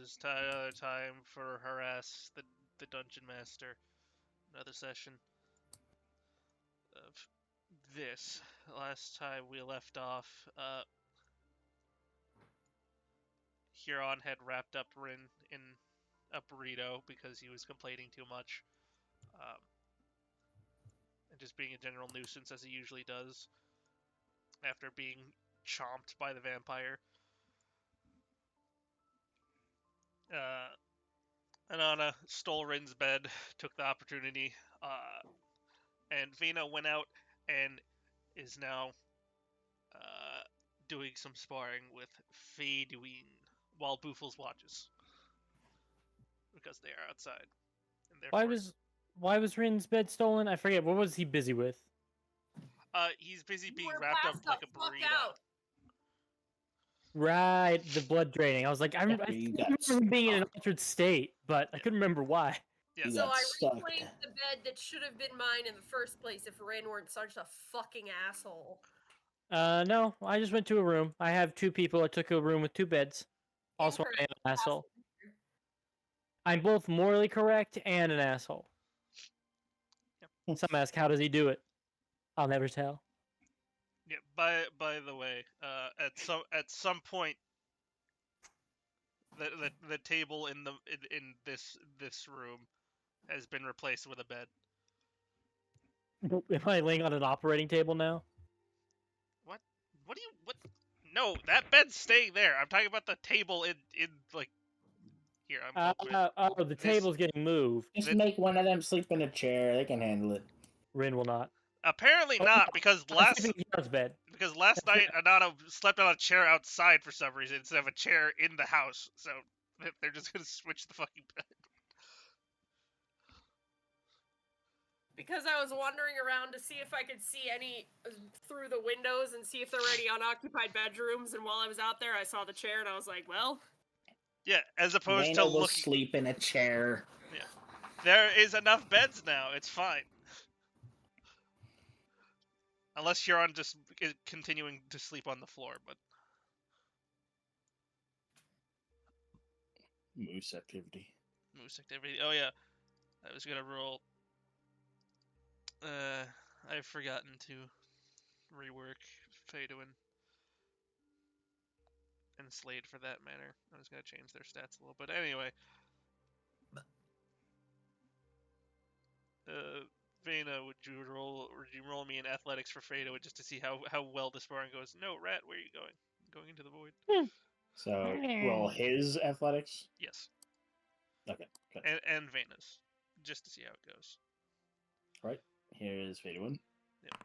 is time for harass the dungeon master. Another session of this. Last time we left off, Huron had wrapped up Rin in a burrito because he was complaining too much, and just being a general nuisance as he usually does after being chomped by the vampire. Anana stole Rin's bed, took the opportunity, and Vena went out and is now doing some sparring with Feiduin while Boofles watches. Because they are outside. And Why was Rin's bed stolen? I forget. What was he busy with? He's busy being wrapped up like a burrito. Right, the blood draining. I was like, I remember being in an altered state, but I couldn't remember why. Yeah. So I reclaimed the bed that should have been mine in the first place if Rin weren't such a fucking asshole. No, I just went to a room. I have 2 people. I took a room with 2 beds. Also, I am an asshole. I'm both morally correct and an asshole. Yep. Some ask, how does he do it? I'll never tell. Yeah. By the way, at some point, the table in this room has been replaced with a bed. Am I laying on an operating table now? What? What? No, that bed's staying there. I'm talking about the table in like. Here, the table's getting moved. Just make one of them sleep in a chair. They can handle it. Rin will not. Apparently not, because last bed. Because last night Anana slept on a chair outside for some reason instead of a chair in the house. So they're just gonna switch the fucking bed. Because I was wandering around to see if I could see any through the windows and see if there were any unoccupied bedrooms. And while I was out there, I saw the chair and I was like, well. Yeah, as opposed Lena to will sleep in a chair. Yeah, there is enough beds now. It's fine. Unless Huron just continuing to sleep on the floor, but Moose activity. Oh yeah, I was gonna roll. I've forgotten to rework Feiduin and Slade for that matter. I was gonna change their stats a little bit. Anyway, Vena, would you roll me in athletics for Feiduin just to see how well the sparring goes? No, Rat, where are you going? I'm going into the void. So roll his athletics. Yes. Okay. And Vena's, just to see how it goes. Right. Here is Feiduin. Yeah.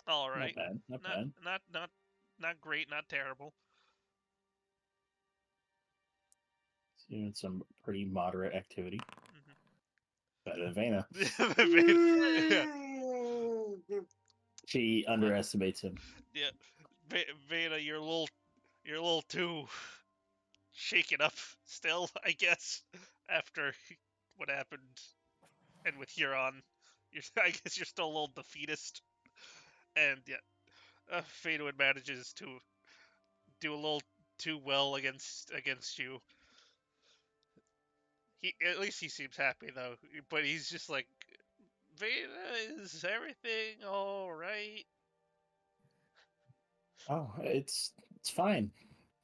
All right. Not bad. Not great. Not terrible. So doing some pretty moderate activity. Mm-hmm. Better than Vena. Yeah. She underestimates him. Yeah, Vena, you're a little too shaken up still, I guess, after what happened, and with Huron, I guess you're still a little defeatist, and yeah, Feiduin manages to do a little too well against you. At least he seems happy though, but he's just like, Vena, is everything all right? Oh, it's fine.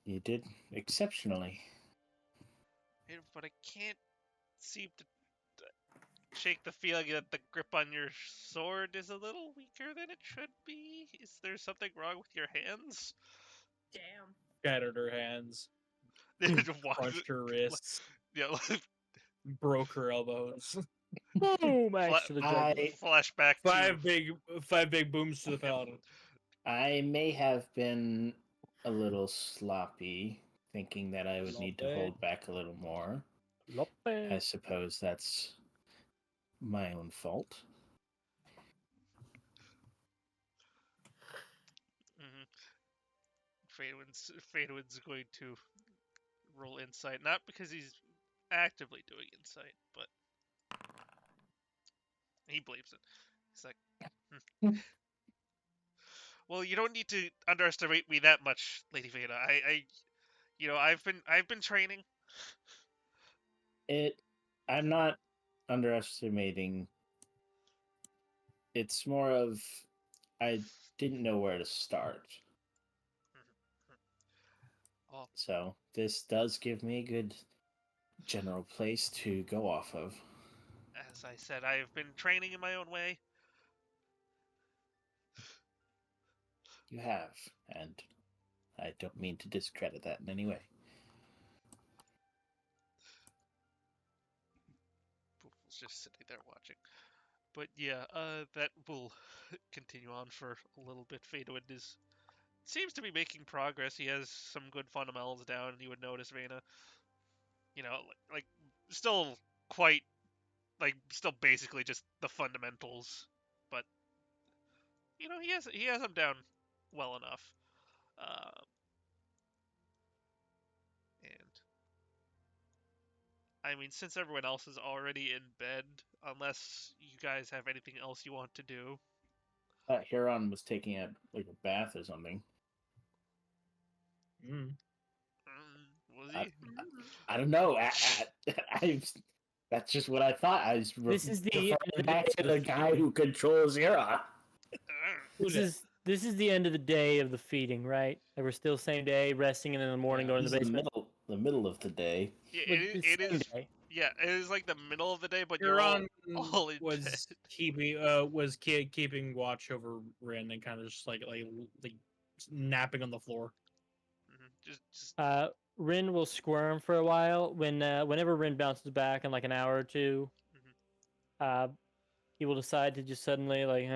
You did exceptionally. Yeah, but I can't seem to shake the feeling that the grip on your sword is a little weaker than it should be. Is there something wrong with your hands? Damn. Shattered her hands. Crunched her wrists. Yeah. Broke her elbows. Boom! Flashback. Five big booms to the paladin. I may have been a little sloppy, thinking that I would need to hold back a little more. I suppose that's my own fault. Feiduin's going to roll insight, not because he's actively doing insight, but he believes it. He's like, well, you don't need to underestimate me that much, Lady Vena. You know, I've been training. I'm not underestimating. It's more of I didn't know where to start. Well, So this does give me a good general place to go off of. as I said, I've been training in my own way. You have, and I don't mean to discredit that in any way. Poofle's just sitting there watching. But yeah, that will continue on for a little bit. Fadewind seems to be making progress. He has some good fundamentals down, and you would notice Vena. You know, like still quite still basically just the fundamentals, but you know he has them down well enough. And I mean, since everyone else is already in bed, unless you guys have anything else you want to do. Huron was taking a bath or something. Was he? I don't know. That's just what I thought. I was This is the back to the guy who controls Huron. This is the end of the day of the feeding, right? Like we're still same day, resting, and then in the morning going to the basement. The middle of the day. Yeah, Like, it is. Day. Yeah, it is like the middle of the day, but Huron you're all in was bed. keeping watch over Rin and kind of just like napping on the floor. Just Rin will squirm for a while. Whenever Rin bounces back in like an hour or two, he will decide to just suddenly like.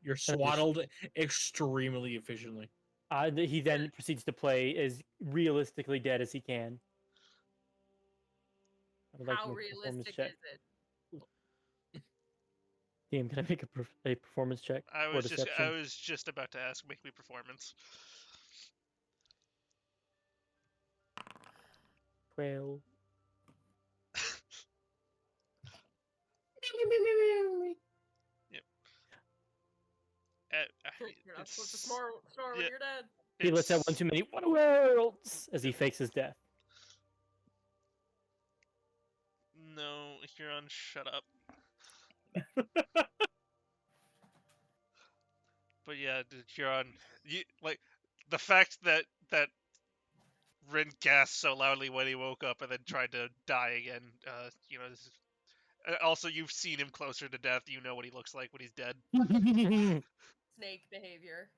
You're swaddled extremely efficiently. He then proceeds to play as realistically dead as he can. How realistic is it? DM, can I make a performance check? I was just about to ask, make me performance. 12. Yep. You're not supposed to snore when you're dead. He lets out one too many "What worlds" as he fakes his death. No, Huron, shut up. But yeah, Huron, the fact that Rin gasped so loudly when he woke up and then tried to die again. You know, this is, also you've seen him closer to death. You know what he looks like when he's dead. Snake behavior.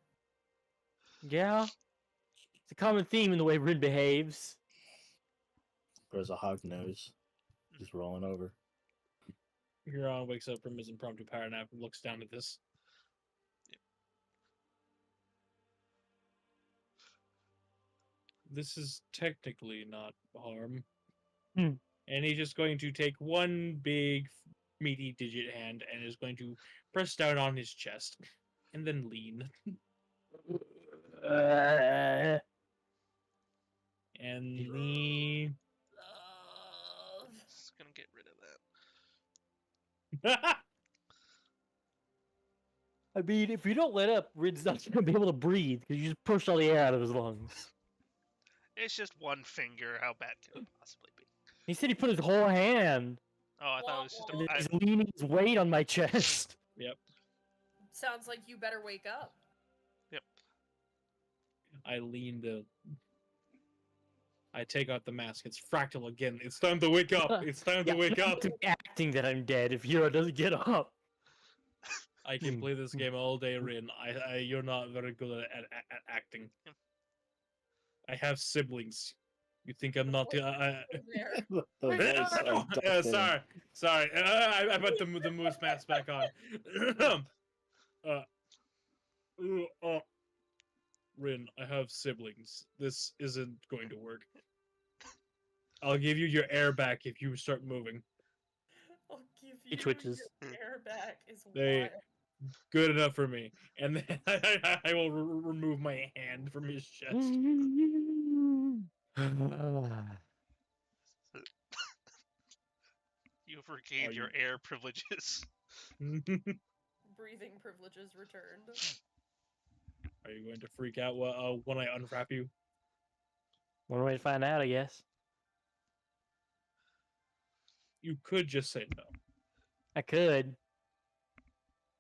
Yeah, it's a common theme in the way Rin behaves. There's a hog nose, just rolling over. Huron wakes up from his impromptu power nap and looks down at this. Yep. This is technically not harm. Hmm. And he's just going to take one big meaty digit hand and is going to press down on his chest and then lean. And lean. Just gonna get rid of that. I mean, if you don't let up, Rin's not going to be able to breathe because you just pushed all the air out of his lungs. It's just one finger. How bad can it possibly be? He said he put his whole hand. Oh, I thought it was just And he's leaning his weight on my chest. Yep. Sounds like you better wake up. Yep. I lean to. I take out the mask. It's fractal again. It's time to wake up. It's time to wake up. Acting that I'm dead if Hero doesn't get up. I can play this game all day, Rin. You're not very good at acting. I have siblings. You think I'm not? Sorry. I put the moose mask back on. Rin, I have siblings. This isn't going to work. I'll give you your air back if you start moving. I'll give you He twitches. your air back. They good enough for me. And then I will remove my hand from his chest. You've regained your air privileges. Breathing privileges returned. Are you going to freak out when I unwrap you? One way to find out, I guess. You could just say no. I could.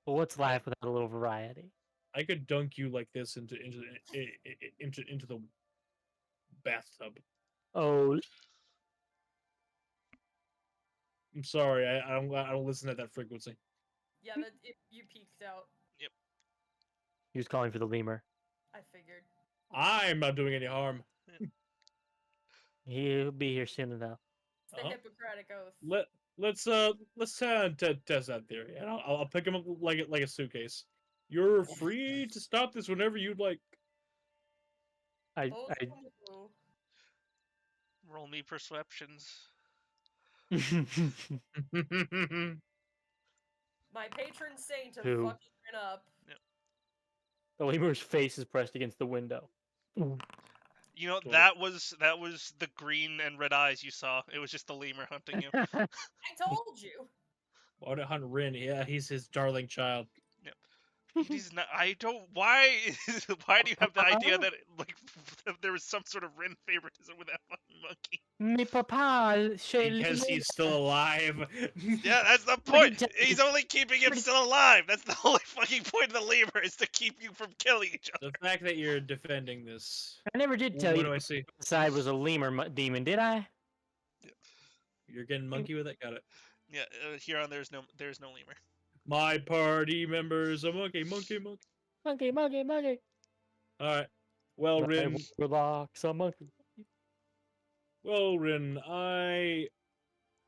But what's life without a little variety? I could dunk you like this into the bathtub. Oh, I'm sorry, I don't listen at that frequency. Yeah, you peeked out. he was calling for the lemur. I figured. I'm not doing any harm. He'll be here soon enough. It's the Hippocratic Oath. Let's test that theory, and I'll pick him up like a suitcase. You're free to stop this whenever you'd like. Roll me perceptions. My patron saint of Who? fucking it up. The lemur's face is pressed against the window. You know, Cool. that was the green and red eyes you saw. It was just the lemur hunting you. I told you. Why to hunt Rin? Yeah, he's his darling child. He's not. I don't. Why? Why do you have the idea that there was some sort of Rin favoritism with that fucking monkey? Me papa, Because he's still alive. Yeah, that's the point. He's only keeping him still alive. That's the only fucking point of the lemur is to keep you from killing each other. The fact that you're defending this. I never did tell What you do I see? the side was a lemur demon, did I? You're getting monkey with it. Got it. Yeah, Huron, there's no lemur. My party members a monkey. Monkey. All right. Well, Rin. Relax, a monkey. Well, Rin, I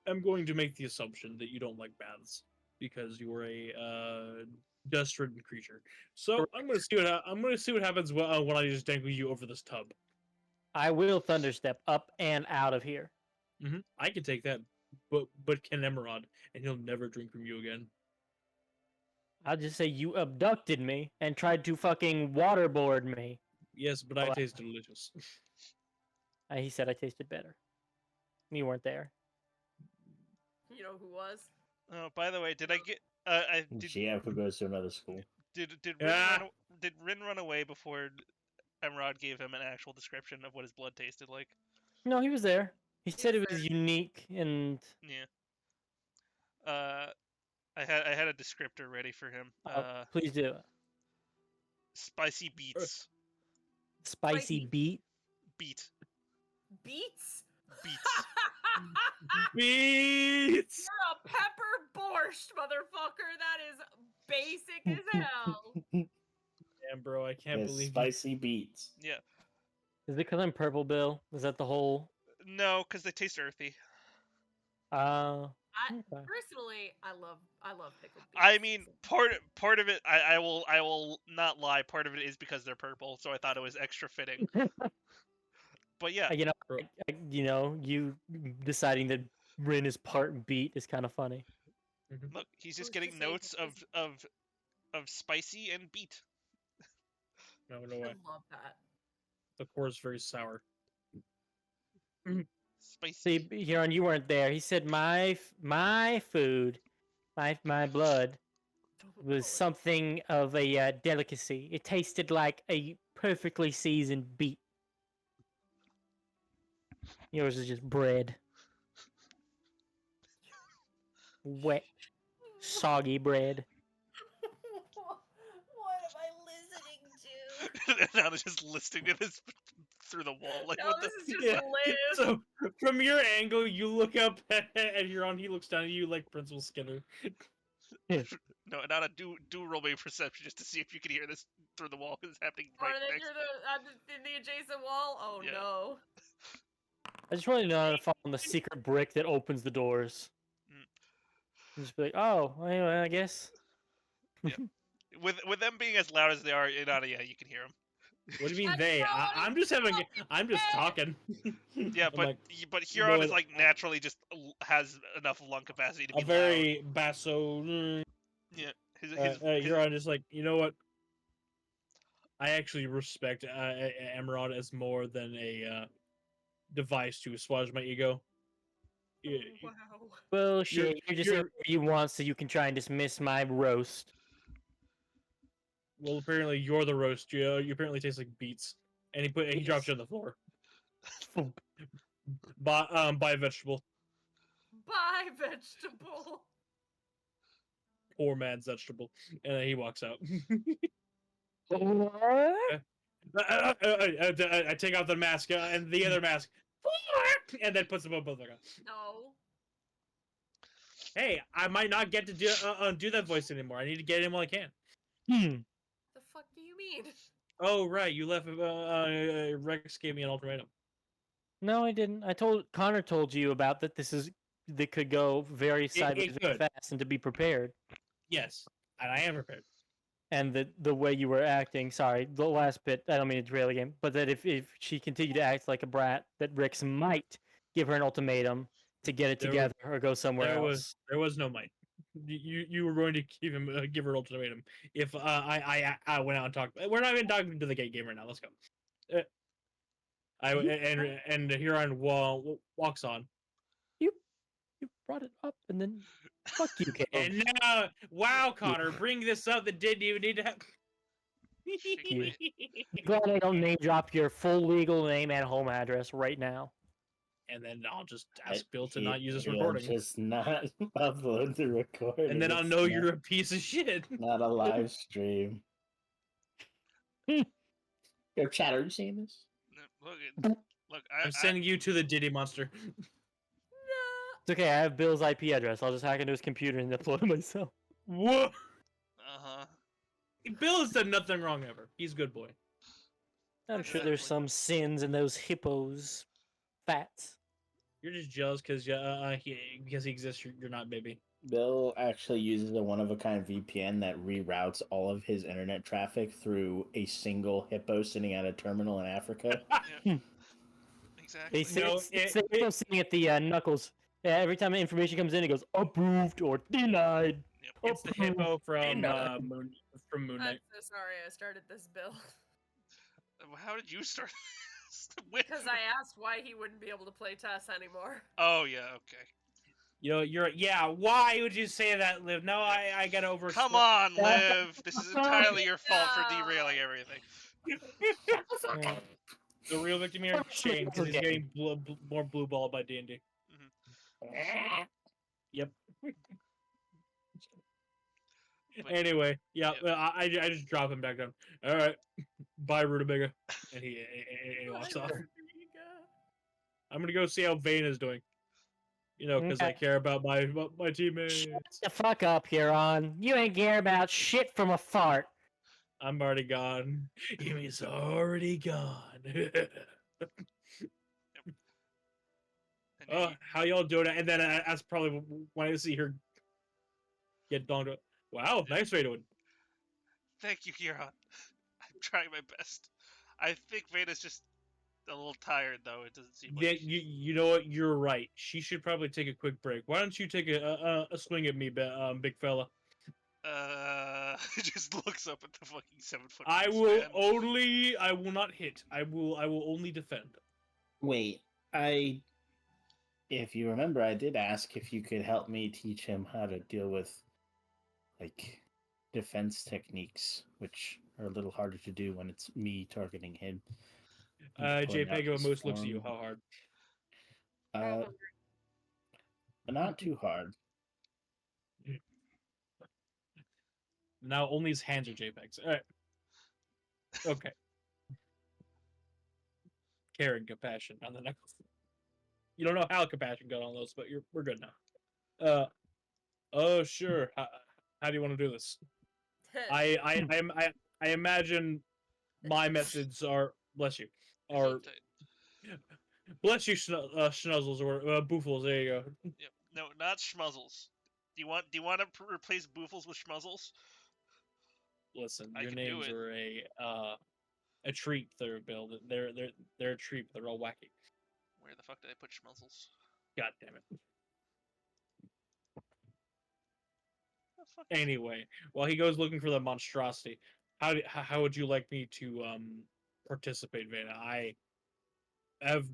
am going to make the assumption that you don't like baths because you are a dust-ridden creature. So I'm going to see what happens when I just dangle you over this tub. I will thunderstep up and out of here. I can take that, but can Emerald, and he'll never drink from you again. I'll just say you abducted me and tried to fucking waterboard me. Yes, but I taste delicious. He said I tasted better. You weren't there. You know who was? Oh, by the way, did I get? GF who goes to another school. Did Rin run away before Emerald gave him an actual description of what his blood tasted like? No, he was there. He said it was unique and. Yeah. I had a descriptor ready for him. Please do. Spicy beets. Spicy beet. Beets. Beets? Beets! You're a pepper borscht, motherfucker. That is basic as hell. Damn, bro, I can't believe spicy beets. Yeah. Is it because I'm purple, Bill? Is that the whole? No, because they taste earthy. Personally, I love pickled beets. I mean, part of it, I will not lie. Part of it is because they're purple, so I thought it was extra fitting. But yeah, you deciding that Rin is part beet is kind of funny. Look, he's just getting notes of spicy and beet. No way. I love that. The core is very sour. Spicy. See, Huron, you weren't there. He said my food, my blood, was something of a delicacy. It tasted like a perfectly seasoned beet. Yours is just bread. Wet, soggy bread. What am I listening to? Now they're just listening to this through the wall. Like, No, what this the? is just Liz. So from your angle, you look up at Huron. He looks down at you like Principal Skinner. No, not a do roll me perception just to see if you can hear this through the wall because it's happening right next. In the adjacent wall? Oh Yeah. no. I just want to know how to follow the secret brick that opens the doors. And just be like, oh, anyway, I guess. Yeah. With them being as loud as they are, you can hear them. What do you mean they? I'm just talking. Yeah, but Huron is like naturally just has enough lung capacity to be a very basso. Yeah, Huron is like, you know what? I actually respect Emerald as more than a device to assuage my ego. Wow. Bullshit. You're just whatever you want so you can try and dismiss my roast. Well, apparently you're the roast. You apparently taste like beets, and he drops you on the floor. Buy a vegetable. Buy vegetable. Poor man's vegetable. And then he walks out. What? I take off the mask and the other mask. And then puts them both back on. No. Hey, I might not get to do that voice anymore. I need to get in while I can. The fuck do you mean? Oh, right. You left. Rex gave me an ultimatum. No, I didn't. Connor told you about that. That could go very sideways very could. fast, and to be prepared. Yes, and I am prepared. And the way you were acting, sorry, the last bit, I don't mean to derail the game, but that if she continued to act like a brat, that Rix might give her an ultimatum to get it together or go somewhere else. There was no might. You were going to give her an ultimatum if I went out and talked. We're not even talking to the gate game right now. Let's go. And Huron walks on. You brought it up, and then fuck you, Caleb. And now, wow, Connor, bring this up that didn't even need to have. You. Glad I don't name drop your full legal name and home address right now. And then I'll just ask Bill to not use this recording. Just not upload the recording. And then I'll know you're a piece of shit. Not a live stream. Yo, chat, are you seeing this? Look, I'm sending you to the Diddy monster. It's okay, I have Bill's IP address. I'll just hack into his computer and upload it myself. Whoa! Uh-huh. Bill has done nothing wrong ever. He's a good boy. I'm sure there's some sins in those hippos' fats. You're just jealous because he exists. You're not, baby. Bill actually uses a one-of-a-kind VPN that reroutes all of his internet traffic through a single hippo sitting at a terminal in Africa. Exactly. It's the hippo sitting at the knuckles. Every time information comes in, it goes approved or denied. Yep. It's the hippo from Moon Knight. I'm so sorry I started this, Bill. How did you start this? Because I asked why he wouldn't be able to play Tess anymore. Oh, yeah, okay. Why would you say that, Liv? No, I gotta over. Come on, Liv. This is entirely your fault for derailing everything. The real victim here is Shane, because he's getting more blue ball by D&D. Mm-hmm. Yep. But, anyway, yeah, I just drop him back down. All right, bye, Rutabaga, and he walks off. I'm gonna go see how Vane is doing. Because I care about my teammates. Shut the fuck up, Huron. You ain't care about shit from a fart. I'm already gone. Amy's already gone. Oh, how y'all doing? And then that's probably when I see her get donked. Wow, nice way to win. Thank you, Huron. I'm trying my best. I think Veda's just a little tired, though. It doesn't seem like you know what? You're right. She should probably take a quick break. Why don't you take a swing at me, big fella? Just looks up at the fucking 7-foot. I will not hit. I will only defend. Wait, if you remember, I did ask if you could help me teach him how to deal with, like, defense techniques, which are a little harder to do when it's me targeting him. JPEG of a moose looks at you. How hard? Not too hard. Now only his hands are JPEGs. All right. Okay. Care and compassion on the knuckles. You don't know how compassion got on those, but we're good now. Oh sure. How do you want to do this? I imagine my methods are bless you. Bless you, schnuzzles or boofles. There you go. Yep. No, not schmuzzles. Do you want to replace boofles with schmuzzles? Listen, your names are a treat. They're Bill. They're a treat. They're all wacky. Where the fuck did I put schmuzzles? God damn it. Anyway, while he goes looking for the monstrosity, how would you like me to participate, Vanna? I have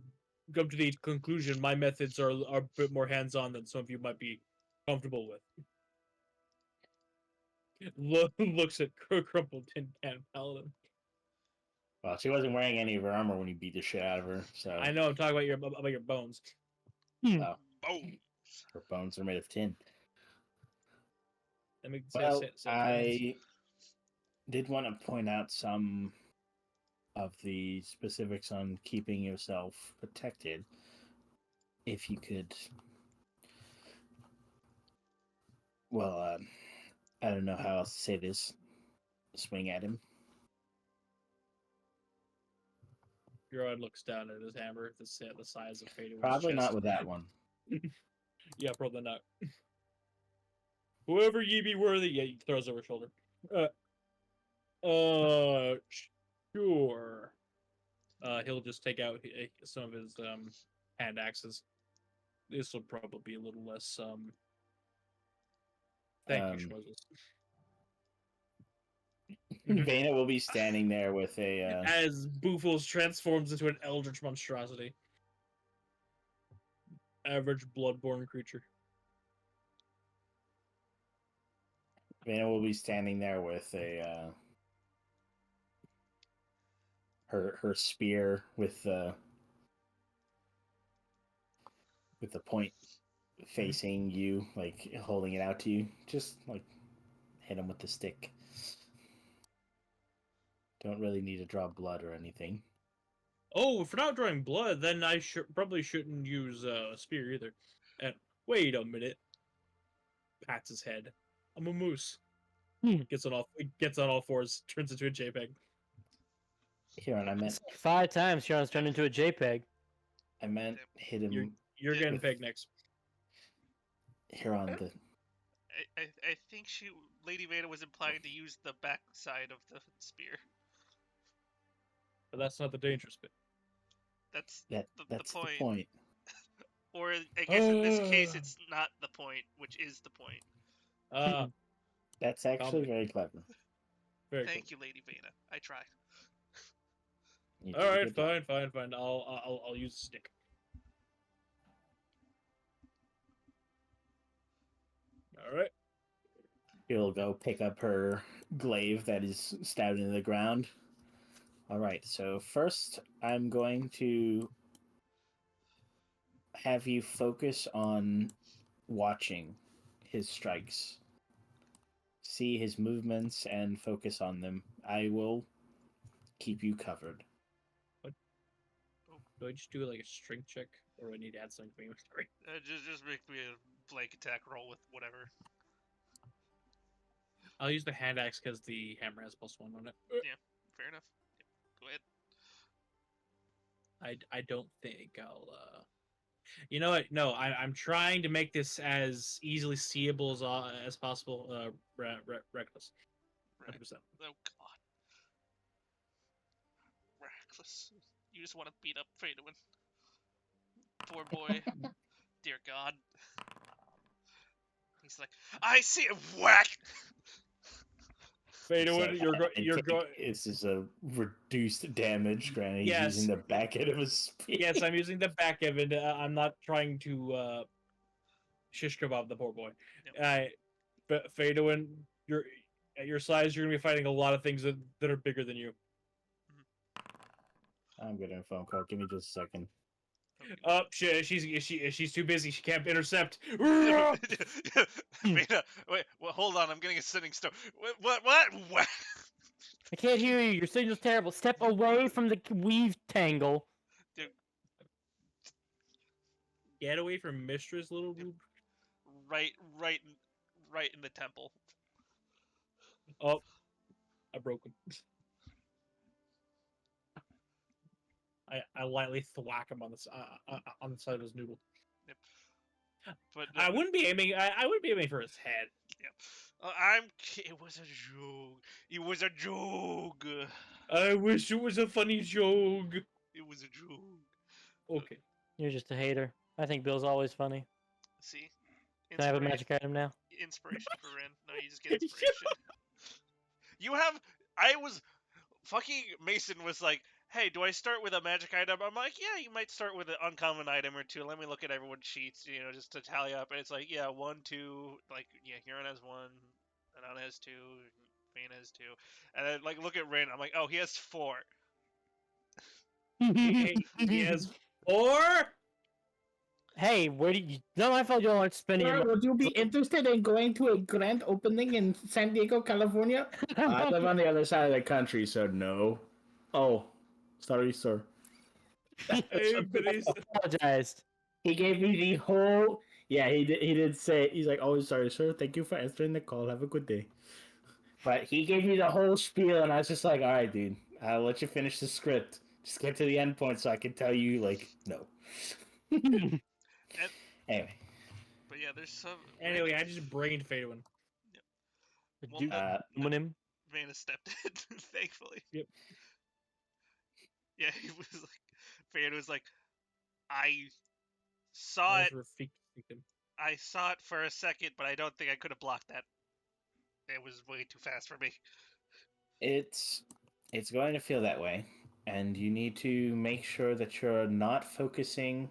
come to the conclusion my methods are a bit more hands-on than some of you might be comfortable with. Looks at Crumpled Tin Can Paladin. Well, she wasn't wearing any of her armor when you beat the shit out of her, so. I know. I'm talking about your bones. Oh, Boom. her bones are made of tin. That makes Well, sense. I did want to point out some of the specifics on keeping yourself protected. If you could, well, I don't know how else to say this. Swing at him. Gerard looks down at his hammer, the size of Fadeaway's Probably chest. not with that one. Yeah, probably not. Whoever ye be worthy, yeah, he throws over his shoulder. Sure. He'll just take out some of his hand axes. This will probably be a little less. Thank you, Schmozzles. Vena will be standing there with a. As Boofles transforms into an eldritch monstrosity. Average bloodborne creature. Vena will be standing there with a. Her spear with the point facing you, like holding it out to you. Just like hit him with the stick. Don't really need to draw blood or anything. Oh, if we're not drawing blood, then I probably shouldn't use a spear either. And wait a minute. Pats his head. I'm a moose. Gets on all fours, turns into a JPEG. Huron, I meant 5 times Huron's turned into a JPEG. I meant hit him. You're getting with- pegged next. Huron, the I think Lady Veda was implying to use the back side of the spear. But that's not the dangerous bit. That's that's the point. the point. Or I guess in this case, it's not the point, which is the point. That's actually very clever. Very Thank you, Lady Veda. I tried. You did All a right, good job. fine. I'll use the stick. All right. He'll go pick up her glaive that is stabbed into the ground. All right, so first I'm going to have you focus on watching his strikes. See his movements and focus on them. I will keep you covered. Do I just do like a strength check, or do I need to add something to my inventory? Just make me a blank attack roll with whatever. I'll use the hand axe because the hammer has +1 on it. Fair enough. Go ahead. I don't think I'll. You know what? No, I'm trying to make this as easily seeable as possible. Reckless. 100%. Oh God. Reckless. You just want to beat up Fadeaway. Poor boy. Dear God. He's like, I see it. Whack. Fadeaway, you're going. This is a reduced damage. Granted, he's Yes. using the back end of his spear. Yes, I'm using the back of it. I'm not trying to shish kebab the poor boy. But Fadeaway, you're at your size. You're gonna be fighting a lot of things that are bigger than you. I'm getting a phone call. Give me just a second. Oh, she's too busy. She can't intercept. Veda, wait, well, hold on. I'm getting a sitting stone. What? I can't hear you. Your signal's terrible. Step away from the weave tangle. Get away from Mistress, little boob. Right in the temple. Oh, I broke him. I lightly thwack him on the side of his noodle. Yep. But I wouldn't be aiming. I would be aiming for his head. Yeah. It was a joke. It was a joke. I wish it was a funny joke. It was a joke. Okay. You're just a hater. I think Bill's always funny. See? Can I have a magic item now? Inspiration for Ren. No, you just get inspiration. Fucking Mason was like, hey, do I start with a magic item? I'm like, yeah, you might start with an uncommon item or two. Let me look at everyone's sheets, just to tally up. And it's like, yeah, 1, 2, Huron has 1, Anon has 2, Vayne has 2. And then, look at Ren. I'm like, oh, he has 4. He has 4. Hey, where do you? Not my fault. You don't like spending your Sir, money. would you be interested in going to a grand opening in San Diego, California? I live on the other side of the country, so no. Oh, sorry, sir. Apologized. He gave me the whole. Yeah, he did. He did say. He's like, "Oh, sorry, sir. Thank you for answering the call. Have a good day." But he gave me the whole spiel, and I was just like, "All right, dude. I'll let you finish the script. Just get to the end point, so I can tell you, like, no." Anyway. But yeah, there's some. Anyway, I just brained Fadeaway. Well, him. Vanna stepped in, thankfully. Yep. Yeah, he was like, Fade was like, I saw it. I saw it for a second, but I don't think I could have blocked that. It was way too fast for me. It's going to feel that way, and you need to make sure that you're not focusing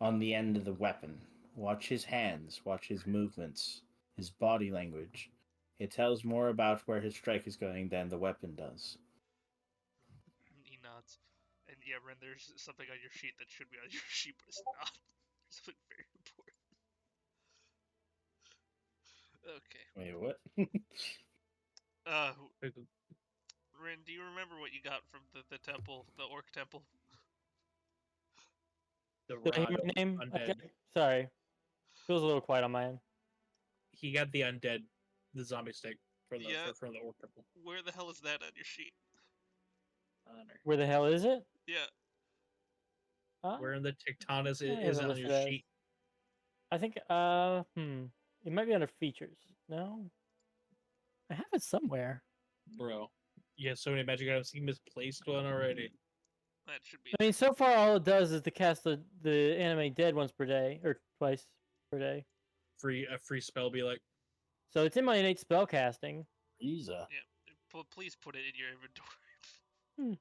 on the end of the weapon. Watch his hands, watch his movements, his body language. It tells more about where his strike is going than the weapon does. He nods. And yeah, Ren, there's something on your sheet that should be on your sheet, but it's not. Something very important. Okay. Wait, what? Ren, do you remember what you got from the temple, the orc temple? The Did I hear rod my name? undead. Okay. Sorry. Feels a little quiet on my end. He got the undead, the zombie stick for the for the orc temple. Where the hell is that on your sheet? Where the hell is it? Yeah. Where in the Tectonus Yeah, is it on listed your as- sheet? I think it might be under features. No, I have it somewhere. Bro. Yeah, so many magic items. He misplaced one already. That should be. I mean, so far all it does is to cast the anime dead once per day or twice per day. A free spell be like. So it's in my innate spell casting. Jesus. Yeah. Please put it in your inventory.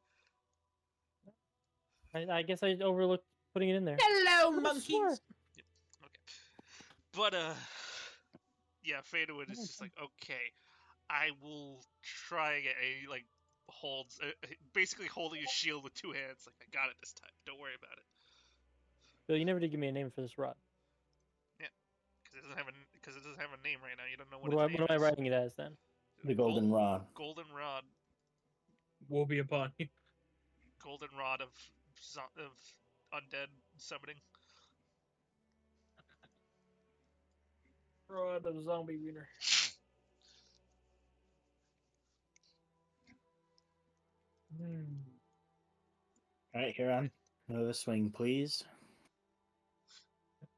I guess I overlooked putting it in there. Hello, monkeys. Sure. Yep. Okay. But yeah, Fadewood is just like, okay, I will try again. He like holds, basically holding his shield with 2 hands. Like, I got it this time. Don't worry about it. Bill, you never did give me a name for this rod. Yeah, because it doesn't have a name right now. You don't know What its name am I is. writing it as then? The golden rod. Golden rod. Woe be upon you. Golden rod of undead summoning. Rod of zombie wiener. All right, Huron. Another swing, please.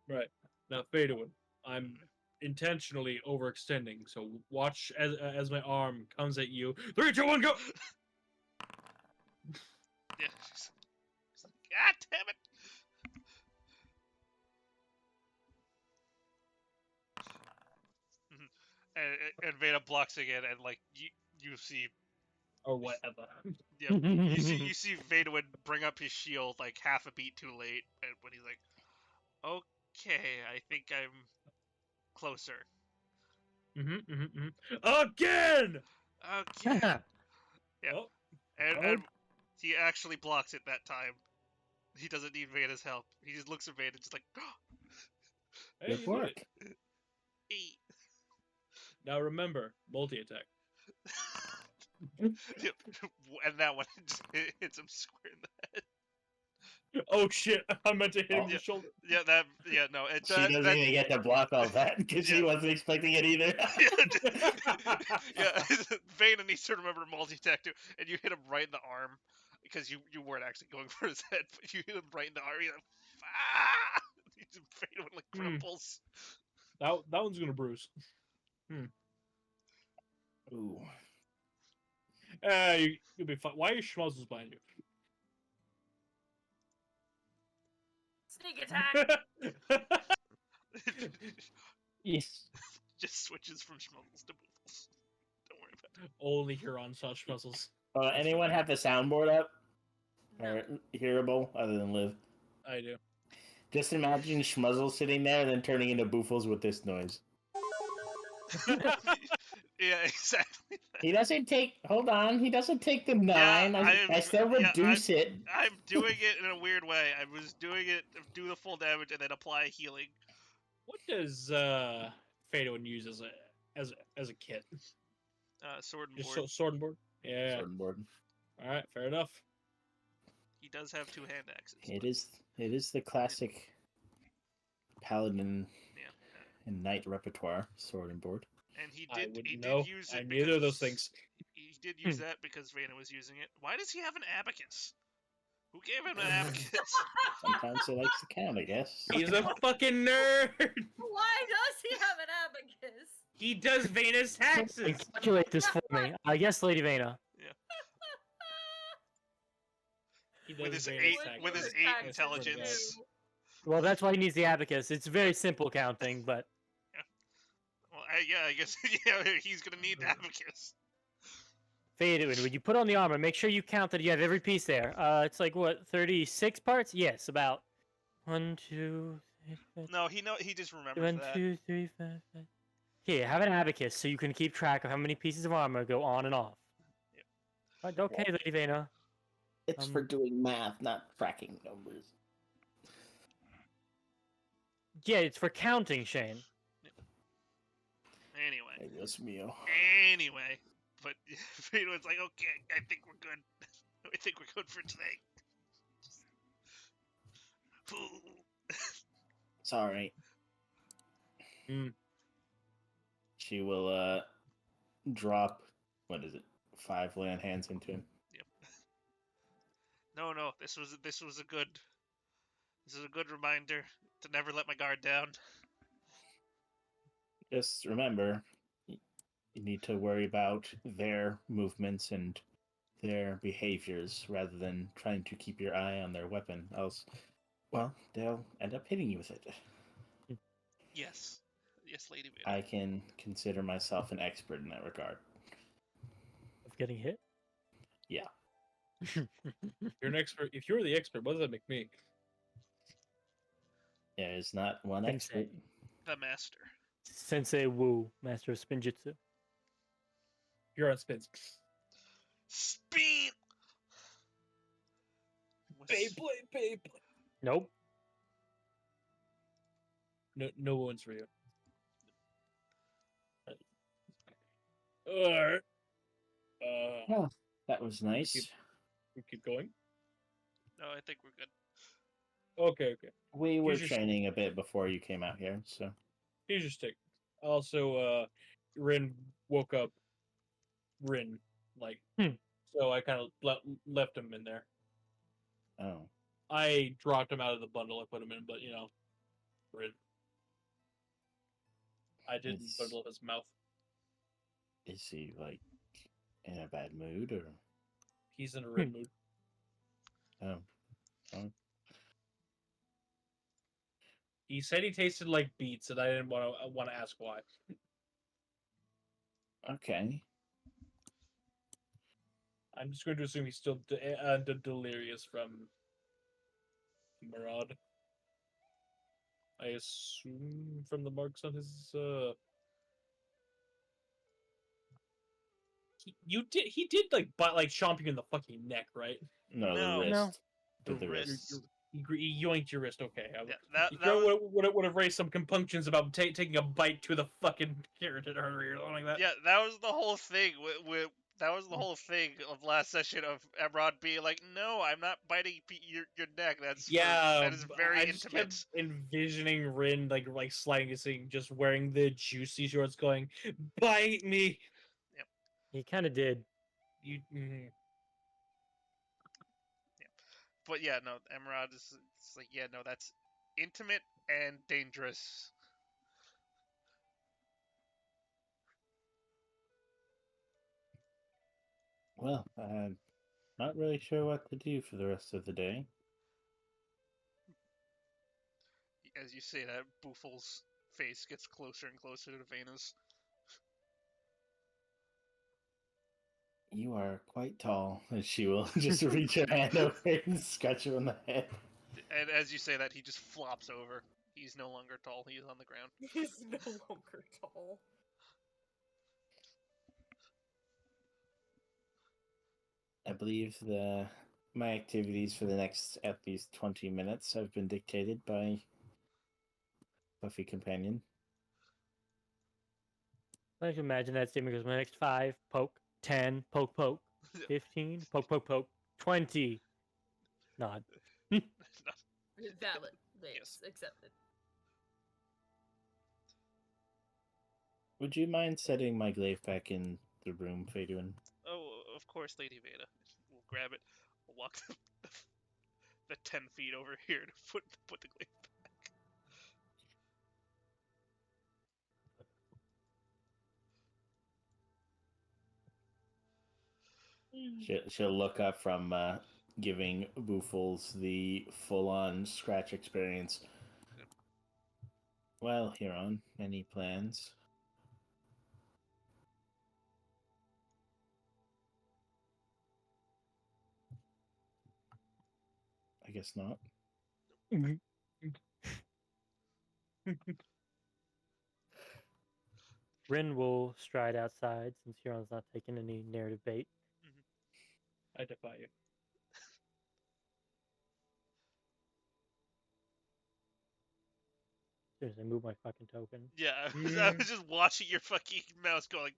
Right. Now, Fadeaway, I'm intentionally overextending, so watch as my arm comes at you. 3, 2, 1, go! Yeah. God damn it! And Veda blocks again, and like you see, Or whatever. yeah, you see Veda would bring up his shield like half a beat too late, and when he's like, okay, I think I'm closer. Again! Okay. Yeah. Oh. And he actually blocks it that time. He doesn't need Veda's help. He just looks at Veda, just like, Hey, Good work. hey. Now remember, multi-attack. Yep. And that one just hits him square in the head. Oh shit! I meant to hit him in the shoulder. Yeah, no. She doesn't even get to block all that because she wasn't expecting it either. Yeah, Veda needs to remember to multi-attack too, and you hit him right in the arm because you weren't actually going for his head, but you hit him right in the arm. He's like, ah! Veda like cripples. That one's gonna bruise. Ooh. You'll be fine. Why are schmuzzles behind you? Sneak attack! Yes. Just switches from schmuzzles to boofles. Don't worry about it. Only Huron saw schmuzzles. Anyone have the soundboard up? Or hearable, other than Liv? I do. Just imagine Schmuzzle sitting there and then turning into Boofles with this noise. Yeah, exactly. He doesn't take. Hold on. He doesn't take the 9. I still yeah, reduce it. I'm doing it in a weird way. I was doing it, do the full damage, and then apply healing. What does Phaedon use as a kit? Sword and Just board. sword and board. Yeah. Sword and board. All right, fair enough. He does have 2 hand axes. It is the classic paladin Yeah. and knight repertoire, sword and board. And he I did wouldn't know. use I it neither of those because things. he did use that because Vayner was using it. Why does he have an abacus? Who gave him an abacus? Sometimes he likes to count, I guess. He's a fucking nerd. Why does he have an abacus? He does Vena's taxes. Calculate this for me. I guess Lady Vayner. He With does his Vena's 8 taxes. with his Taxes 8 intelligence. too. Well, that's why he needs the abacus. It's very simple counting, but Well, I guess yeah, he's gonna need the abacus. Phaedon, when you put on the armor, make sure you count that you have every piece there. It's like what, 36 parts? Yes, about 1, 2, 3, 4, No, he just remembers 1, that. 2, 3, 4, 5. Here, have an abacus so you can keep track of how many pieces of armor go on and off. Yep. Right, okay, Lady Vayner. It's for doing math, not tracking numbers. Yeah, it's for counting, Shane. Anyway. Dios mío. Anyway. But Vayner's like, okay, I think we're good. I think we're good for today. Sorry. Mm. She will drop, what is it, 5 land hands into him. Yep. No, this was a good reminder to never let my guard down. Just remember, you need to worry about their movements and their behaviors rather than trying to keep your eye on their weapon. Else, well, they'll end up hitting you with it. Yes, Lady Vader. I can consider myself an expert in that regard. Of getting hit? Yeah. You're an expert. If you're the expert, what does that make me? There's not one Sensei. expert. The master. Sensei Wu, master of spinjitzu. You're on spins. Spin. Beyblade. Nope. No one's for you. Alright. Oh, that was nice. We keep going. No, I think we're good. Okay. We were Here's your training a bit before you came out here, so Here's your stick. Also, Rin woke up. Rin, like, so I kind of left him in there. oh, I dropped him out of the bundle I put him in, but Rin. I didn't It's- bundle his mouth. is he like in a bad mood or? He's in a Rin mood. Oh, He said he tasted like beets, and I didn't want to ask why. okay. I'm just going to assume he's still delirious from Murad. I assume from the marks on his. He did like chomp you in the fucking neck, right? No, No. the wrist. No. To the wrist. wrist. He yoinked your wrist. Okay, Yeah, that would have raised some compunctions about taking a bite to the fucking carotid artery or something like that. Yeah, that was the whole thing. That was the whole thing of last session of Emrod being like, "No, I'm not biting your neck. That is very I just intimate." kept envisioning Rin like sliding his thing, just wearing the juicy shorts, going, "Bite me." He kind of did. You. But yeah, no, Emrod is it's like, yeah, no, that's intimate and dangerous. Well, I'm not really sure what to do for the rest of the day. As you say that, Boofle's face gets closer and closer to Vena's. You are quite tall, and she will just reach her hand over and scratch you on the head. And as you say that, he just flops over. He's no longer tall. He is on the ground. He's no longer tall. I believe my activities for the next at least 20 minutes have been dictated by Buffy Companion. I can imagine that statement goes, my next 5, poke, 10, poke, poke, 15, poke, poke, poke, 20. Nod. Valid. Yes. Accepted. Would you mind setting my glaive back in the room, Faduin? Oh, of course, Lady Veda. We'll grab it. We'll walk the 10 feet over here to put the glaive back. She'll look up from giving Boofles the full-on scratch experience. Yep. Well, Huron, any plans? I guess not. Rin will stride outside since Huron's not taking any narrative bait. I defy you. As soon as I move my fucking token. Yeah, I was just watching your fucking mouse go like,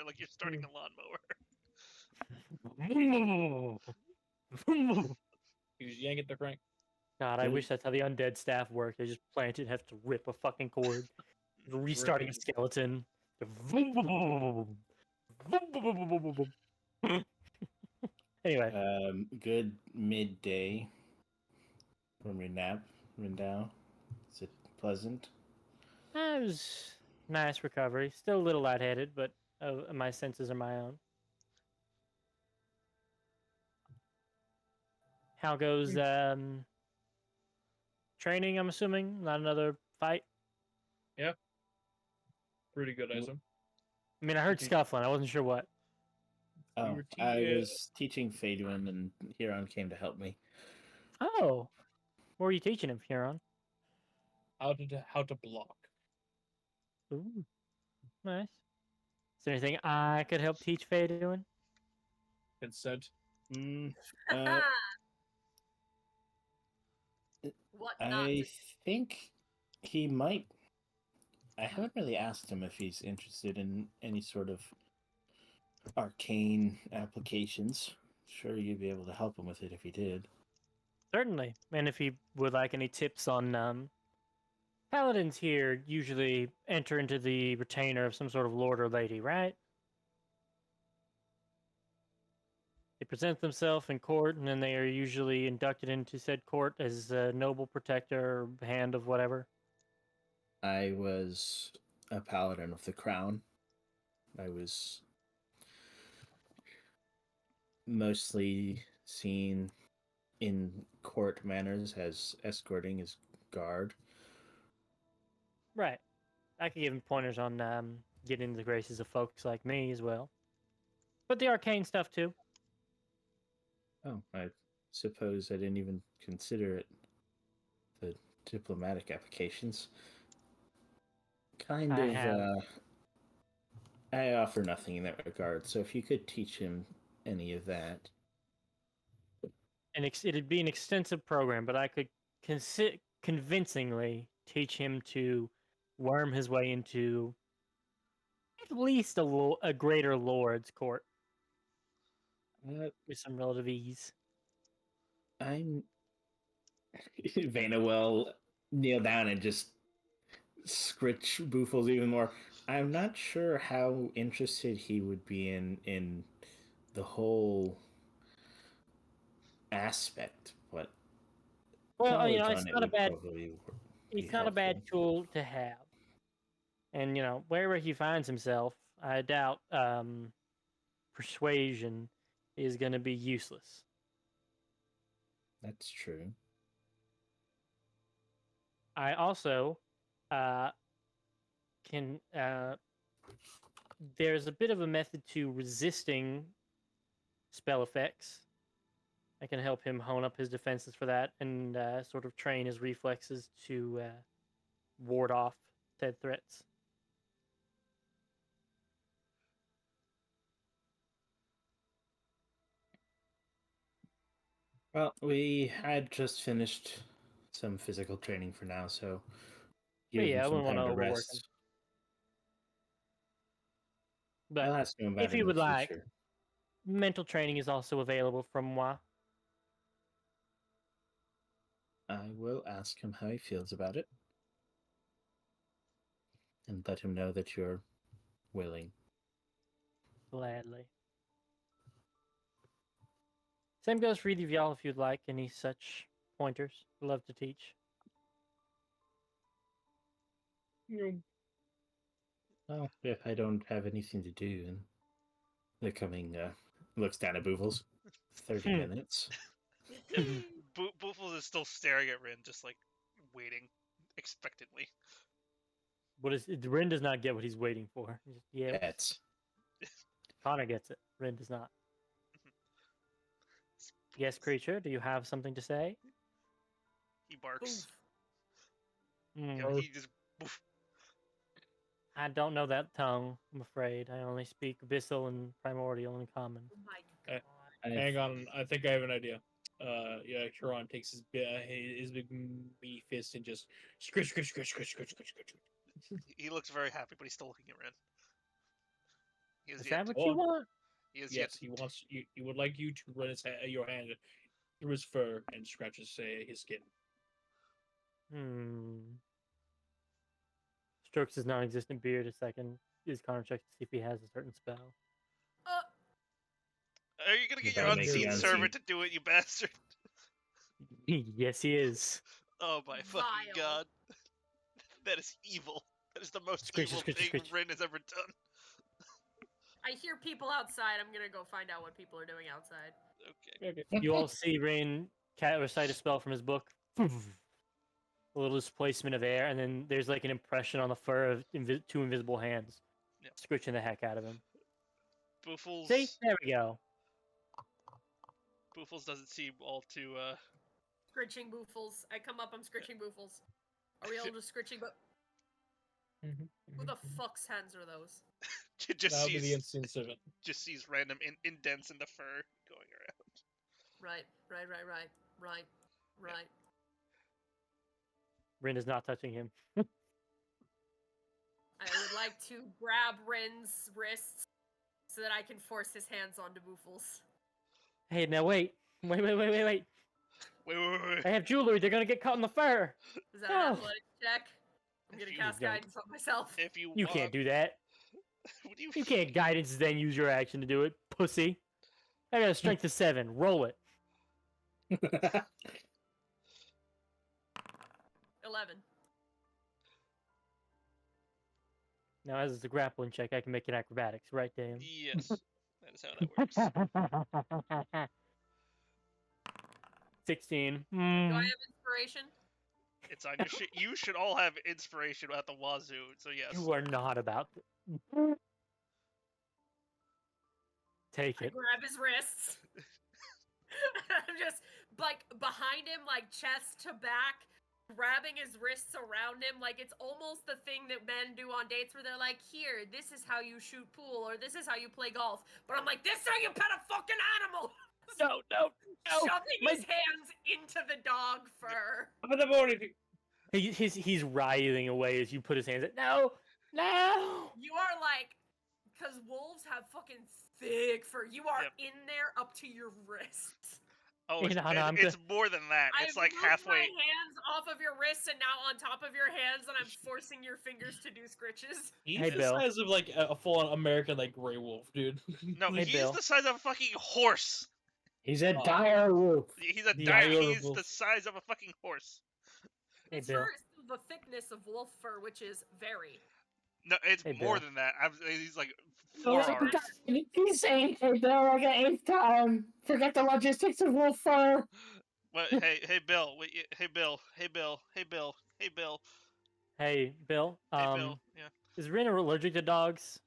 like you're starting a lawnmower. You yank it, the crank. God, I wish that's how the undead staff work. They just plant it, have to rip a fucking cord. Restarting a skeleton. Anyway. Good midday from your nap, Rindao. Is it pleasant? It was nice recovery. Still a little lightheaded, but my senses are my own. How goes training, I'm assuming? Not another fight? Yeah. Pretty good, I assume. I mean, I heard scuffling. I wasn't sure what. Oh, I was teaching Faduin, and Huron came to help me. Oh. What were you teaching him, Huron? How to block. Ooh. Nice. Is there anything I could help teach Faduin? Consent. What I think he might. I haven't really asked him if he's interested in any sort of arcane applications. Sure, you'd be able to help him with it if he did. Certainly. And if he would like any tips on paladins here usually enter into the retainer of some sort of lord or lady, right? They present themselves in court, and then they are usually inducted into said court as a noble protector or hand of whatever. I was a paladin of the crown. I was mostly seen in court manners as escorting his guard. Right. I could give him pointers on getting the graces of folks like me as well. But the arcane stuff too. Oh, I suppose I didn't even consider it. The diplomatic applications. I offer nothing in that regard, so if you could teach him any of that. And it'd be an extensive program, but I could convincingly teach him to worm his way into at least a greater lord's court with some relative ease. Vena will kneel down and just scritch Boofles even more. I'm not sure how interested he would be in the whole aspect, but well, it's not a bad. It's not a bad tool to have, and wherever he finds himself, I doubt persuasion is going to be useless. That's true. I also can. There's a bit of a method to resisting spell effects. I can help him hone up his defenses for that and sort of train his reflexes to ward off said threats. Well, we had just finished some physical training for now, so But give yeah, him I some wouldn't want time to to overwork him. rest. But I'll ask him about if it you in the would like, future. mental training is also available from moi. I will ask him how he feels about it. And let him know that you're willing. Gladly. Same goes for either of y'all if you'd like any such pointers. Love to teach. Well, if I don't have anything to do in the coming, looks down at Boofles, 30 minutes. Boofles is still staring at Rin, just like waiting expectantly. Rin does not get what he's waiting for. Yeah, Pets. Connor gets it. Rin does not. Yes, creature, do you have something to say? He barks. Mm. He just boof. I don't know that tongue, I'm afraid. I only speak Abyssal and Primordial in common. Oh my god. Hang on, I think I have an idea. Yeah, Huron takes his big meaty fist and just scritch. He looks very happy, but he's still looking at Rin. Is that what you want? Yes, he wants you. He would like you to run your hand through his fur and scratch his skin. Strokes his non-existent beard a second. Is Connor checks to see if he has a certain spell. Are you gonna get You your gotta make unseen the servant unseen. to do it, you bastard? Yes, he is. Oh my fucking Vile. god. That is evil. That is the most Scritch, evil scritch, thing scritch. Rin has ever done. I hear people outside. I'm gonna go find out what people are doing outside. Okay. You all see Rain recite a spell from his book. A little displacement of air, and then there's like an impression on the fur of two invisible hands, scritching the heck out of him. Boofles. See, there we go. Boofles doesn't seem all too. Scritching boofles. I come up. I'm scritching boofles. Are we all just scritching? But who the fuck's hands are those? just That'll be the sees instant servant. just sees random indents in the fur going around. Right. Rin is not touching him. I would like to grab Rin's wrists so that I can force his hands onto Boofles. Hey, now wait. Wait. Wait. I have jewelry. They're gonna get caught in the fur. Is that an athletics check? I'm gonna cast don't. guidance on myself. If you You can't do that. What do You can't guidance then use your action to do it, pussy. I got a strength of 7. Roll it. 11. Now, as it's a grappling check, I can make it acrobatics, right, Dan? Yes, that is how that works. 16. Do I have inspiration? It's on your shit. You should all have inspiration at the wazoo, so yes. You are not about to... Take I it. grab his wrists. I'm just like behind him, like chest to back, grabbing his wrists around him, like it's almost the thing that men do on dates where they're like, here, this is how you shoot pool, or this is how you play golf. But I'm like, this is how you pet a fucking animal! No. Shoving his hands into the dog fur. Up in the morning. He's writhing away as you put his hands at. No! You are like, because wolves have fucking thick fur. You are in there up to your wrists. Oh, it's more than that. It's like halfway. I've moved my hands off of your wrists and now on top of your hands, and I'm forcing your fingers to do scritches. He's the size of like a full-on American like gray wolf, dude. No, he's the size of a fucking horse. He's a dire wolf. He's the size of a fucking horse. Hey, His Bill. fur is the thickness of wolf fur, which is very. No, it's more Bill. than that. He's like forearms. He's saying hey Bill like an 8th time. Forget the logistics of wolf fur. But hey Bill, hey Bill. Hey, Bill. Yeah. Is Rin allergic to dogs?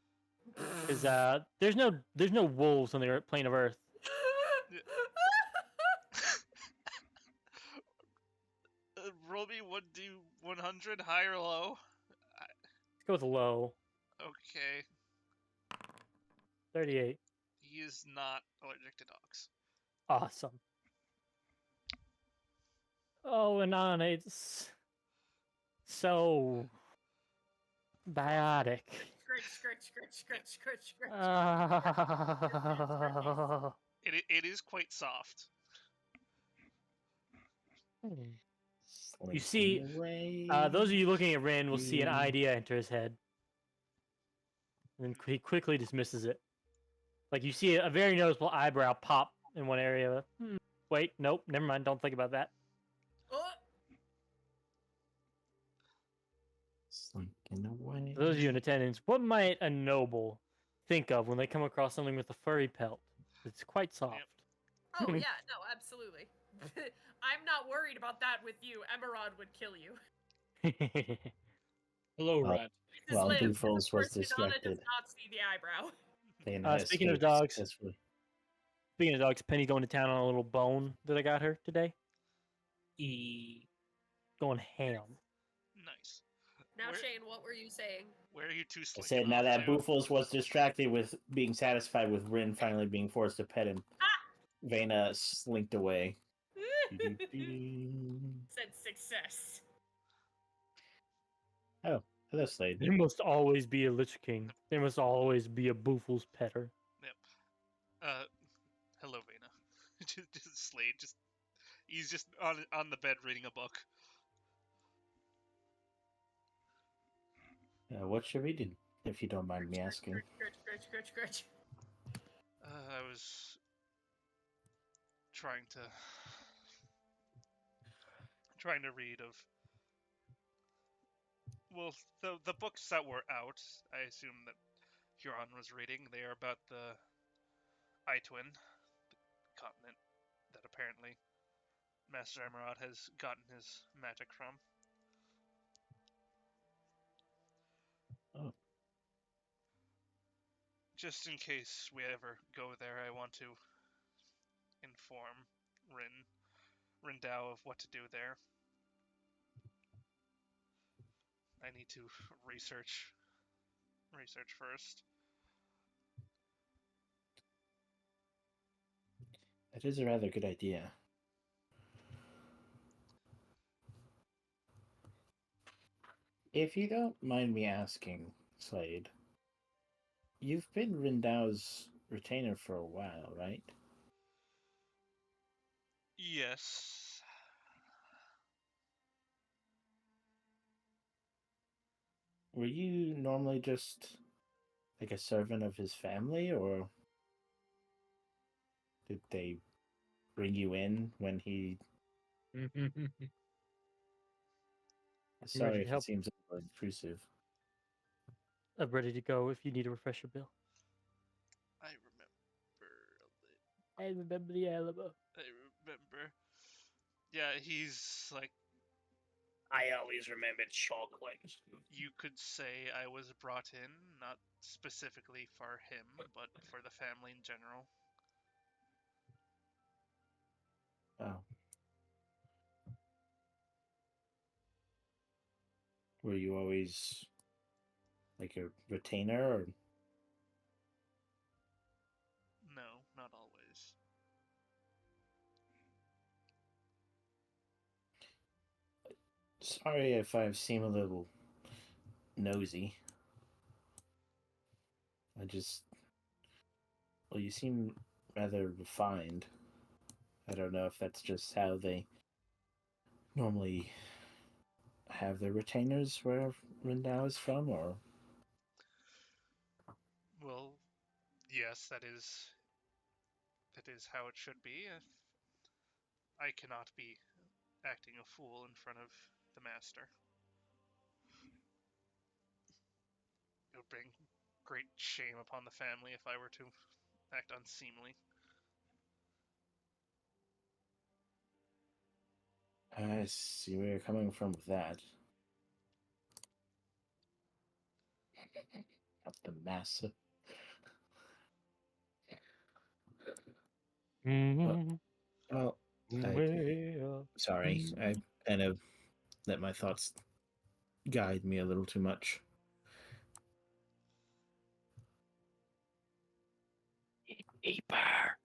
Because there's no wolves on the plane of Earth. Roll me 100, high or low. Let's go with low. Okay. 38. He is not allergic to dogs. Awesome. Oh, and on it's so biotic. Scritch. It is quite soft. You see, those of you looking at Rin will see an idea enter his head. And he quickly dismisses it. Like, you see a very noticeable eyebrow pop in one area. Wait, nope, never mind, don't think about that. Slinking away. For those of you in attendance, what might a noble think of when they come across something with a furry pelt? It's quite soft. Oh, yeah, no, absolutely. I'm not worried about that with you. Emerald would kill you. Hello, rat. Well, Liv, Boofles was Hidana does distracted. not see the eyebrow. Speaking of Escaped dogs, successfully. Penny's going to town on a little bone that I got her today. Going ham. Nice. Now, Shane, what were you saying? Where are you two I slinking said now off that to? Boofles was distracted with being satisfied with Rin finally being forced to pet him, Vena slinked away. Said success. Oh, hello, Slade. There must always be a Lich King. There must always be a Boofles petter. Yep. Hello, Vena. just Slade. He's just on the bed reading a book. What you reading, if you don't mind me asking? Scritch. I was trying to read of, well, the books that were out. I assume that Huron was reading. They are about the Twin, the continent that apparently Master Emerald has gotten his magic from. Oh. Just in case we ever go there, I want to inform Rindao of what to do there. I need to research first. That is a rather good idea. If you don't mind me asking, Slade, you've been Rindao's retainer for a while, right? Yes. Were you normally just like a servant of his family, or did they bring you in when he... Sorry if it seems a little intrusive. I'm ready to go if you need a refresher, Bill. I remember the Alamo. I remember. Yeah, he's like... I always remembered chocolate. You could say I was brought in, not specifically for him, but for the family in general. Oh. Were you always like a retainer, or... No, not always. Sorry if I seem a little nosy. Well, you seem rather refined. I don't know if that's just how they normally have their retainers where Rindao is from, or... Well, yes, that is how it should be. I cannot be acting a fool in front of the master. It would bring great shame upon the family if I were to act unseemly. I see where you're coming from with that. Not the massa. Well, sorry, I kind of let my thoughts guide me a little too much. Eeper.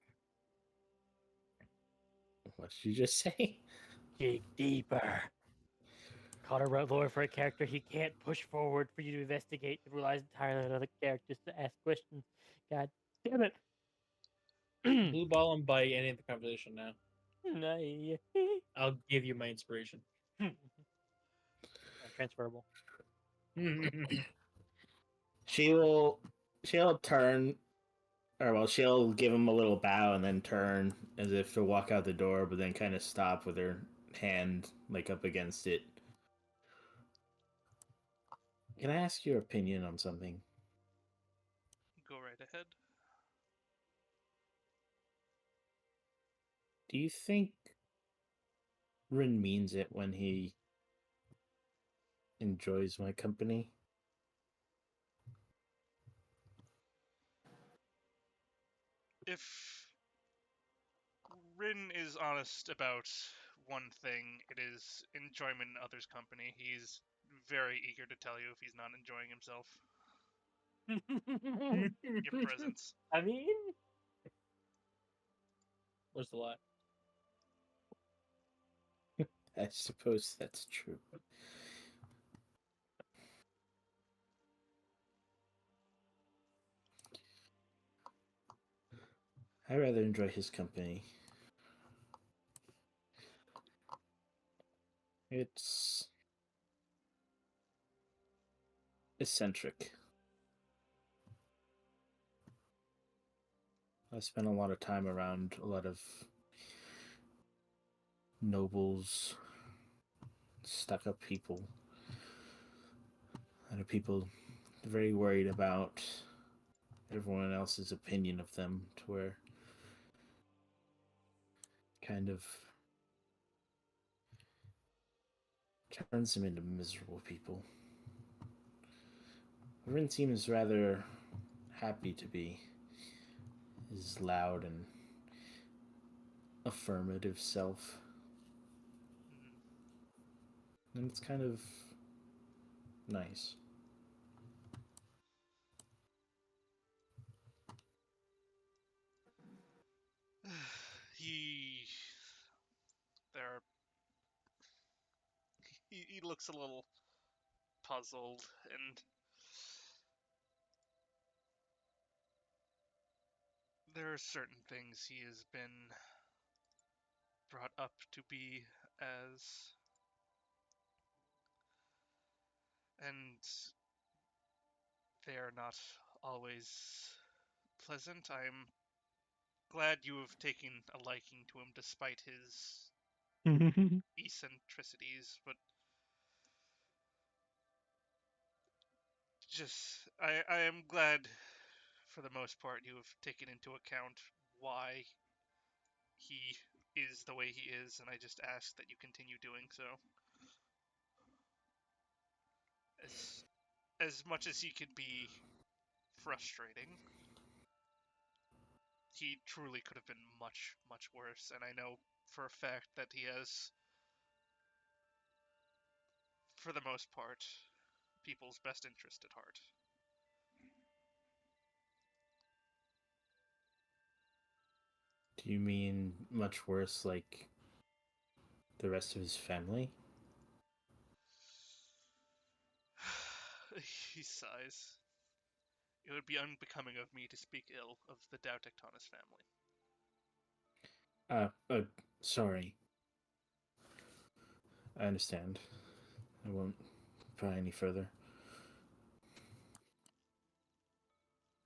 What did you just say? Dig deeper. Caught a lore for a character he can't push forward for you to investigate. It relies entirely on other characters to ask questions. God damn it. Blue ball and bite any of the conversation now. Nah. I'll give you my inspiration. Transferable. She'll turn, or well, she'll give him a little bow and then turn as if to walk out the door, but then kind of stop with her hand like up against it. Can I ask your opinion on something? Go right ahead. Do you think Rin means it when he enjoys my company? If Rin is honest about one thing, it is enjoyment in others' company. He's very eager to tell you if he's not enjoying himself. Your presence. I mean, Where's the lie? I suppose that's true. I rather enjoy his company. It's eccentric. I spent a lot of time around a lot of nobles, stuck-up people, a lot of people very worried about everyone else's opinion of them, to where kind of turns them into miserable people. Rin seems rather happy to be his loud and affirmative self. And it's kind of nice. He looks a little puzzled, and there are certain things he has been brought up to be as, and they are not always pleasant. I'm glad you have taken a liking to him despite his eccentricities, but I am glad for the most part you have taken into account why he is the way he is, and I just ask that you continue doing so. As much as he can be frustrating, he truly could have been much, much worse, and I know for a fact that he has, for the most part, people's best interest at heart. Do you mean much worse, like the rest of his family? He sighs. It would be unbecoming of me to speak ill of the Dow-Tectonis family. Sorry. I understand. I won't pry any further.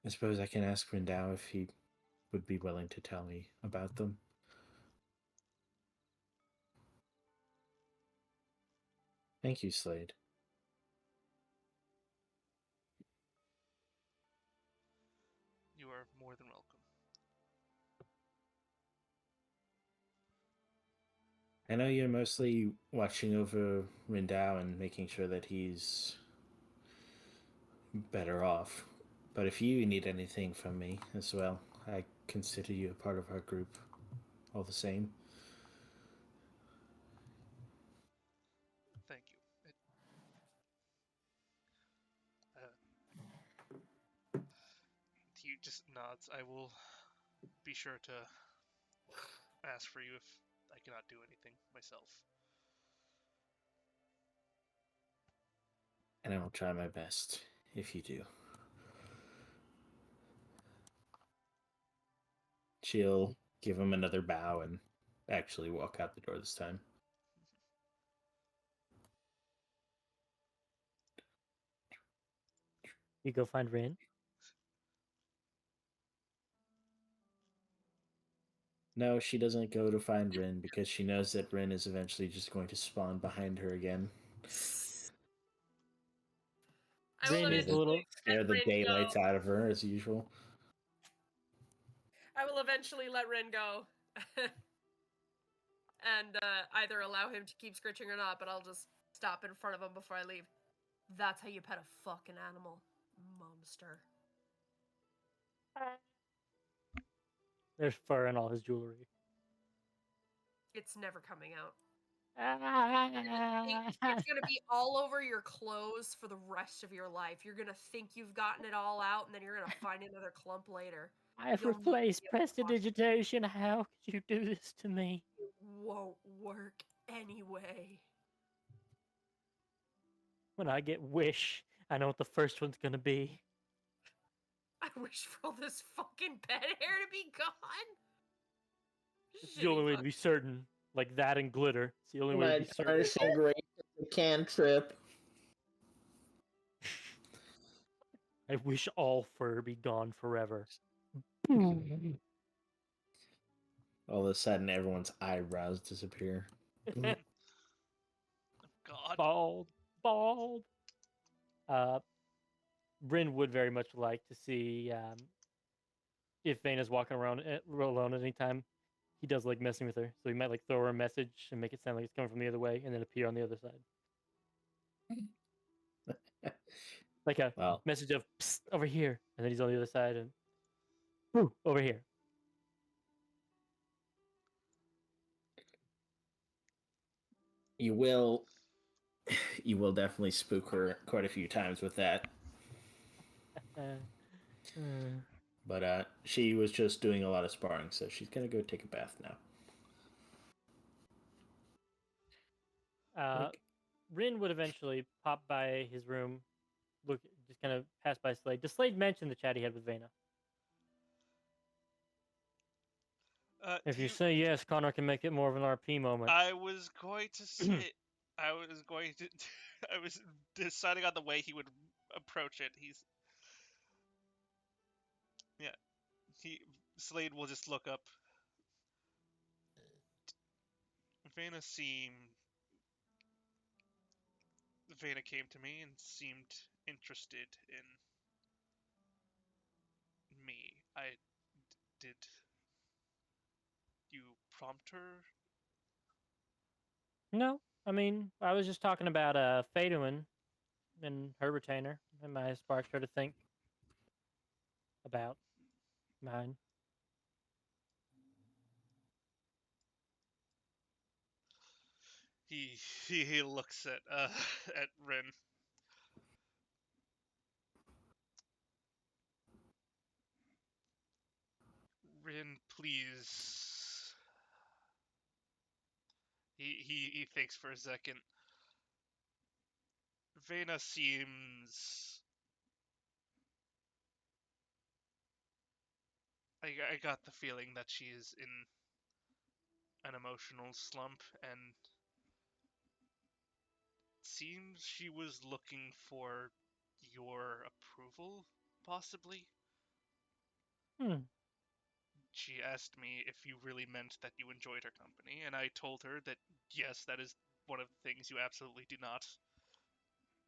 I suppose I can ask Rindao if he would be willing to tell me about them. Thank you, Slade. You are more than welcome. I know you're mostly watching over Rindao and making sure that he's better off. But if you need anything from me as well, I consider you a part of our group all the same. Thank you. He just nods. I will be sure to ask for you if cannot do anything myself. And I will try my best if you do. She'll give him another bow and actually walk out the door this time. You go find Rin. No, she doesn't go to find Rin because she knows that Rin is eventually just going to spawn behind her again. I will Rin is a little. Scare the Rin daylights go. out of her as usual. I will eventually let Rin go. And either allow him to keep scritching or not, but I'll just stop in front of him before I leave. That's how you pet a fucking animal, monster. There's fur in all his jewelry. It's never coming out. Ah. It's gonna be all over your clothes for the rest of your life. You're gonna think you've gotten it all out, and then you're gonna find another clump later. I've You'll need to replaced be a fuck- prestidigitation. How could you do this to me? It won't work anyway. When I get Wish, I know what the first one's gonna be. I wish for all this fucking pet hair to be gone. It's the only way to be certain. Like that and glitter. It's the only way to be certain. tarnishing great cantrip. I wish all fur be gone forever. All of a sudden, everyone's eyebrows disappear. God. Bald. Bryn would very much like to see if Vena's walking around alone at any time. He does like messing with her, so he might like throw her a message and make it sound like it's coming from the other way, and then appear on the other side. Like a message of "Psst, over here," and then he's on the other side, and "Ooh, over here." You will definitely spook her quite a few times with that. But she was just doing a lot of sparring, so she's gonna go take a bath now. Rin would eventually pop by his room, look, just kind of pass by Slade. Does Slade mention the chat he had with Vena? If you say yes, Connor can make it more of an RP moment. I was going to say, I was deciding on the way he would approach it. Slade will just look up. Vena came to me and seemed interested in me. Did you prompt her? No, I mean, I was just talking about Faduin and her retainer, and my sparked her to think about mine. He looks at Rin. Rin, please. He thinks for a second. Vena seems. I got the feeling that she is in an emotional slump, and it seems she was looking for your approval, possibly. She asked me if you really meant that you enjoyed her company, and I told her that yes, that is one of the things you absolutely do not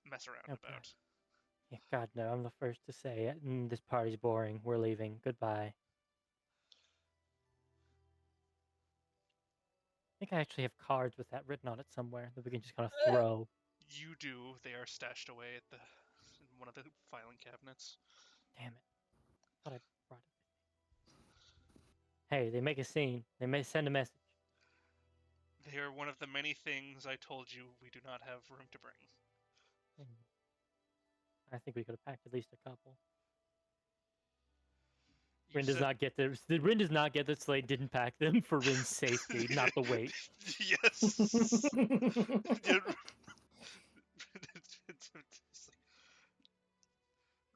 mess around about. Yeah, God, no, I'm the first to say it. This party's boring. We're leaving. Goodbye. I think I actually have cards with that written on it somewhere that we can just kind of throw. You do. They are stashed away in one of the filing cabinets. Damn it. I thought I brought it with me. Hey, they make a scene. They may send a message. They are one of the many things I told you we do not have room to bring. I think we could have packed at least a couple. Rin does not get this. Rin does not get that Slade didn't pack them for Rin's safety, not the weight. Yes. Yeah, it's like,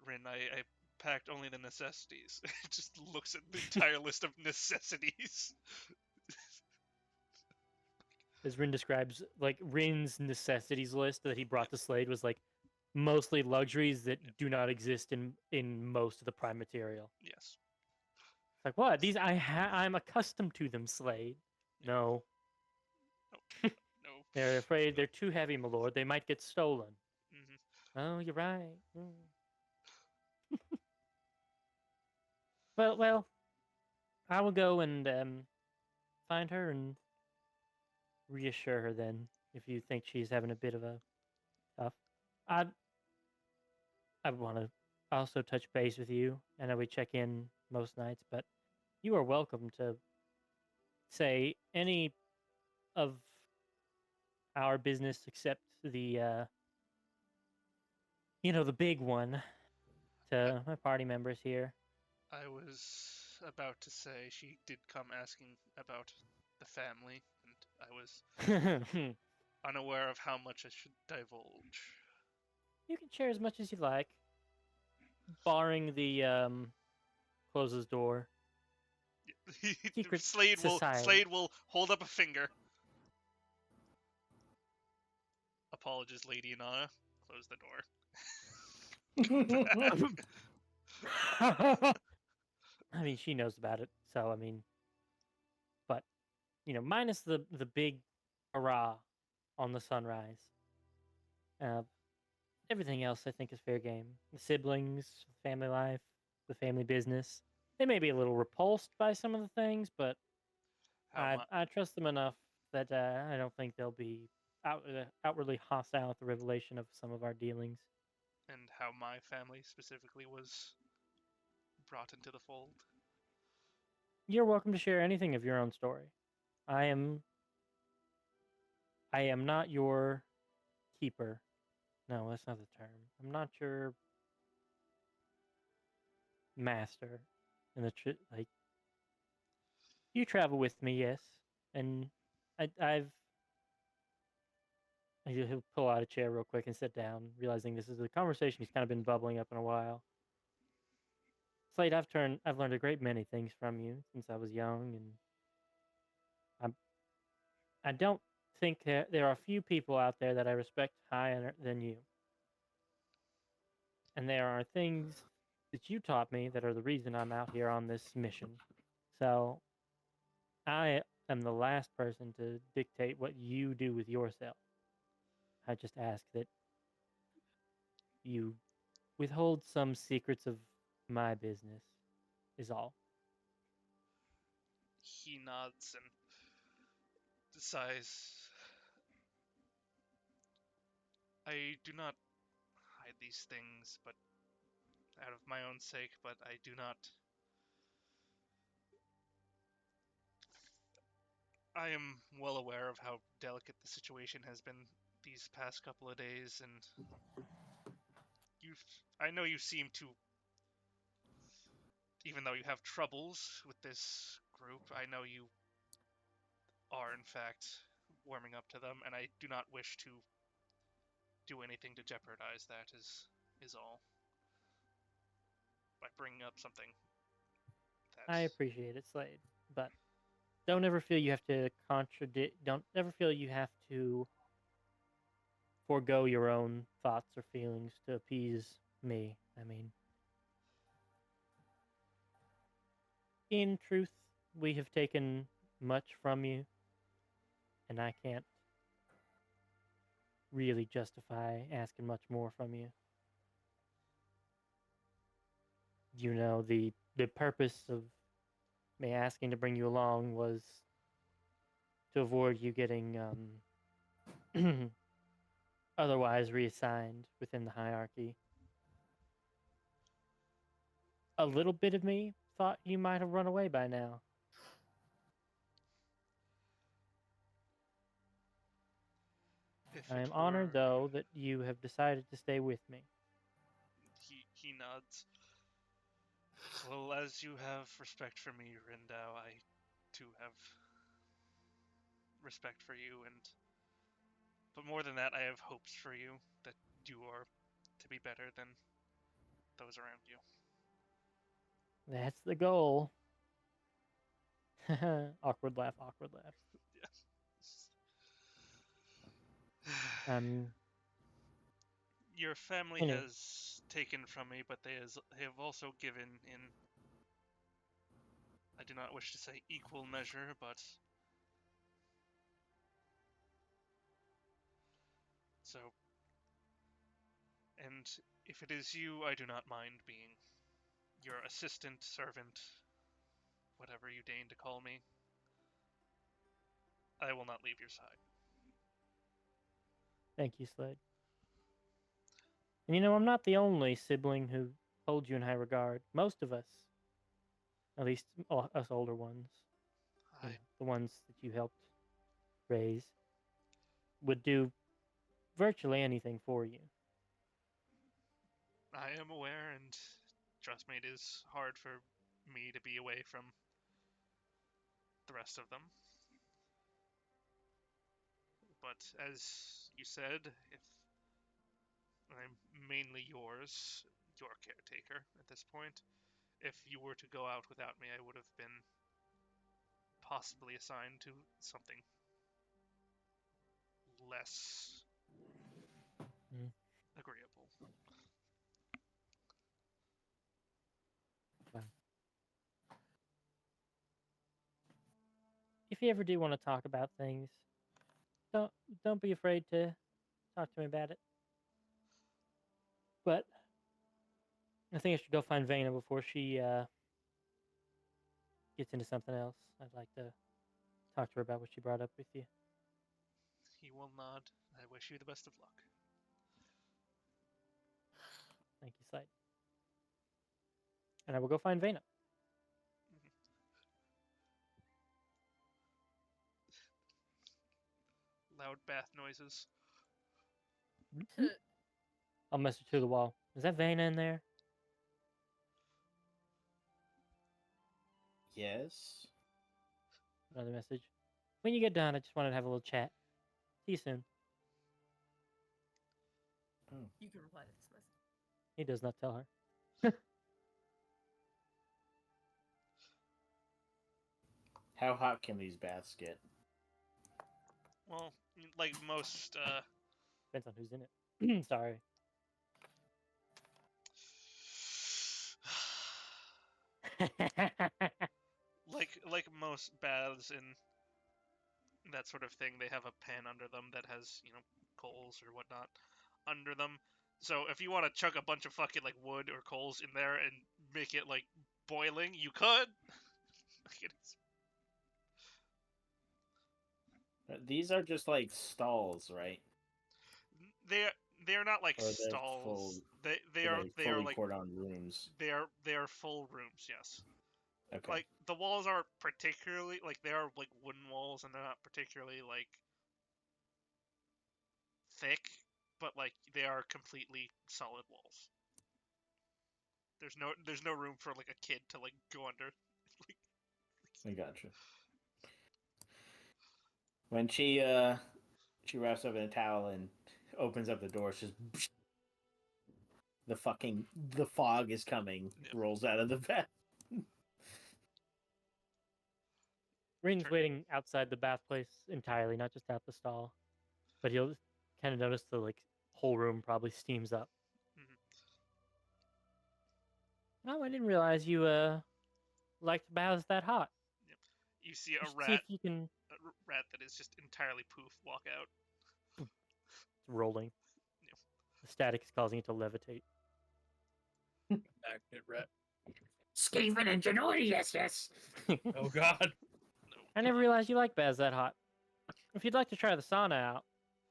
Rin, I packed only the necessities. It just looks at the entire list of necessities. As Rin describes, like Rin's necessities list that he brought to Slade was like mostly luxuries that do not exist in most of the prime material. Yes. It's like what? These I'm accustomed to them, Slade. Yeah. No. No. They're afraid they're too heavy, my lord. They might get stolen. Mm-hmm. Oh, you're right. Well, I will go and find her and reassure her then if you think she's having a bit of a tough. I want to also touch base with you. I know we check in most nights, but you are welcome to say any of our business except the the big one to my party members here. I was about to say she did come asking about the family, and I was unaware of how much I should divulge. You can share as much as you like, barring the closes door. Secret society. Slade will hold up a finger. Apologies, Lady Inanna. Close the door. I mean, she knows about it, so I mean, but minus the big hurrah on the sunrise. Everything else, I think, is fair game. The siblings, family life, the family business. They may be a little repulsed by some of the things, but I trust them enough that I don't think they'll be outwardly hostile at the revelation of some of our dealings. And how my family specifically was brought into the fold. You're welcome to share anything of your own story. I am not your keeper. No, that's not the term. I'm not your master. In the like, you travel with me, yes, and I've. He'll pull out a chair real quick and sit down, realizing this is a conversation he's kind of been bubbling up in a while. Slade, I've learned a great many things from you since I was young, and I don't think there are a few people out there that I respect higher than you. And there are things that you taught me that are the reason I'm out here on this mission. So I am the last person to dictate what you do with yourself. I just ask that you withhold some secrets of my business, is all. He nods and sighs. I do not hide these things, but out of my own sake, but I do not. I am well aware of how delicate the situation has been these past couple of days, and I know you seem to, even though you have troubles with this group, I know you are in fact warming up to them, and I do not wish to do anything to jeopardize that is all. By bringing up something that's... I appreciate it, Slade, but don't ever feel you have to don't ever feel you have to forego your own thoughts or feelings to appease me. I mean, in truth, we have taken much from you, and I can't really justify asking much more from you. The purpose of me asking to bring you along was to avoid you getting otherwise reassigned within the hierarchy. A little bit of me thought you might have run away by now. I am honored, though, that you have decided to stay with me. He nods. Well, as you have respect for me, Rindau, I too have respect for you, but more than that, I have hopes for you that you are to be better than those around you. That's the goal. Awkward laugh, awkward laugh. Your family Anyway. has taken from me, but they have also given in, I do not wish to say equal measure, but so, and if it is you, I do not mind being your assistant, servant, whatever you deign to call me. I will not leave your side. Thank you, Slade. And I'm not the only sibling who holds you in high regard. Most of us, at least us older ones, the ones that you helped raise, would do virtually anything for you. I am aware, and trust me, it is hard for me to be away from the rest of them. But as you said, if I'm mainly yours, your caretaker at this point, if you were to go out without me, I would have been possibly assigned to something less agreeable. Wow. If you ever do want to talk about things, don't be afraid to talk to me about it. But I think I should go find Vena before she gets into something else. I'd like to talk to her about what she brought up with you. He will nod. I wish you the best of luck. Thank you, Slade. And I will go find Vena. Loud bath noises. I'll message through the wall. Is that Vena in there? Yes. Another message. When you get done, I just wanted to have a little chat. See you soon. Oh. You can reply to this message. He does not tell her. How hot can these baths get? Well, like most, Depends on who's in it. Sorry. like most baths in that sort of thing, they have a pan under them that has, coals or whatnot under them. So if you want to chuck a bunch of fucking like wood or coals in there and make it like boiling, you could. These are just like stalls, right? They're not like Or stalls. full, they are fully like cordoned rooms. they are full rooms. Yes. Okay. Like the walls are particularly like they are like wooden walls and they're not particularly like thick, but like they are completely solid walls. There's no room for like a kid to like go under. I gotcha. When she wraps up in a towel and opens up the door, it's just the fog is coming, rolls out of the bed. Rin's waiting outside the bath place entirely, not just out the stall. But he'll kind of notice the whole room probably steams up. Oh, I didn't realize you liked baths that hot. Yep. You see a See rat. if you can. A rat that is just entirely poof walk out. It's rolling. Yep. The static is causing it to levitate. Magnet rat. Skaven ingenuity, yes. Oh god. I never realized you like baths that hot. If you'd like to try the sauna out,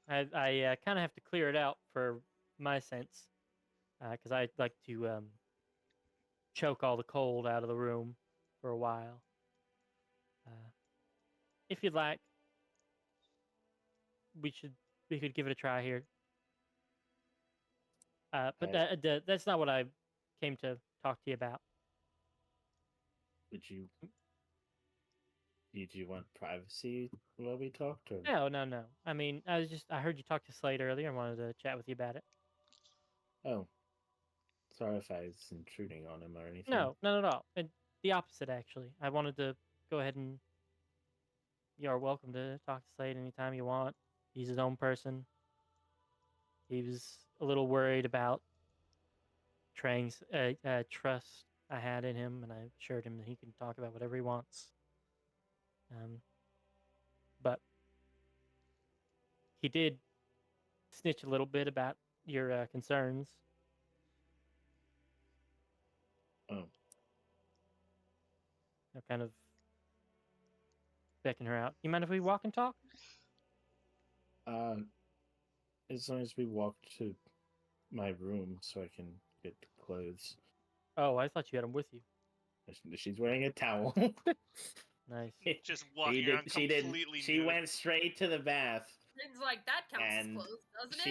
I kind of have to clear it out for my sense, because I like to choke all the cold out of the room for a while. If you'd like, we could give it a try here. But that's not what I came to talk to you about. Did you want privacy while we talked, or? No. I mean, I heard you talk to Slade earlier and wanted to chat with you about it. Oh, sorry if I was intruding on him or anything. No, not at all. The opposite, actually. I wanted to go ahead and you're welcome to talk to Slade anytime you want. He's his own person. He was a little worried about Trang's trust I had in him, and I assured him that he can talk about whatever he wants. But he did snitch a little bit about your concerns. Oh. I'll kind of beckon her out. You mind if we walk and talk? As long as we walk to my room so I can get clothes. Oh, I thought you had them with you. She's wearing a towel. Nice. Just walking around completely She nude. went straight to the bath. Things like that counts as And clothes, doesn't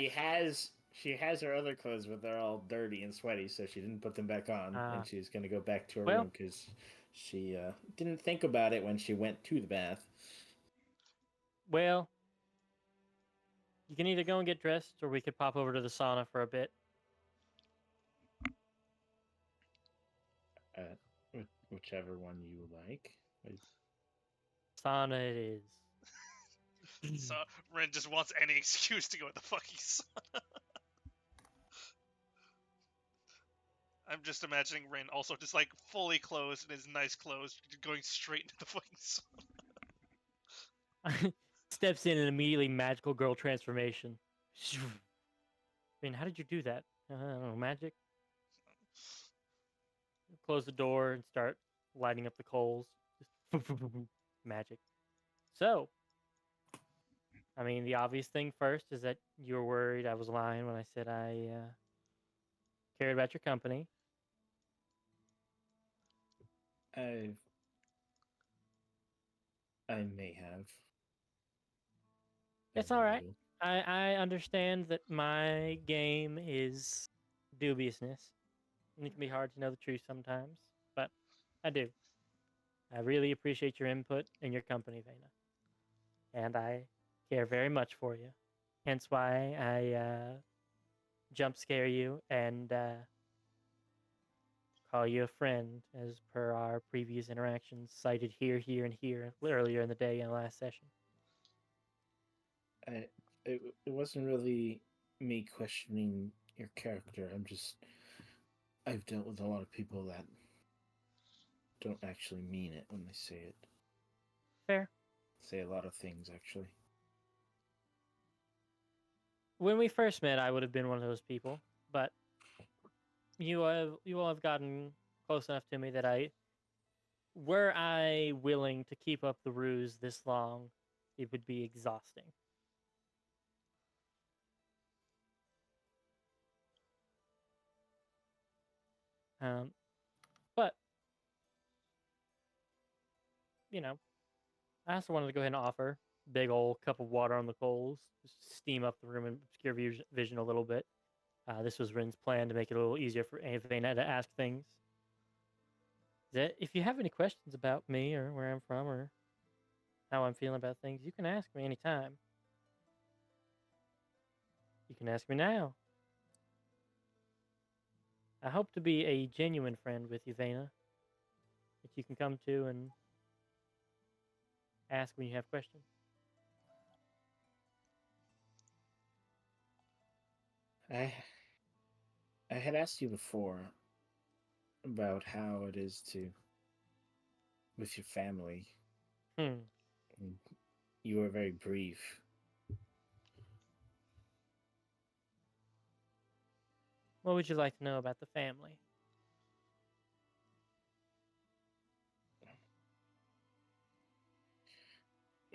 she it? has her other clothes, but they're all dirty and sweaty, so she didn't put them back on. And she's gonna go back to her room because she didn't think about it when she went to the bath. Well, you can either go and get dressed, or we could pop over to the sauna for a bit. Whichever one you like. Sauna it is. So Ren just wants any excuse to go to the fucking sauna. I'm just imagining Ren also just like fully clothed in his nice clothes, going straight into the fucking sauna. Steps in and immediately magical girl transformation. I mean, how did you do that? I don't know, magic? Close the door and start lighting up the coals. Just magic. So, I mean, the obvious thing first is that you were worried I was lying when I said I cared about your company. I may have. It's all right. I understand that my game is dubiousness. And it can be hard to know the truth sometimes, but I do. I really appreciate your input and your company, Vena. And I care very much for you. Hence why I jump scare you and call you a friend, as per our previous interactions cited here, and here earlier in the day in the last session. It wasn't really me questioning your character. I've dealt with a lot of people that don't actually mean it when they say it. Fair. Say a lot of things, actually. When we first met, I would have been one of those people, but you all have gotten close enough to me that were I willing to keep up the ruse this long, it would be exhausting. But you know, I also wanted to go ahead and offer big old cup of water on the coals, just steam up the room and obscure vision a little bit. This was Rin's plan to make it a little easier for Vena to ask things. That if you have any questions about me or where I'm from or how I'm feeling about things, you can ask me anytime. You can ask me now. I hope to be a genuine friend with you, Vena, that you can come to and ask when you have questions. I had asked you before about how it is with your family. You were very brief. What would you like to know about the family?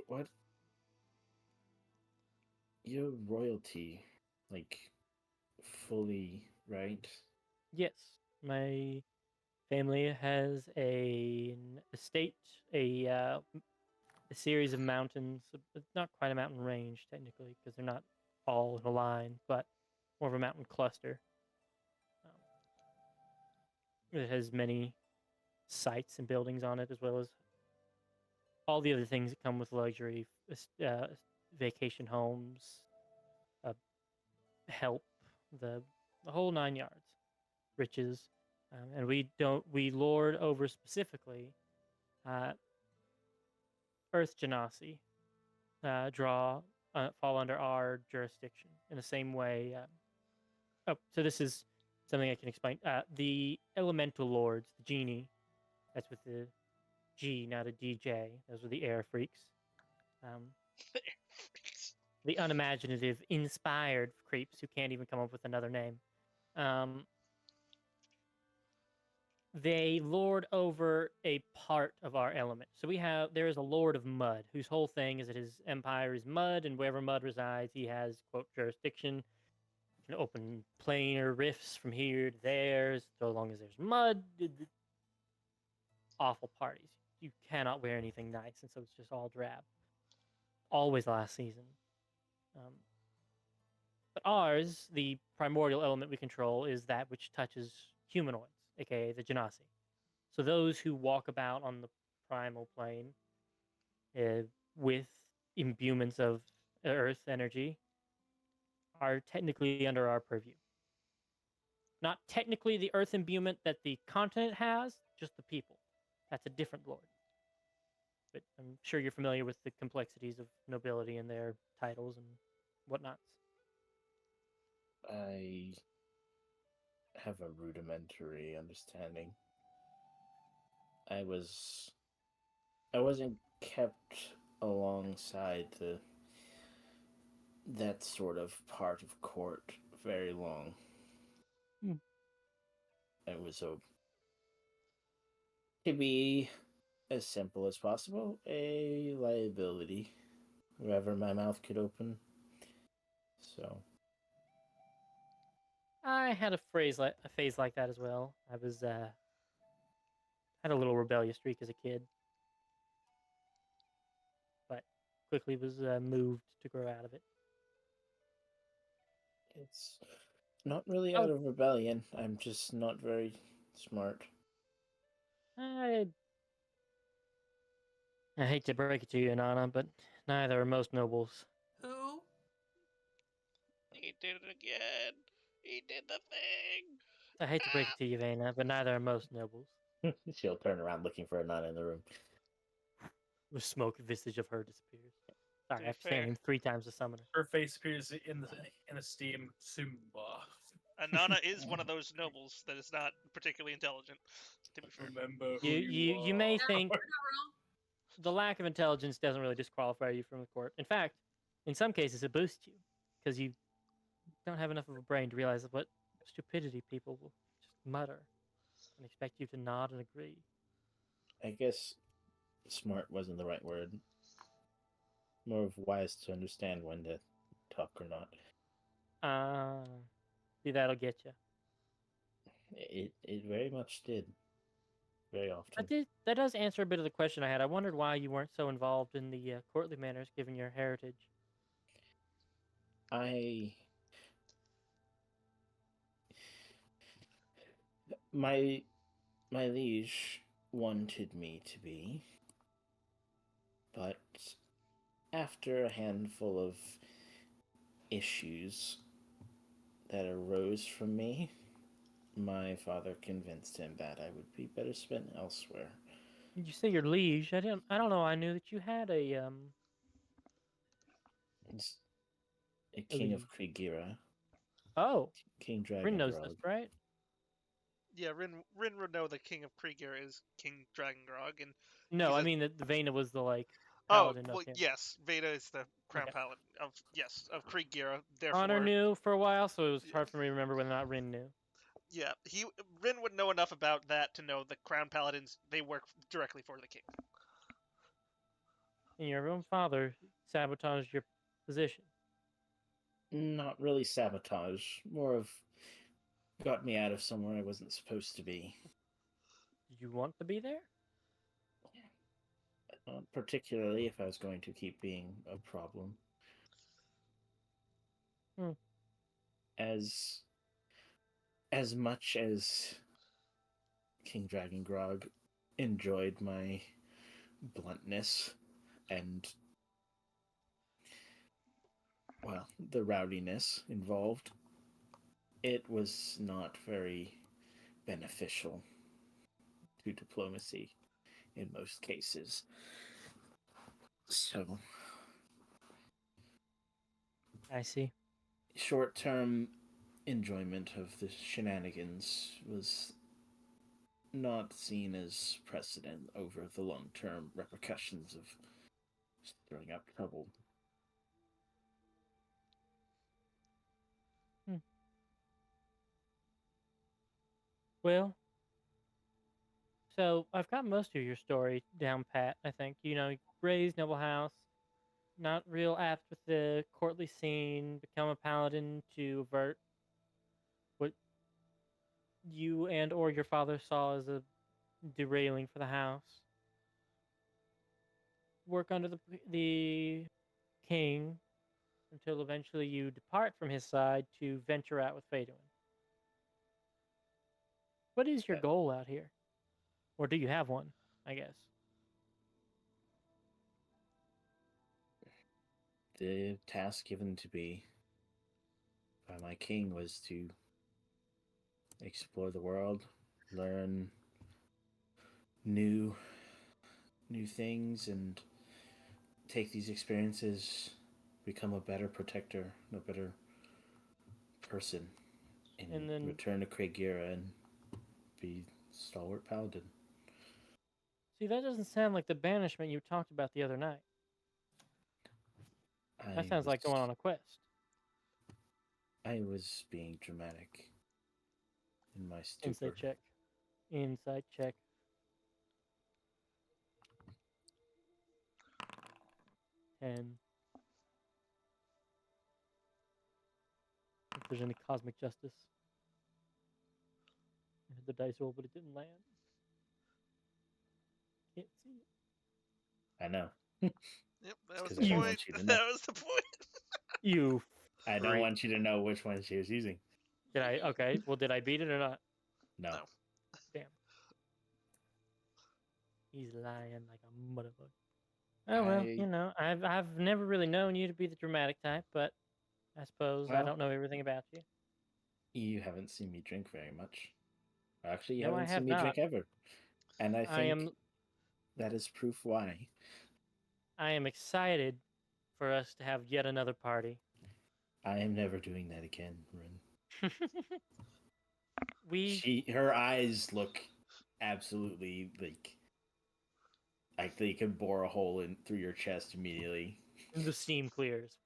What? You're royalty, like, fully, right? Yes. My family has an estate, a series of mountains. It's not quite a mountain range, technically, because they're not all in a line, but more of a mountain cluster. It has many sites and buildings on it, as well as all the other things that come with luxury, vacation homes, uh, help, the whole 9 yards, riches, and we lord over specifically uh, Earth Genasi, fall under our jurisdiction in the same way. So this is something I can explain. The elemental lords, the genie, that's with the G, not a DJ. Those are the air freaks. Um, the unimaginative, inspired creeps who can't even come up with another name. Um, they lord over a part of our element. So there is a lord of mud whose whole thing is that his empire is mud, and wherever mud resides, he has, quote, jurisdiction. Can open planar rifts from here to there, so long as there's mud. Awful parties. You cannot wear anything nice, and so it's just all drab. Always last season. But ours, the primordial element we control, is that which touches humanoids, aka the Genasi. So those who walk about on the primal plane with imbuements of earth energy are technically under our purview. Not technically the earth imbuement that the continent has, just the people. That's a different lord. But I'm sure you're familiar with the complexities of nobility and their titles and whatnots. I have a rudimentary understanding. I wasn't kept alongside that sort of part of court very long. It was to be as simple as possible, a liability wherever my mouth could open. So I had a phase like that as well. I was had a little rebellious streak as a kid, but quickly was moved to grow out of it. it's not really out of rebellion. I'm just not very smart. I hate to break it to you, Nana, but neither are most nobles. Who? He did it again. He did the thing. I hate to break it to you, Vena, but neither are most nobles. She'll turn around looking for a nun in the room. The smoke visage of her disappears. Sorry, I have to say fair. her name 3 times to summon her. Her face appears in the steam. Simba. Anana is one of those nobles that is not particularly intelligent. To be fair. Remember who You may Yeah, think you're not wrong. the lack of intelligence doesn't really disqualify you from the court. In fact, in some cases, it boosts you because you don't have enough of a brain to realize what stupidity people will just mutter and expect you to nod and agree. I guess smart wasn't the right word. More of wise to understand when to talk or not. See, that'll get you. It very much did. Very often. That does answer a bit of the question I had. I wondered why you weren't so involved in the courtly manners, given your heritage. My liege wanted me to be, but after a handful of issues that arose from me, my father convinced him that I would be better spent elsewhere. Did you say your liege? I don't know. I knew that you had a It's a king of Krigira. Oh, King Dragon. Rin knows this, right? Yeah, Rin would know the King of Kriegir is King Dragongrog, and no, I mean that the Vena was the oh, paladin well, of him. yes, Veda is the crown paladin of Kriegir. Therefore, Honor knew for a while, so it was hard for me to remember whether or not Rin knew. Yeah, Rin would know enough about that to know the crown paladins. They work directly for the king. And your own father sabotaged your position. Not really sabotage, more of got me out of somewhere I wasn't supposed to be. Did you want to be there? Particularly if I was going to keep being a problem. As much as King Dragongrog enjoyed my bluntness and, well, the rowdiness involved. It was not very beneficial to diplomacy in most cases. So, I see. short-term enjoyment of the shenanigans was not seen as precedent over the long-term repercussions of stirring up trouble. Well, so I've got most of your story down pat, I think. You know, raised noble house, not real apt with the courtly scene, become a paladin to avert what you and or your father saw as a derailing for the house. Work under the king until eventually you depart from his side to venture out with Phaeduin. What is your goal out here? Or do you have one, I guess? The task given to me by my king was to explore the world, learn new things, and take these experiences, become a better protector, a better person, and then return to Craigira and be stalwart paladin. See, that doesn't sound like the banishment you talked about the other night. That sounds like going on a quest. I was being dramatic in my stupor. Insight check. Insight check. And if there's any cosmic justice. I had the dice roll, but it didn't land. Can't see it. I know. Yep, that was the I don't point. want you to know. That was the point. You. I don't want you to know which one she was using. Did I? Okay. Well, did I beat it or not? No. Damn. He's lying like a motherfucker. Oh well, you know, I've never really known you to be the dramatic type, but I suppose I don't know everything about you. You haven't seen me drink very much. Actually, you No, I haven't have seen me not. drink ever. And I think that is proof why. I am excited for us to have yet another party. I am never doing that again, Rin. Her eyes look absolutely like they could bore a hole in through your chest immediately. And the steam clears.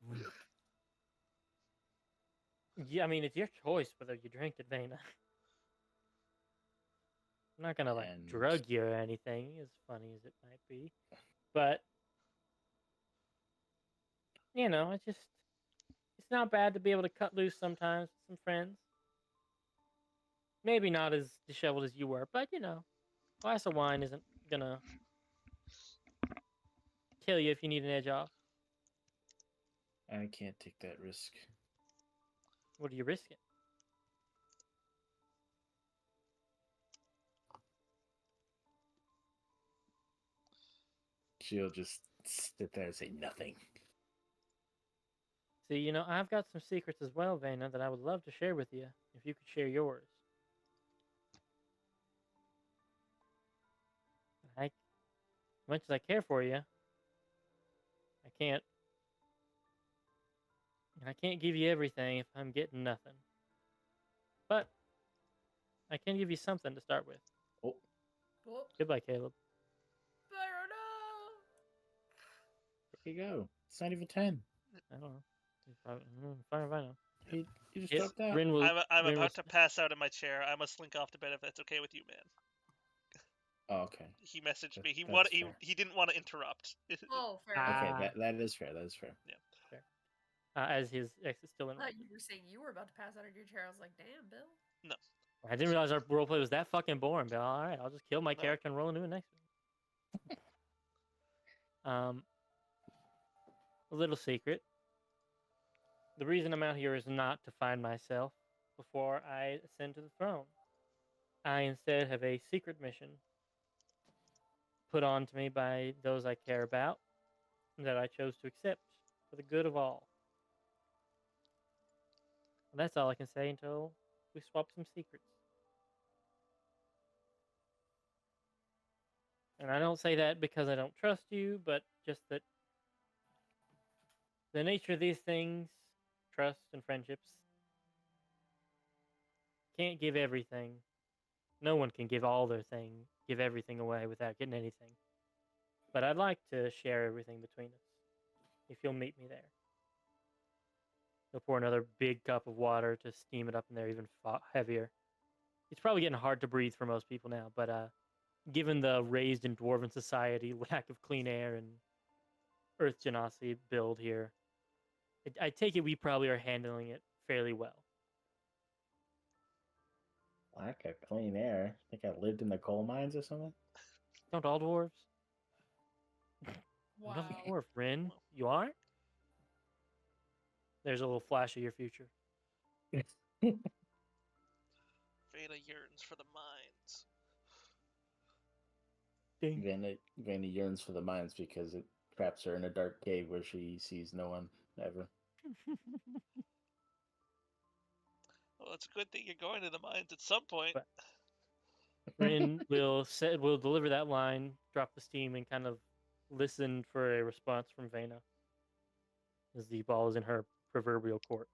Yeah, I mean, it's your choice whether you drink it, Vena. I'm not gonna drug you or anything, as funny as it might be. But you know, it's not bad to be able to cut loose sometimes with some friends. Maybe not as disheveled as you were, but you know, a glass of wine isn't gonna kill you if you need an edge off. I can't take that risk. What are you risking? She'll just sit there and say nothing. See, you know, I've got some secrets as well, Vena, that I would love to share with you, if you could share yours. As much as I care for you, I can't give you everything if I'm getting nothing. But I can give you something to start with. Oh. Goodbye, Caleb. There you go. It's not even 10. I don't know. Fine, I know. You just dropped out. I'm about to pass out in my chair. I must slink off to bed if that's okay with you, man. Oh, okay. He messaged me. He didn't want to interrupt. Oh, fair. Okay, that is fair. That is fair. Yeah. Fair. As his ex is still in. I thought you were saying you were about to pass out of your chair. I was like, damn, Bill. No. I didn't realize our roleplay was that fucking boring, Bill. All right, I'll just kill my character and roll a new one next week. A little secret. The reason I'm out here is not to find myself before I ascend to the throne. I instead have a secret mission put on to me by those I care about, that I chose to accept for the good of all. And that's all I can say until we swap some secrets. And I don't say that because I don't trust you, but just that the nature of these things, trust and friendships, can't give everything. No one can give all their thing, give everything away without getting anything. But I'd like to share everything between us, if you'll meet me there. He'll pour another big cup of water to steam it up in there even heavier. It's probably getting hard to breathe for most people now, but given the raised in dwarven society, lack of clean air, and earth genocide build here, I take it we probably are handling it fairly well. Lack of clean air. I think I lived in the coal mines or something. Don't all dwarves? Wow. I'm not a dwarf, Rin. You are? There's a little flash of your future. Veda yearns for the mines. Ding. Vanna yearns for the mines because it traps her in a dark cave where she sees no one ever. Well, it's a good thing you're going to the mines at some point. But Rin will deliver that line, drop the steam, and kind of listen for a response from Vena as the ball is in her proverbial court.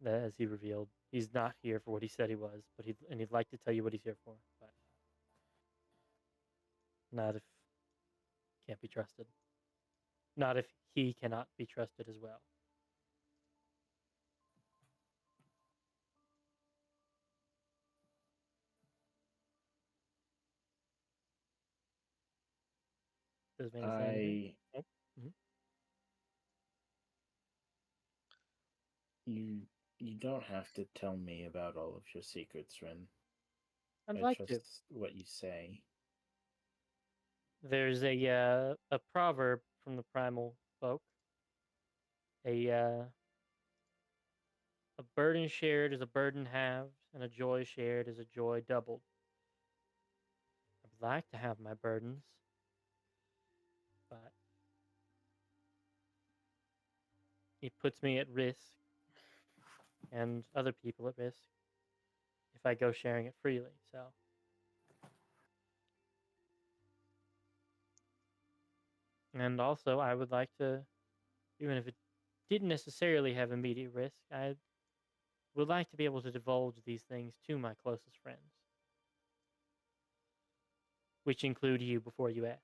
As he revealed, he's not here for what he said he was, but he'd like to tell you what he's here for, but not if can't be trusted. Not if he cannot be trusted as well. Does Vena say anything? Nope. Mm-hmm. You don't have to tell me about all of your secrets, Ren. I'd I like trust to. what you say. There's a proverb from the primal folk. A burden shared is a burden halved, and a joy shared is a joy doubled. I'd like to have my burdens, but it puts me at risk and other people at risk if I go sharing it freely. So, and also I would like to, even if it didn't necessarily have immediate risk, I would like to be able to divulge these things to my closest friends, which include you before you ask.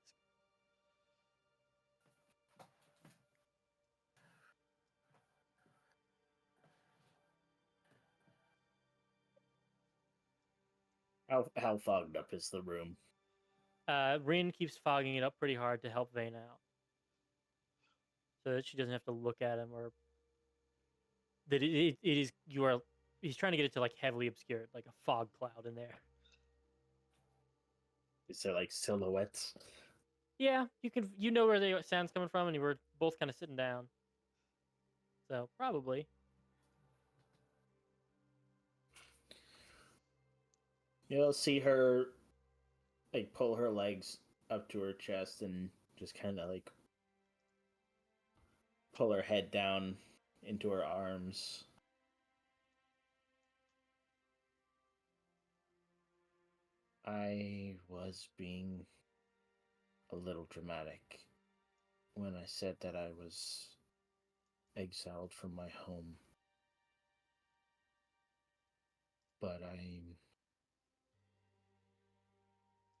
How fogged up is the room? Rin keeps fogging it up pretty hard to help Vayne out, so that she doesn't have to look at him, or that it is he's trying to get it to like heavily obscured, like a fog cloud in there. Is there like silhouettes? Yeah, you know where the sound's coming from, and you were both kind of sitting down, so probably. You'll see her like pull her legs up to her chest and just kind of like pull her head down into her arms. I was being a little dramatic when I said that I was exiled from my home. But I'm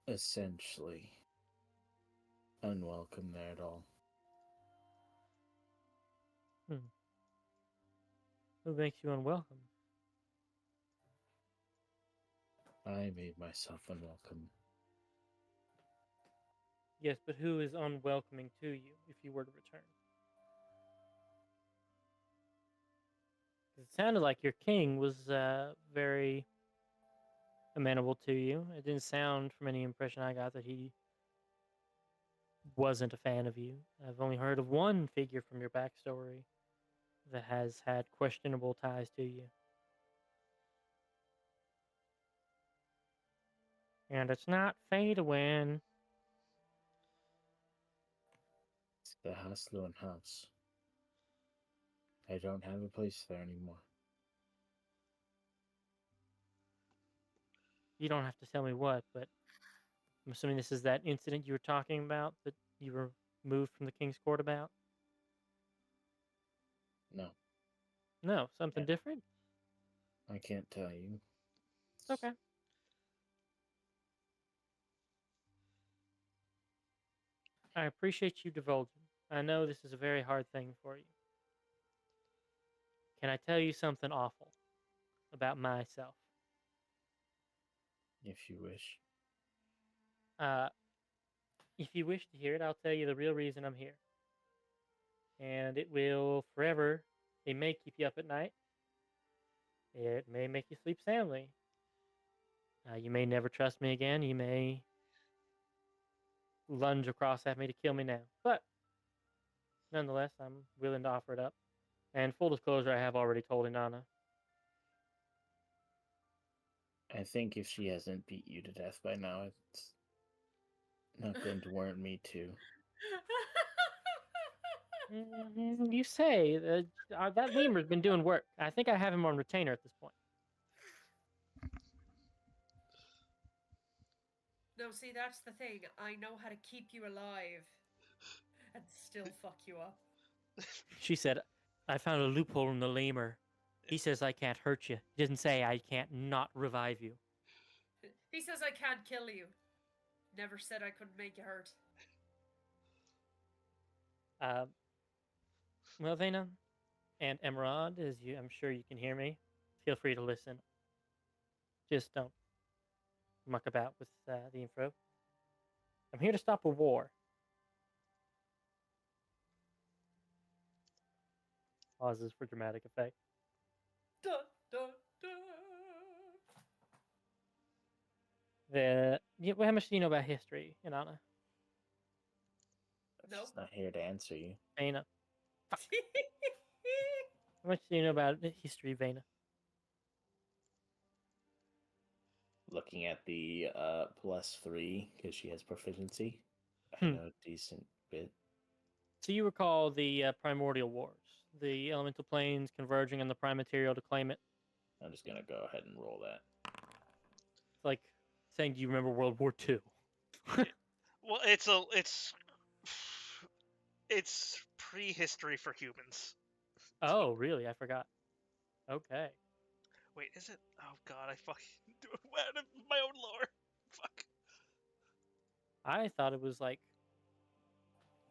essentially unwelcome there at all. Who makes you unwelcome? I made myself unwelcome. Yes, but who is unwelcoming to you if you were to return? It sounded like your king was very amenable to you. It didn't sound, from any impression I got, that he wasn't a fan of you. I've only heard of one figure from your backstory that has had questionable ties to you. And it's not pay to win. It's the Hasloan house. I don't have a place there anymore. You don't have to tell me what, but I'm assuming this is that incident you were talking about that you were moved from the King's Court about? No, No, something different? I can't tell you. It's okay. I appreciate you divulging. I know this is a very hard thing for you. Can I tell you something awful about myself? If you wish. Uh, if you wish to hear it, I'll tell you the real reason I'm here. And it will forever, it may keep you up at night. It may make you sleep soundly. You may never trust me again. You may lunge across at me to kill me now. But nonetheless, I'm willing to offer it up. And full disclosure, I have already told Inanna. I think if she hasn't beat you to death by now, it's not going to warrant me to. You say that lemur's been doing work. I think I have him on retainer at this point. No, see, that's the thing. I know how to keep you alive and still fuck you up. She said, I found a loophole in the lemur. He says I can't hurt you. He doesn't say I can't not revive you. He says I can't kill you. Never said I couldn't make you hurt. Well, Vena and Emerald, I'm sure you can hear me. Feel free to listen. Just don't muck about with the info. I'm here to stop a war. Pauses for dramatic effect. Dun, dun, dun. How much do you know about history, Inanna? Nope. She's not here to answer you. Vena. How much do you know about history, Vena? Looking at the +3, because she has proficiency, I know a decent bit. So you recall the primordial wars, the elemental planes converging on the prime material to claim it. I'm just gonna go ahead and roll that. It's like saying, "Do you remember World War II?" Well, it's prehistory for humans. Oh, really? I forgot. Okay. Wait, is it? Oh god, I fucking do it out of my own lore. Fuck. I thought it was like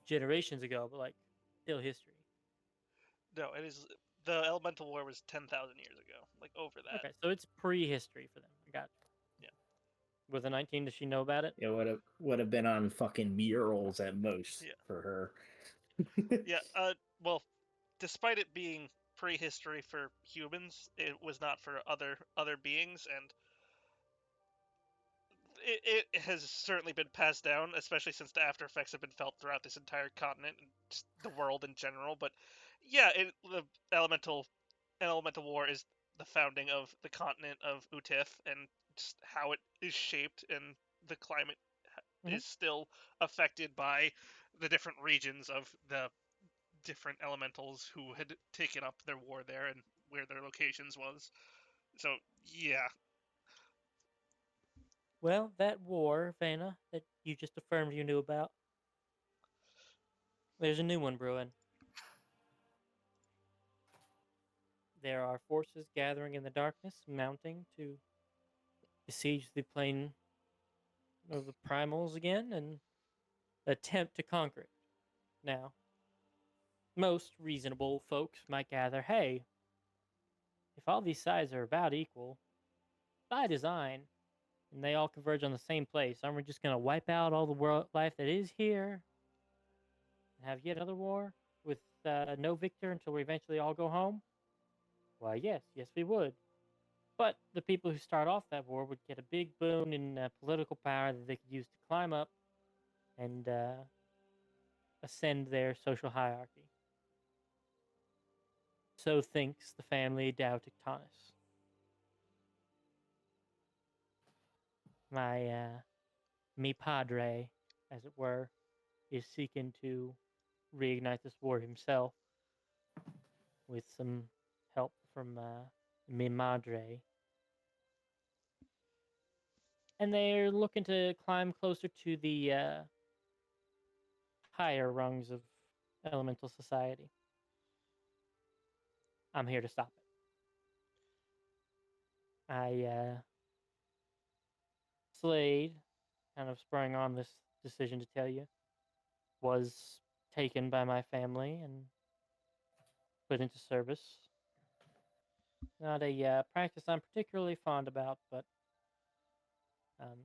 generations ago, but like still history. No, it is. The elemental war was 10,000 years ago, like over that. Okay, so it's prehistory for them. I got you. Yeah. With a 19, does she know about it? It would have been on fucking murals at most for her. Yeah. Well, despite it being prehistory for humans, it was not for other beings, and it has certainly been passed down, especially since the after effects have been felt throughout this entire continent and just the world in general. But yeah, the elemental war is the founding of the continent of Utith and just how it is shaped, and the climate is still affected by the different regions of the different elementals who had taken up their war there and where their locations was. So yeah. Well, that war, Vena, that you just affirmed you knew about, there's a new one brewing. There are forces gathering in the darkness, mounting to besiege the plane of the primals again and attempt to conquer it. Now, most reasonable folks might gather, hey, if all these sides are about equal, by design, and they all converge on the same place, aren't we just going to wipe out all the world life that is here and have yet another war with no victor until we eventually all go home? Why, yes, we would. But the people who start off that war would get a big boon in political power that they could use to climb up and ascend their social hierarchy. So thinks the family Dow Tectonus. my mi padre, as it were, is seeking to reignite this war himself with some help from mi madre. And they're looking to climb closer to the higher rungs of elemental society. I'm here to stop it. Slade, kind of spurring on this decision to tell you, was taken by my family and put into service. Not a practice I'm particularly fond about, but um,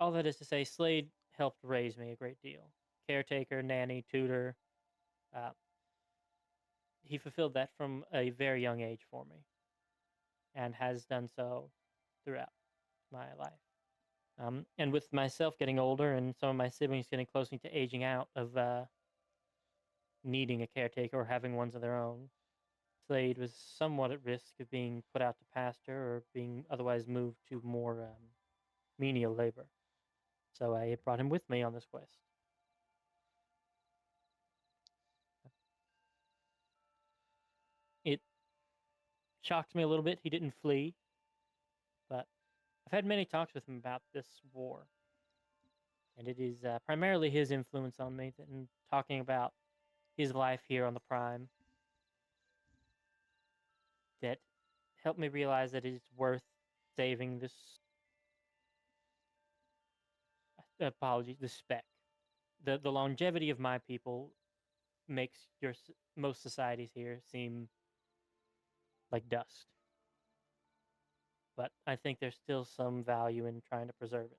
all that is to say, Slade helped raise me a great deal. Caretaker, nanny, tutor. Uh, he fulfilled that from a very young age for me and has done so throughout my life. And with myself getting older and some of my siblings getting closer to aging out of needing a caretaker or having ones of their own, Slade was somewhat at risk of being put out to pasture or being otherwise moved to more menial labor. So I brought him with me on this quest. It shocked me a little bit he didn't flee, but I've had many talks with him about this war. And it is primarily his influence on me in talking about his life here on the Prime that helped me realize that it's worth saving this apologies, the spec. The longevity of my people makes most societies here seem like dust. But I think there's still some value in trying to preserve it.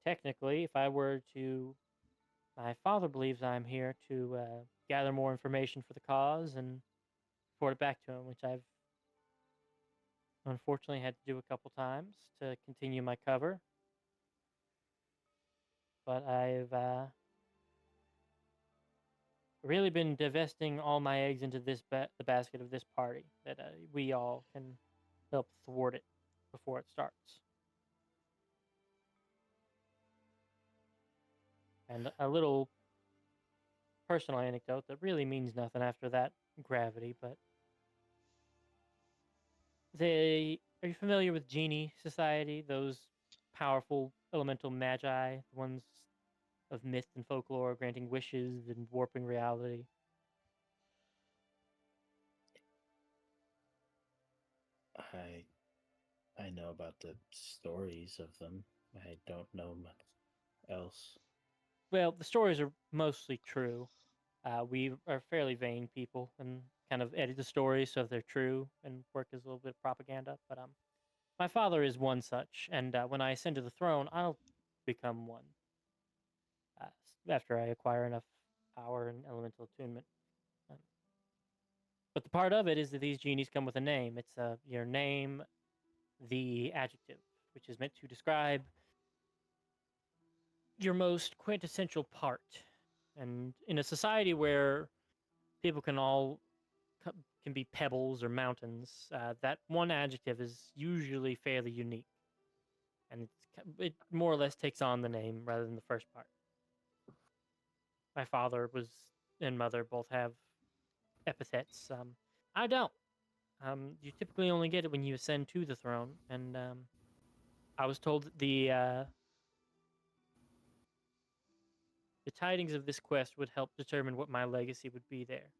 Technically, if I were to, my father believes I'm here to gather more information for the cause and report it back to him, which I've unfortunately had to do a couple times to continue my cover. But I've really been divesting all my eggs into the basket of this party that we all can help thwart it before it starts. And a little personal anecdote that really means nothing after that gravity, but are you familiar with Genie Society? Those powerful elemental magi, the ones of myth and folklore, granting wishes and warping reality. I know about the stories of them. I don't know much else. Well, the stories are mostly true. We are fairly vain people and kind of edit the stories so they're true and work as a little bit of propaganda. But my father is one such, and when I ascend to the throne, I'll become one after I acquire enough power and elemental attunement. Um, but the part of it is that these genies come with a name. It's your name, the adjective, which is meant to describe your most quintessential part. And in a society where people can be pebbles or mountains, that one adjective is usually fairly unique, and it more or less takes on the name rather than the first part. My father and mother both have epithets. I don't. You typically only get it when you ascend to the throne, and I was told that the tidings of this quest would help determine what my legacy would be there.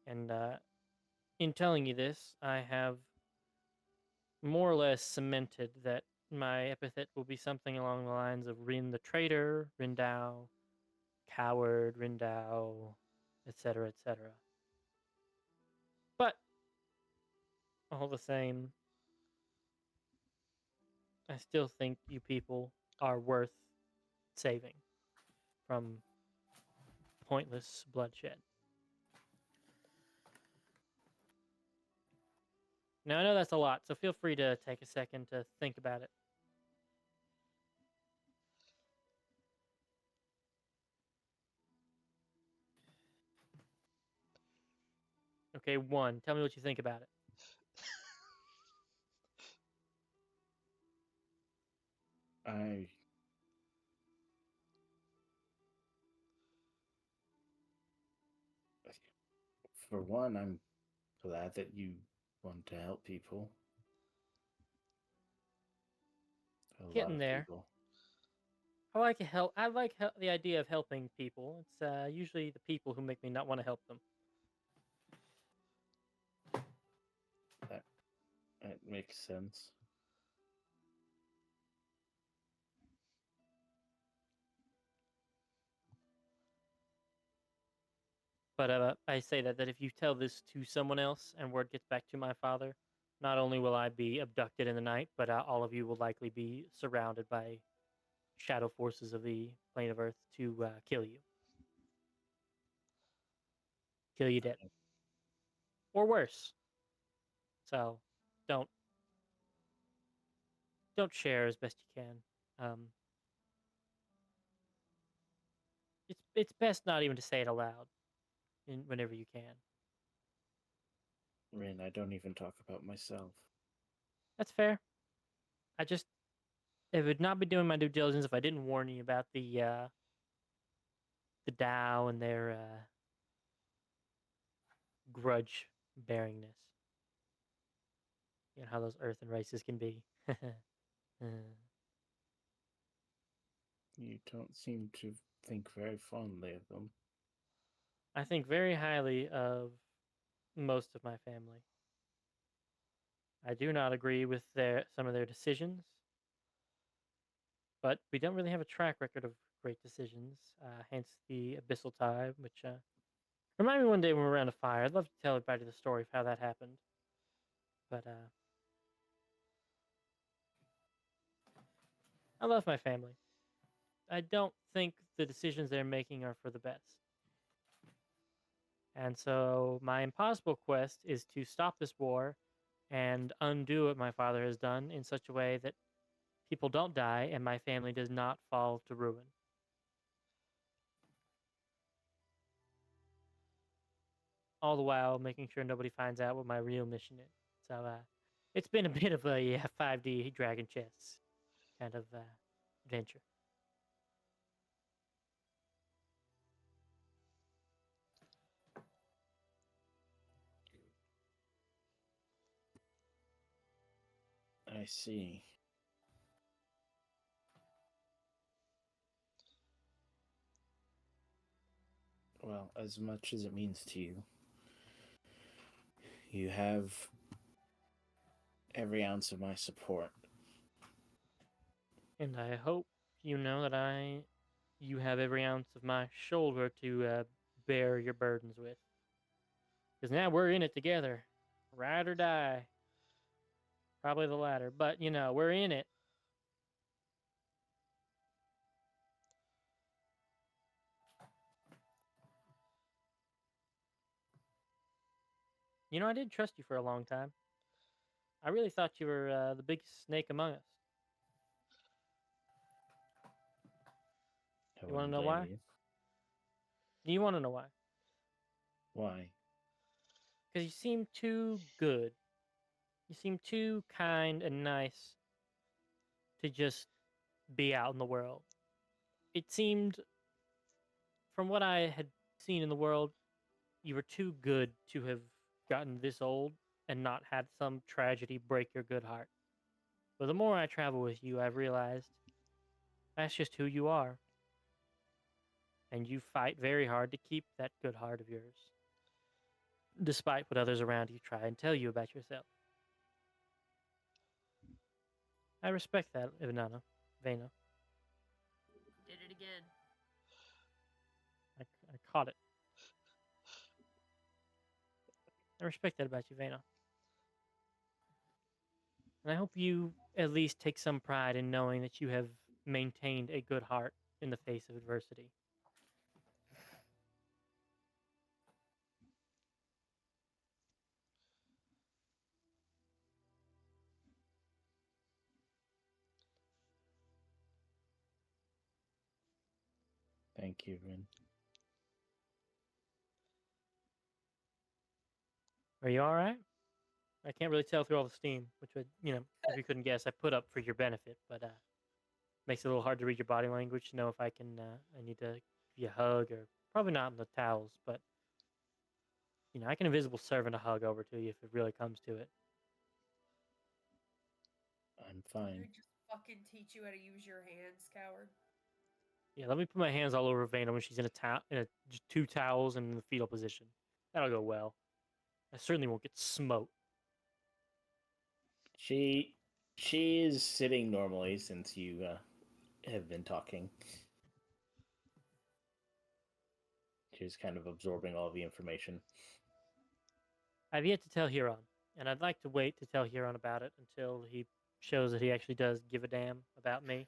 And in telling you this, I have more or less cemented that my epithet will be something along the lines of Rin the traitor, Rindao, coward, Rindao, etc., etc. But all the same, I still think you people are worth saving from pointless bloodshed. Now, I know that's a lot, so feel free to take a second to think about it. Okay, 1. Tell me what you think about it. For one, I'm glad that you want to help people. A lot Getting of there. people. I like the idea of helping people. It's usually the people who make me not want to help them. That makes sense. But I say that if you tell this to someone else and word gets back to my father, not only will I be abducted in the night, but all of you will likely be surrounded by shadow forces of the plane of Earth to kill you. Kill you dead. Or worse. So, don't share as best you can. It's best not even to say it aloud whenever you can. Rin, I don't even talk about myself. That's fair. I would not be doing my due diligence if I didn't warn you about the Tao and their grudge bearingness. You know how those earthen races can be. You don't seem to think very fondly of them. I think very highly of most of my family. I do not agree with some of their decisions, but we don't really have a track record of great decisions. Hence the abyssal time, which remind me one day when we're around a fire. I'd love to tell everybody the story of how that happened. But I love my family. I don't think the decisions they're making are for the best. And so my impossible quest is to stop this war and undo what my father has done in such a way that people don't die and my family does not fall to ruin. All the while making sure nobody finds out what my real mission is. So it's been a bit of a 5D Dragon Chess kind of adventure. I see. Well, as much as it means to you, you have every ounce of my support. And I hope you know that you have every ounce of my shoulder to bear your burdens with. Because now we're in it together. Ride or die. Probably the latter. But, we're in it. I did trust you for a long time. I really thought you were the biggest snake among us. I You want to wouldn't know blame why? you. You want to know why? Why? Because you seem too good. You seem too kind and nice to just be out in the world. It seemed, from what I had seen in the world, you were too good to have gotten this old and not had some tragedy break your good heart. But the more I travel with you, I've realized that's just who you are. And you fight very hard to keep that good heart of yours, despite what others around you try and tell you about yourself. I respect that, Ivanana, Vena. Did it again. I caught it. I respect that about you, Vena. And I hope you at least take some pride in knowing that you have maintained a good heart in the face of adversity. Thank you, Rin. Are you all right? I can't really tell through all the steam, which would, if you couldn't guess, I put up for your benefit, but makes it a little hard to read your body language to know if I can. I need to give you a hug, or probably not in the towels, but I can invisible servant a hug over to you if it really comes to it. I'm Can I fine. just fucking teach you how to use your hands, coward? Yeah, let me put my hands all over Vanna when she's in just 2 towels and in the fetal position. That'll go well. I certainly won't get smoked. She is sitting normally since you have been talking. She's kind of absorbing all the information. I've yet to tell Huron, and I'd like to wait to tell Huron about it until he shows that he actually does give a damn about me.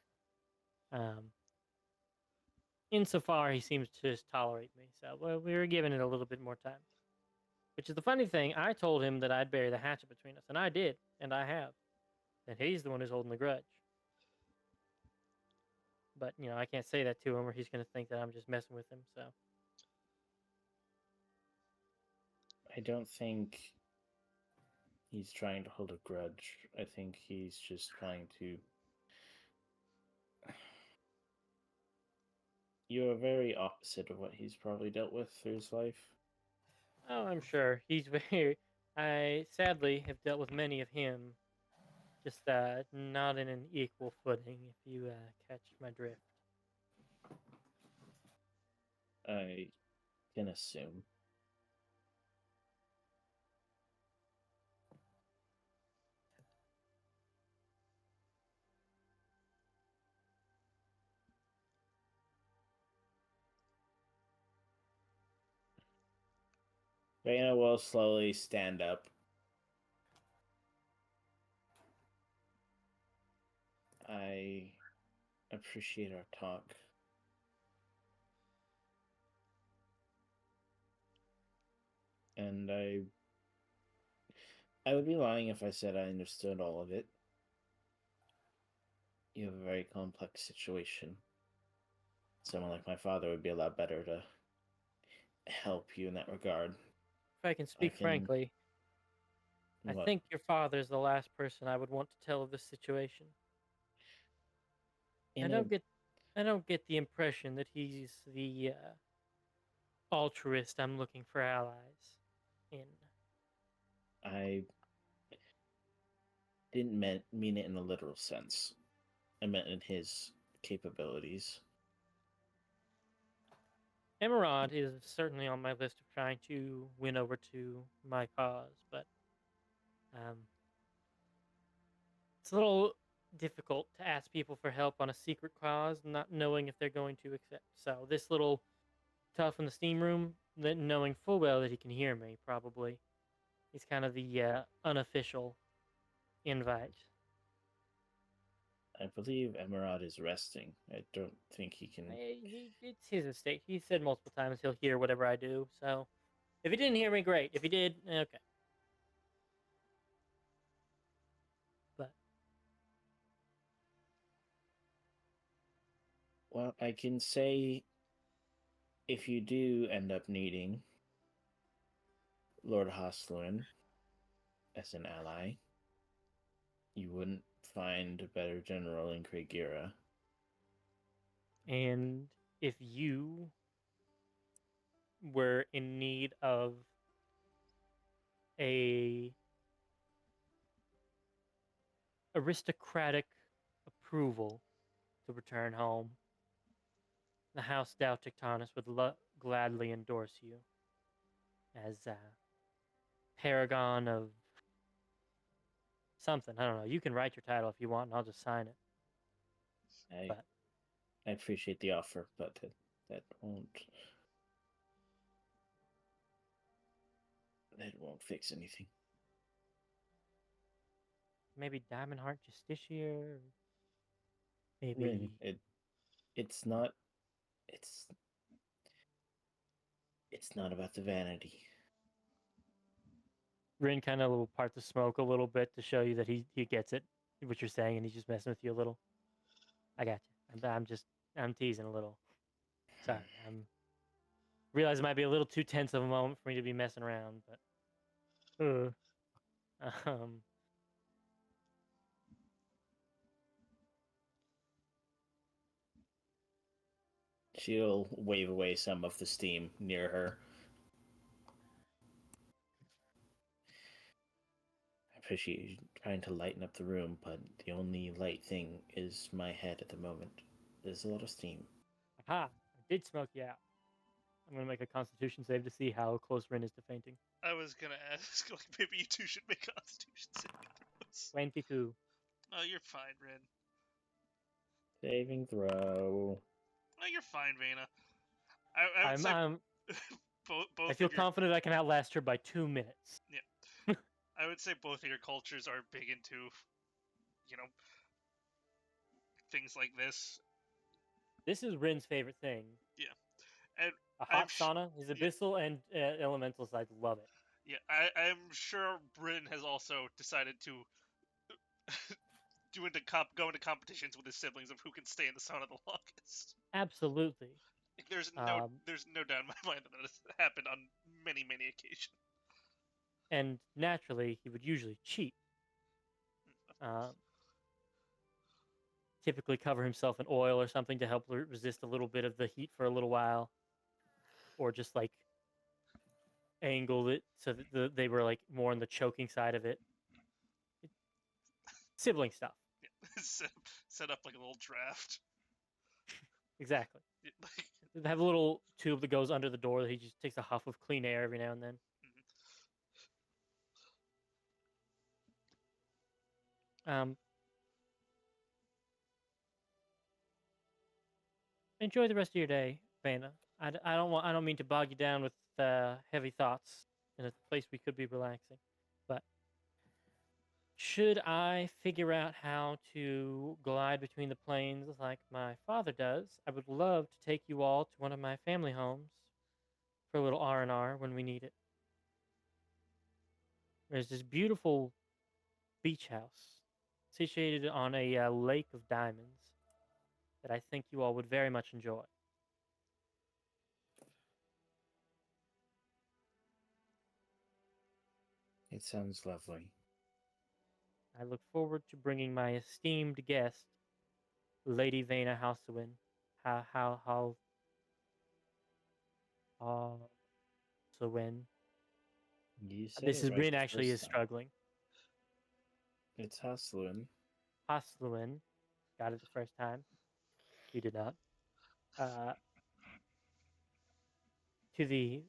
Insofar, he seems to just tolerate me, so we were giving it a little bit more time. Which is the funny thing, I told him that I'd bury the hatchet between us, and I did, and I have. And he's the one who's holding the grudge. But, I can't say that to him, or he's going to think that I'm just messing with him, so. I don't think he's trying to hold a grudge. I think he's just trying to... You're very opposite of what he's probably dealt with through his life. Oh, I'm sure. He's very... I, sadly, have dealt with many of him, just not in an equal footing, if you catch my drift. I can assume. Raina will slowly stand up. I appreciate our talk. And I would be lying if I said I understood all of it. You have a very complex situation. Someone like my father would be a lot better to help you in that regard. If I can speak frankly, I think your father's the last person I would want to tell of this situation. I don't get the impression that he's the altruist I'm looking for allies in. I didn't mean it in a literal sense. I meant in his capabilities. Emerald is certainly on my list of trying to win over to my cause, but it's a little difficult to ask people for help on a secret cause, not knowing if they're going to accept. So this little tough in the steam room, knowing full well that he can hear me, probably, is kind of the unofficial invite. I believe Emerald is resting. I don't think he can... It's his estate. He said multiple times he'll hear whatever I do, so... If he didn't hear me, great. If he did, okay. But... Well, I can say... If you do end up needing Lord Hostlin as an ally, you wouldn't find a better general in Kriegira. And if you were in need of a aristocratic approval to return home, the House Dow Tectonus would gladly endorse you as a paragon of something. I don't know. You can write your title if you want, and I'll just sign it. I appreciate the offer, but that won't fix anything. Maybe Diamond Heart Justiciar. Maybe Rin, it's not about the vanity. Rin kind of will part the smoke a little bit to show you that he gets it, what you're saying, and he's just messing with you a little. I got you. I'm teasing a little. Sorry, realize it might be a little too tense of a moment for me to be messing around, but Uh, um, She'll wave away some of the steam near her. I appreciate you trying to lighten up the room, but the only light thing is my head at the moment. There's a lot of steam. aha! I did smoke you out. I'm gonna make a Constitution save to see how close Rin is to fainting. I was gonna ask, like, maybe you two should make Constitution saving throws. 22. Oh, you're fine, Rin. Saving throw. Oh, you're fine, Vena. I would say both I feel of your confident I can outlast her by 2 minutes. I would say both of your cultures are big into, you know, things like this. This is Rin's favorite thing. Yeah, and A hot I'm sauna. His abyssal and elemental sides love it. yeah, I'm sure Bryn has also decided to go into competitions with his siblings of who can stay in the sauna the longest. Absolutely. There's no doubt in my mind that has happened on many occasions. And naturally, he would usually cheat. Typically cover himself in oil or something to help resist a little bit of the heat for a little while. Or just like angled it so that they were like more on the choking side of it. Sibling stuff. Yeah. set up like a little draft. Exactly. They have a little tube that goes under the door that he just takes a huff of clean air every now and then. Enjoy the rest of your day, Vanna. I don't mean to bog you down with heavy thoughts in a place we could be relaxing, but should I figure out how to glide between the planes like my father does, I would love to take you all to one of my family homes for a little R&R when we need it. There's this beautiful beach house situated on a lake of diamonds that I think you all would very much enjoy. It sounds lovely. I look forward to bringing my esteemed guest, Lady Vena Housewin. Housewin. You said This it is right Rin the actually is first time. struggling. It's Haslun. Housewin. Got it the first time. You did not. To the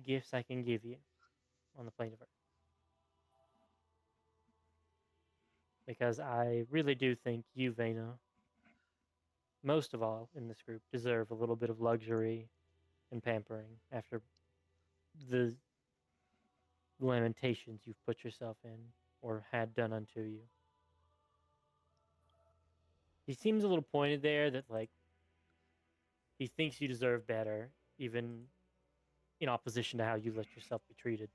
gifts I can give you on the plane of Earth. Because I really do think you, Vena, most of all in this group, deserve a little bit of luxury and pampering after the lamentations you've put yourself in or had done unto you. He seems a little pointed there that, like, he thinks you deserve better, even in opposition to how you let yourself be treated.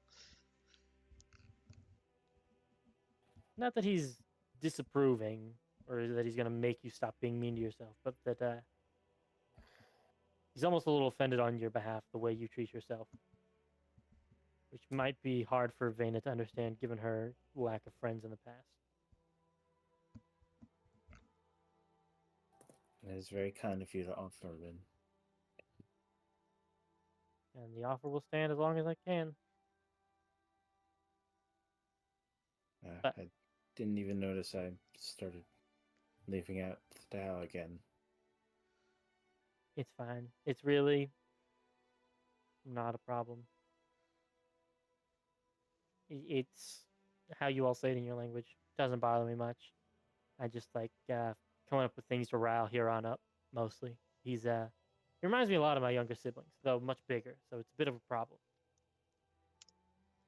Not that he's disapproving or that he's going to make you stop being mean to yourself, but that he's almost a little offended on your behalf the way you treat yourself. Which might be hard for Vena to understand given her lack of friends in the past. It is very kind of you to offer, Rin. And the offer will stand as long as I can. But I didn't even notice I started leaving out the Tao again. it's fine. It's really not a problem. It's how you all say it in your language. Doesn't bother me much. I just like coming up with things to rile Huron up, mostly. He reminds me a lot of my younger siblings, though much bigger, so it's a bit of a problem.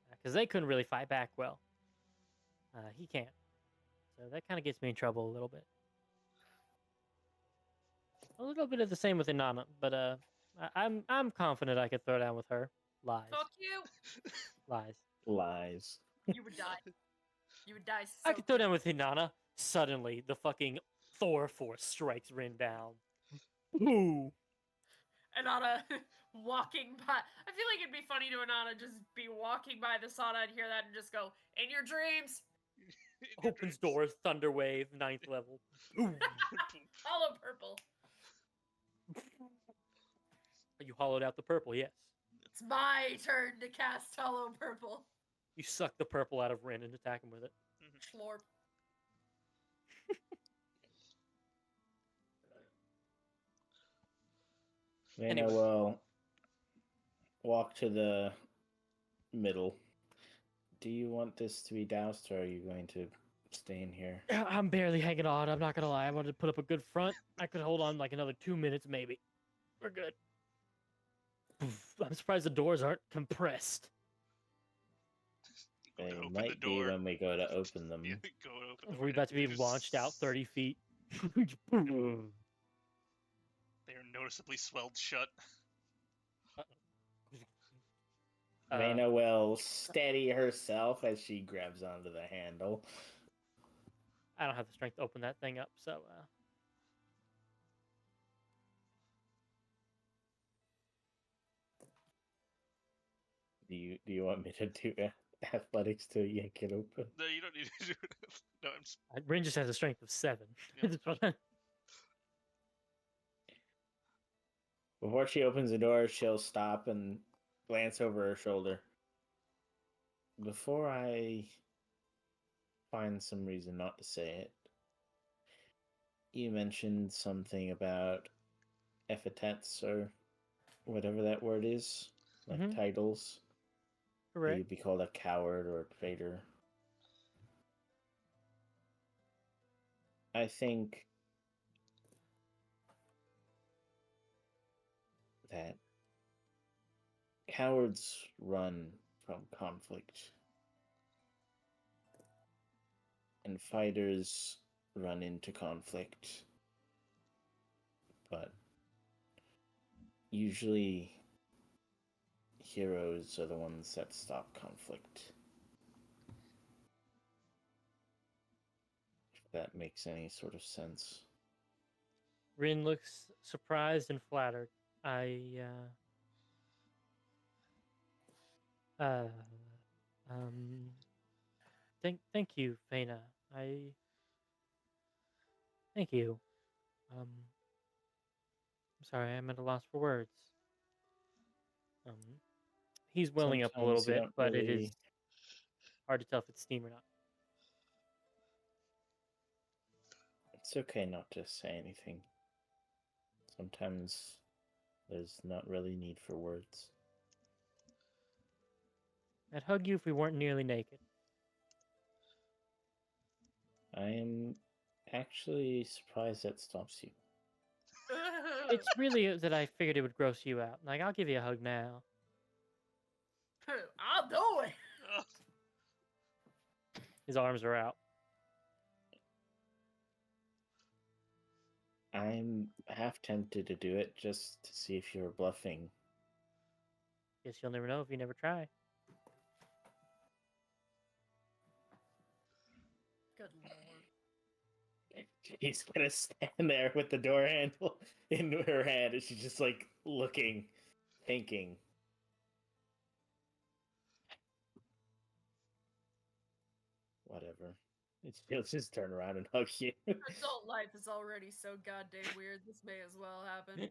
Because they couldn't really fight back well. He can't. So that kind of gets me in trouble a little bit. A little bit of the same with Inanna, but I'm confident I could throw down with her. Lies. Fuck you. Lies. Lies. You would die. You would die so I could throw down with Inanna. Suddenly, the fucking Thor force strikes Rin down. Ooh. And Anna walking by. I feel like it'd be funny to Anana just be walking by the sauna and hear that and just go, in your dreams. Opens doors, thunder wave, 9th level. Boom. Hollow purple. You hollowed out the purple, yes. It's my turn to cast hollow purple. You suck the purple out of Rin and attack him with it. Schlorp. Then Anyway. I will walk to the middle. Do you want this to be doused, or are you going to stay in here? I'm barely hanging on, I'm not gonna lie. I wanted to put up a good front. I could hold on like another 2 minutes, maybe. We're good. I'm surprised the doors aren't compressed. They Open might the be door. when we go to open them. Yeah, go open the We're about to be launched out 30 feet. They are noticeably swelled shut. Vayna will steady herself as she grabs onto the handle. I don't have the strength to open that thing up, so Do you want me to do athletics to yank it open? No, you don't need to do it. No, Rin just has a strength of 7. Yeah. Before she opens the door, she'll stop and glance over her shoulder. Before I find some reason not to say it, you mentioned something about epithets or whatever that word is, like titles. Correct. You'd be called a coward or a traitor. I think that cowards run from conflict, and fighters run into conflict, but usually heroes are the ones that stop conflict. If that makes any sort of sense. Rin looks surprised and flattered. Thank you, Vayna. Thank you. I'm sorry, I'm at a loss for words. He's welling up a little Sometimes you bit, don't but it really- is hard to tell if it's steam or not. It's okay not to say anything. Sometimes there's not really need for words. I'd hug you if we weren't nearly naked. I am actually surprised that stops you. It's really that I figured it would gross you out. Like, I'll give you a hug now. I'll do it. His arms are out. I'm half tempted to do it just to see if you're bluffing. Guess you'll never know if you never try. Good lord. She's gonna stand there with the door handle in her hand, and she's just like looking, thinking. Whatever. She'll just turn around and hug you. Adult life is already so goddamn weird. This may as well happen.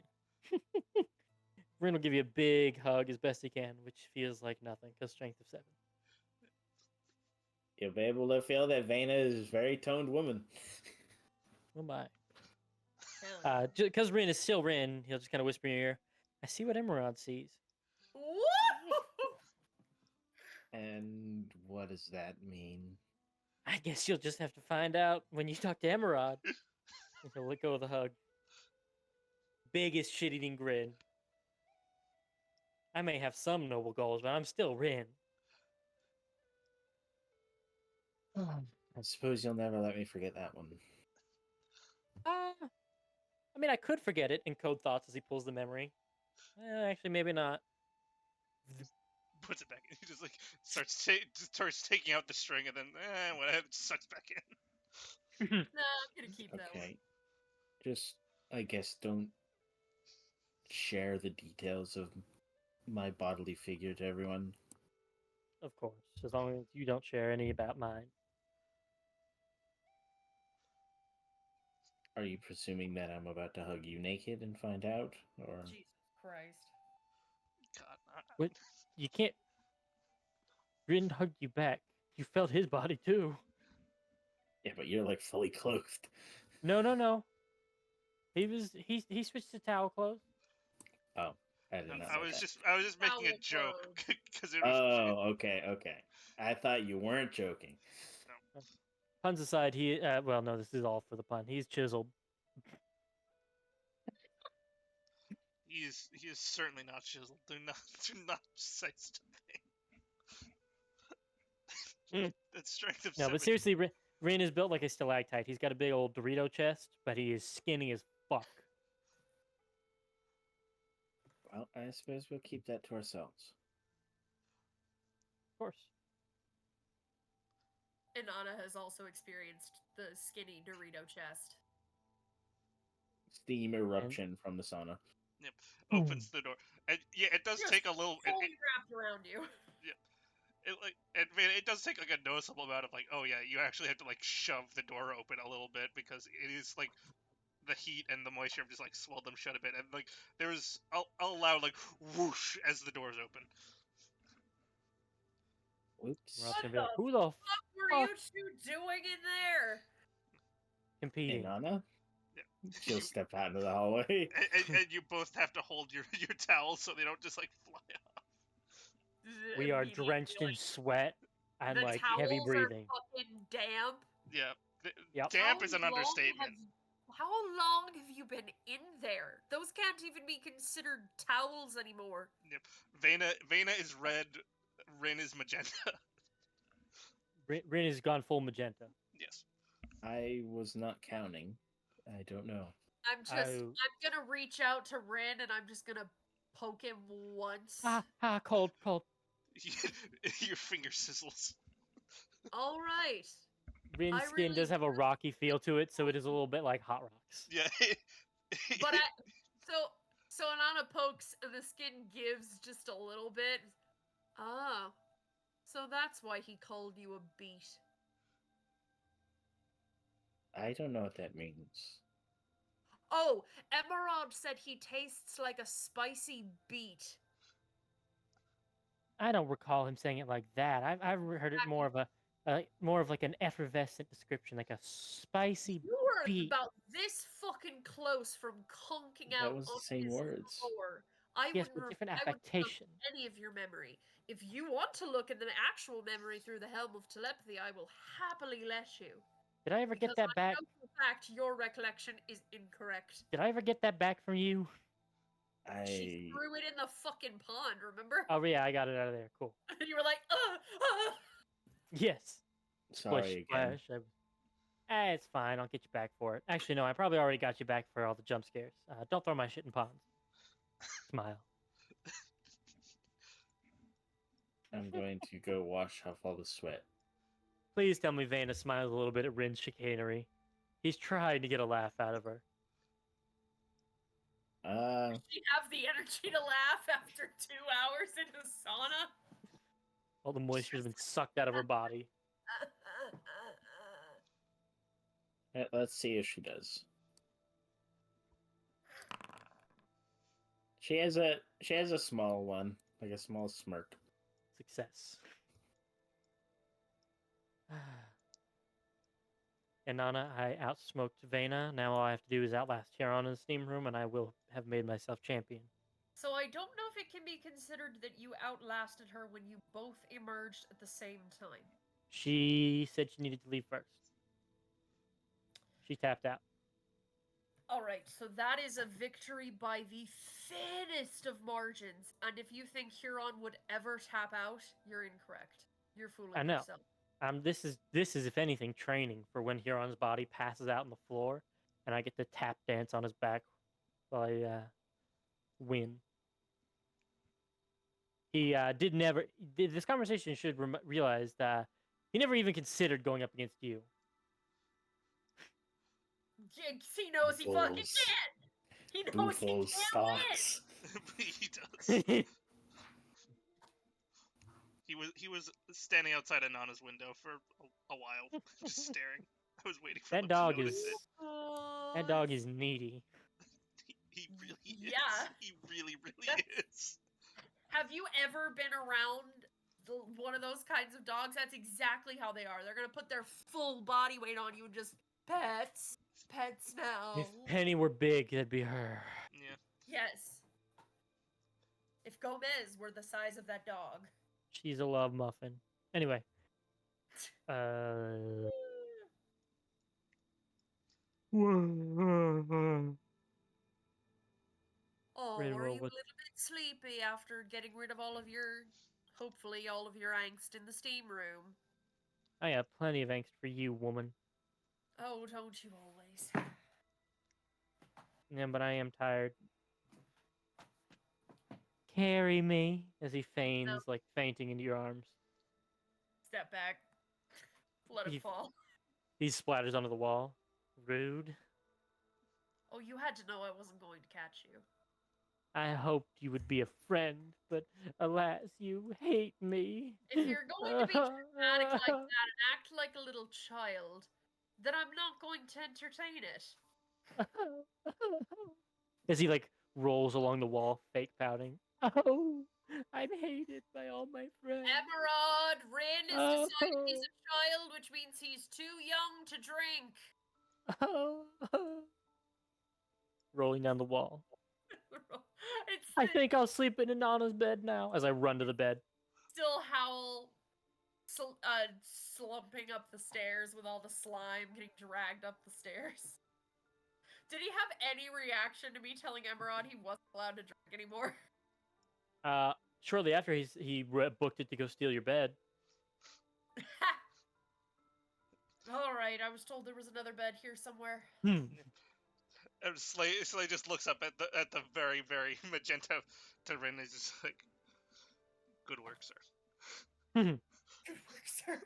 Rin will give you a big hug as best he can, which feels like nothing, because strength of 7. You'll be able to feel that Vayna is a very toned woman. Oh my. Hell yeah. Because Rin is still Rin, he'll just kind of whisper in your ear, I see what Emerald sees. Woo! And what does that mean? I guess you'll just have to find out when you talk to Emerald. And he'll let go of the hug. Biggest shit-eating grin. I may have some noble goals, but I'm still Rin. I suppose you'll never let me forget that one. I mean, I could forget it in code thoughts as he pulls the memory. Actually, maybe not. Puts it back in. He just like starts taking out the string and then whatever, it sucks back in. Nah, I'm gonna keep that one. Okay. Just, I guess, don't share the details of my bodily figure to everyone? Of course, as long as you don't share any about mine. Are you presuming that I'm about to hug you naked and find out, or? Jesus Christ. God, What? You can't. Rin hugged you back. You felt his body too. Yeah, but you're like fully clothed. No. He switched to towel clothes. Oh, I did not I know was that. just making a Towel joke clothes. because it was. Oh, okay. I thought you weren't joking. No, Puns aside, he well, no, this is all for the pun. He's chiseled. he is certainly not chiseled. Do not say such a thing. Mm. That strength of No, but 70. seriously, Rin is built like a stalactite. He's got a big old Dorito chest, but he is skinny as fuck. Well, I suppose we'll keep that to ourselves. Of course. And Anna has also experienced the skinny Dorito chest. Steam eruption from the sauna. Yep. Opens the door, and yeah, it does Just take a little. fully wrapped around you. It does take like a noticeable amount of like, oh yeah, you actually have to like shove the door open a little bit because it is like the heat and the moisture have just like swelled them shut a bit, and like there's a loud like whoosh as the doors open. Oops. We're all gonna be What like, the who the What were you fuck two doing in there? Hey, competing? Nana? Yeah. She'll step out into the hallway. And you both have to hold your towels so they don't just like fly off. We are Immediately, drenched in like, sweat and the like towels heavy are breathing. fucking damp. Yeah. Yep. Damp is an How long understatement. How long have you been in there? Those can't even be considered towels anymore. Vena is red, Rin is magenta. Rin has gone full magenta. Yes. I was not counting. I don't know. I'm gonna reach out to Rin and I'm just gonna poke him once. Cold. Your finger sizzles. All right. Rin's I skin really does have a rocky feel to it, so it is a little bit like hot rocks. Yeah. But so Anana pokes and the skin gives just a little bit. Ah. So that's why he called you a beat. I don't know what that means. Oh, Emerald said he tastes like a spicy beet. I don't recall him saying it like that. I've heard it more of like an effervescent description, like a spicy You were beet. about this fucking close from conking That out was the on same his words. floor. I Yes, wouldn't with different I wouldn't trust affectation. any of your memory. If you want to look at the actual memory through the helm of telepathy, I will happily let you. Did I ever Because get that I back? know for a fact your recollection is incorrect. Did I ever get that back from you? She threw it in the fucking pond, remember? Oh yeah, I got it out of there. Cool. And you were like, Yes. Sorry again. Splash. It's fine. I'll get you back for it. Actually, no, I probably already got you back for all the jump scares. Don't throw my shit in ponds. Smile. I'm going to go wash off all the sweat. Please tell me Vanna smiles a little bit at Rin's chicanery. He's trying to get a laugh out of her. Does she have the energy to laugh after 2 hours in the sauna? All the moisture's been sucked out of her body. Let's see if she does. She has a small one, like a small smirk. Success. And Nana, I outsmoked Vena. Now all I have to do is outlast Huron in the steam room, and I will have made myself champion. So I don't know if it can be considered that you outlasted her when you both emerged at the same time. She said she needed to leave first. She tapped out. Alright, so that is a victory by the thinnest of margins. And if you think Huron would ever tap out, you're incorrect. You're fooling I know. yourself. This is if anything training for when Huron's body passes out on the floor, and I get to tap dance on his back while I win. He did never. This conversation should realize that he never even considered going up against you. He knows he fucking can. He knows he Boofles can't win. stocks. He does. He was standing outside of Nana's window for a while, just staring. I was waiting for That them dog to notice is it. that dog is needy. He really Yeah. is. He really is. Have you ever been around one of those kinds of dogs? That's exactly how they are. They're gonna put their full body weight on you and just pets now. If Penny were big, that'd be her. Yeah. Yes. If Gomez were the size of that dog. She's a love muffin. Anyway. Oh, Red are roll you a with- little bit sleepy after getting rid of hopefully all of your angst in the steam room? I have plenty of angst for you, woman. Oh, don't you always? Yeah, but I am tired. Carry me, as he feigns like fainting into your arms. Step back. Let He- it fall. He splatters onto the wall. Rude. Oh, you had to know I wasn't going to catch you. I hoped you would be a friend, but alas, you hate me. If you're going to be dramatic like that and act like a little child, then I'm not going to entertain it. As he like rolls along the wall, fake pouting. Oh, I'm hated by all my friends. Emerald, Rin has decided he's a child, which means he's too young to drink. Rolling down the wall. It's I think I'll sleep in Nana's bed now. As I run to the bed. still Howl slumping up the stairs with all the slime getting dragged up the stairs. Did he have any reaction to me telling Emerald he wasn't allowed to drink anymore? Shortly after he booked it to go steal your bed. All right, I was told there was another bed here somewhere. And Slade just looks up at the very magenta to Rin and is just like, "Good work, sir." Good work, sir.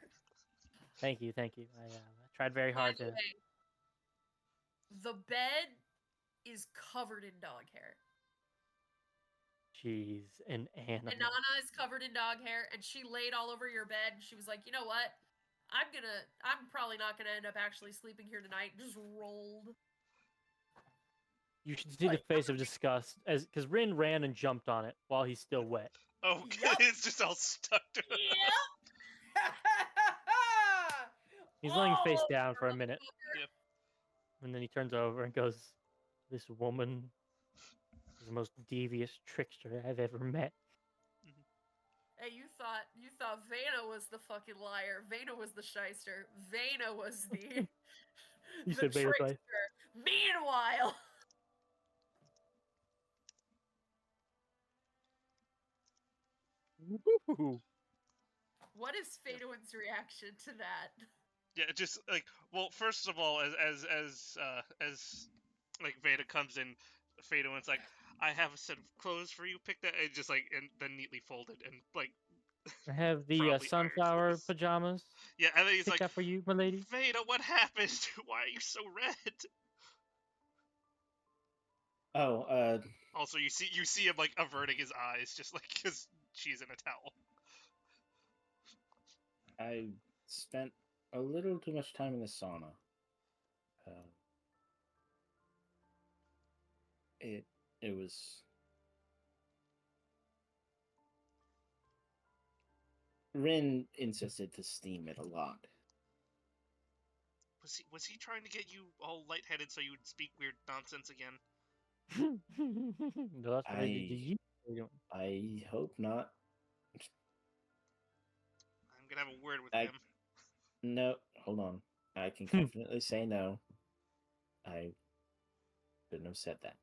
Thank you. I tried very hard to. The bed is covered in dog hair. She's an animal. And Nana is covered in dog hair, and she laid all over your bed, and she was like, you know what? I'm probably not gonna end up actually sleeping here tonight. Just rolled. You should see the face of disgust, because Rin ran and jumped on it while he's still wet. Oh, Yep. it's just all stuck to it. Yep. He's laying face Oh, down for a minute. Yep. And then he turns over and goes, "This woman is the most devious trickster I've ever met." Hey, you thought Vena was the fucking liar. Vena was the shyster. Vena was the You the said Vena twice. trickster. Meanwhile, Woo-hoo. what is Fadoin's reaction to that? Yeah, just like, well, first of all, as like Veda comes in, Fadoin's like, "I have a set of clothes for you. Pick that," and just like, and then neatly folded and like. I have the Probably sunflower iron clothes. pajamas. Yeah, and then he's Pick like, that for you, my lady. "Veda, what happened? Why are you so red?" Oh, Also, you see him like averting his eyes, just like because she's in a towel. I spent a little too much time in the sauna. It was. Rin insisted to steam it a lot. Was he trying to get you all lightheaded so you would speak weird nonsense again? No, that's what I did to you. I hope not. I'm gonna have a word with I- him. No, hold on. I can confidently say no. I shouldn't have said that.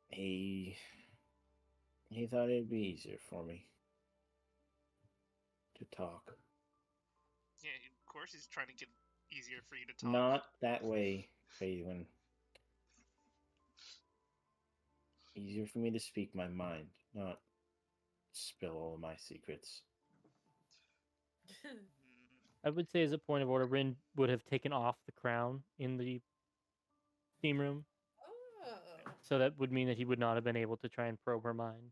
He thought it'd be easier for me to talk. Yeah, of course he's trying to get easier for you to talk. Not that way, Faywin. Easier for me to speak my mind, not spill all of my secrets. I would say, as a point of order, Rin would have taken off the crown in the steam room. So that would mean that he would not have been able to try and probe her mind.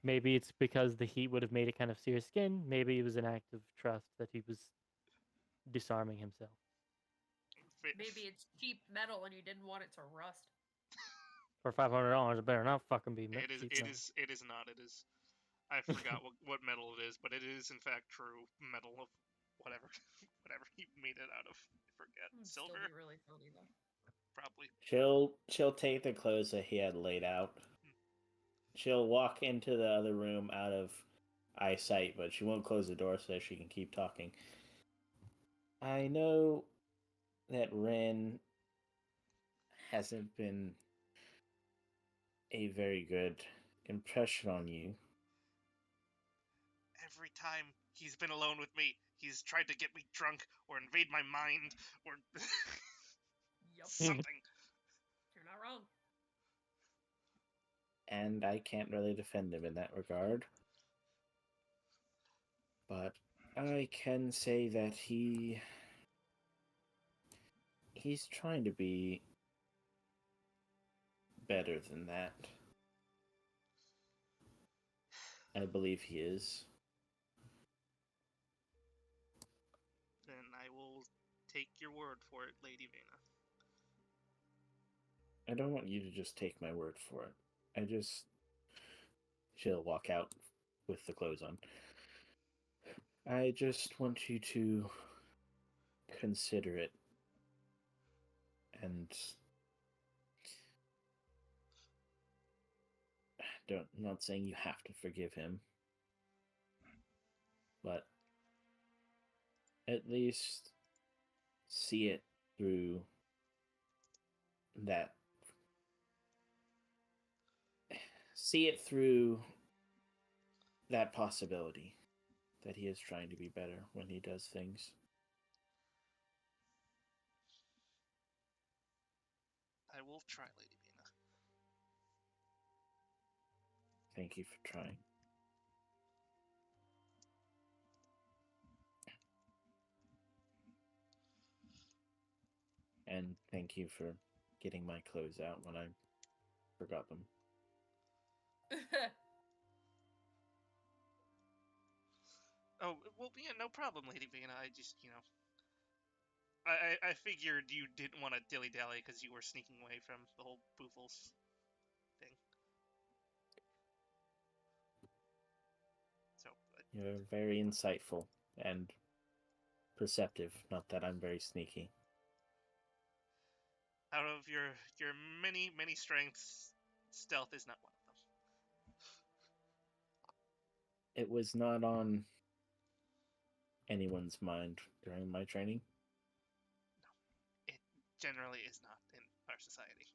Maybe it's because the heat would have made it kind of sear skin. Maybe it was an act of trust that he was disarming himself. Maybe it's cheap metal and you didn't want it to rust. For $500, it better not fucking be It is. cheap It metal. is. It is not. It is. I forgot what metal it is, but it is in fact true metal of whatever, whatever he made it out of. I forget. It'd Silver, still be really funny though. probably. She'll take the clothes that he had laid out. She'll walk into the other room out of eyesight, but she won't close the door so she can keep talking. I know that Ren hasn't been a very good impression on you. Every time he's been alone with me, he's tried to get me drunk or invade my mind or Yup. something. You're not wrong. And I can't really defend him in that regard. But I can say that he's trying to be better than that. I believe he is. Then I will take your word for it, Lady Vena. I don't want you to just take my word for it. She'll walk out with the clothes on. I just want you to consider it. And I'm not saying you have to forgive him. But at least see it through that. See it through that possibility that he is trying to be better when he does things. I will try, Lady Vena. Thank you for trying. And thank you for getting my clothes out when I forgot them. Oh, well, yeah, no problem, Lady Vena. I just, I figured you didn't want to dilly-dally because you were sneaking away from the whole Boofles thing. So, You're very insightful and perceptive. Not that I'm very sneaky. out of your many, many strengths, stealth is not one of them. It was not on anyone's mind during my training. It generally is not in our society.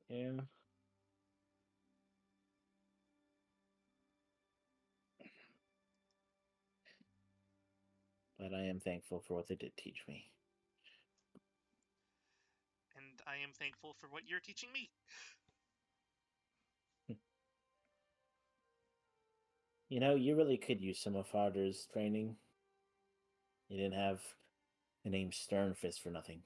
Yeah. But I am thankful for what they did teach me. And I am thankful for what you're teaching me. You know, you really could use some of Father's training. You didn't have the name Sternfist for nothing.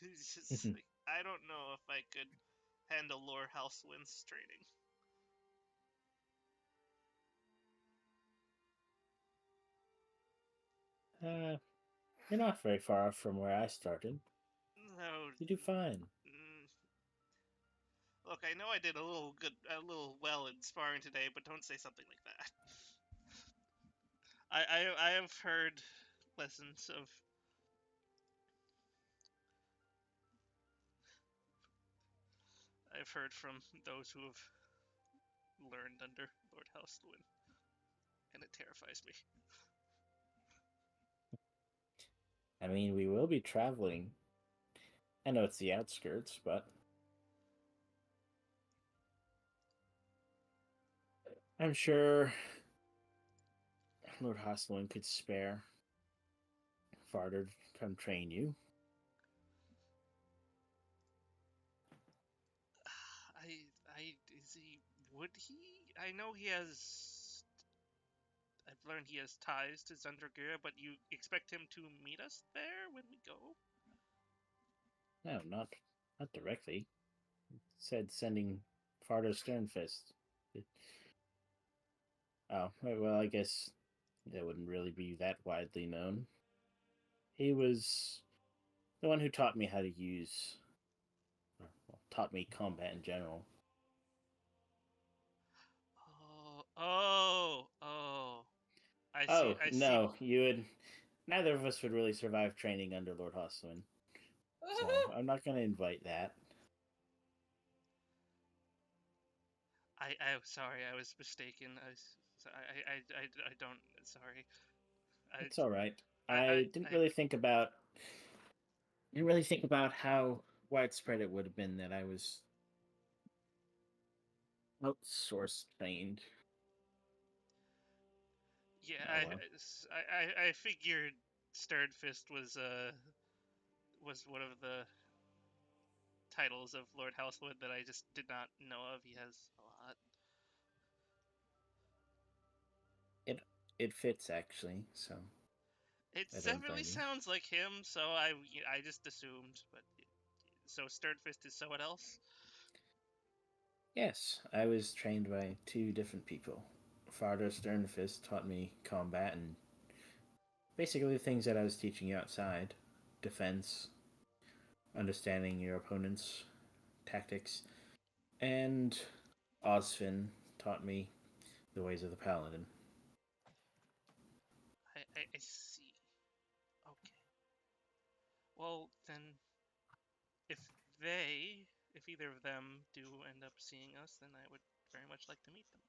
It's just like, I don't know if I could handle Lord Housewind's training. You're not very far from where I started. No. You do fine. Look, I know I did a little well in sparring today, but don't say something like that. I have heard lessons of. I've heard from those who have learned under Lord Housewin, and it terrifies me. I mean, we will be traveling. I know it's the outskirts, but I'm sure Lord Hostelin could spare Farter to come train you. Would he? I know he has. I've learned he has ties to Zundergira, but you expect him to meet us there when we go? No, not directly. It said sending Fardo Sternfist. Oh, well, I guess that wouldn't really be that widely known. He was the one who taught me how to use, well, taught me combat in general. Oh. I Oh, see. no, you would. Neither of us would really survive training under Lord Hosselin. So I'm not going to invite that. I'm sorry. I was mistaken. I don't. Sorry. It's all right. I I didn't really think about how widespread it would have been that I was outsourced trained. Yeah, Oh well. I figured Sternfist was one of the titles of Lord Housewood that I just did not know of. He has a lot. It fits actually, so It I don't definitely blame you. sounds like him, so I just assumed. But so Sternfist is someone else. Yes, I was trained by two different people. Fardo Sternfist taught me combat and basically the things that I was teaching you outside: defense, understanding your opponent's tactics, and Osfin taught me the ways of the paladin. I see. Okay. Well then, if if either of them do end up seeing us, then I would very much like to meet them.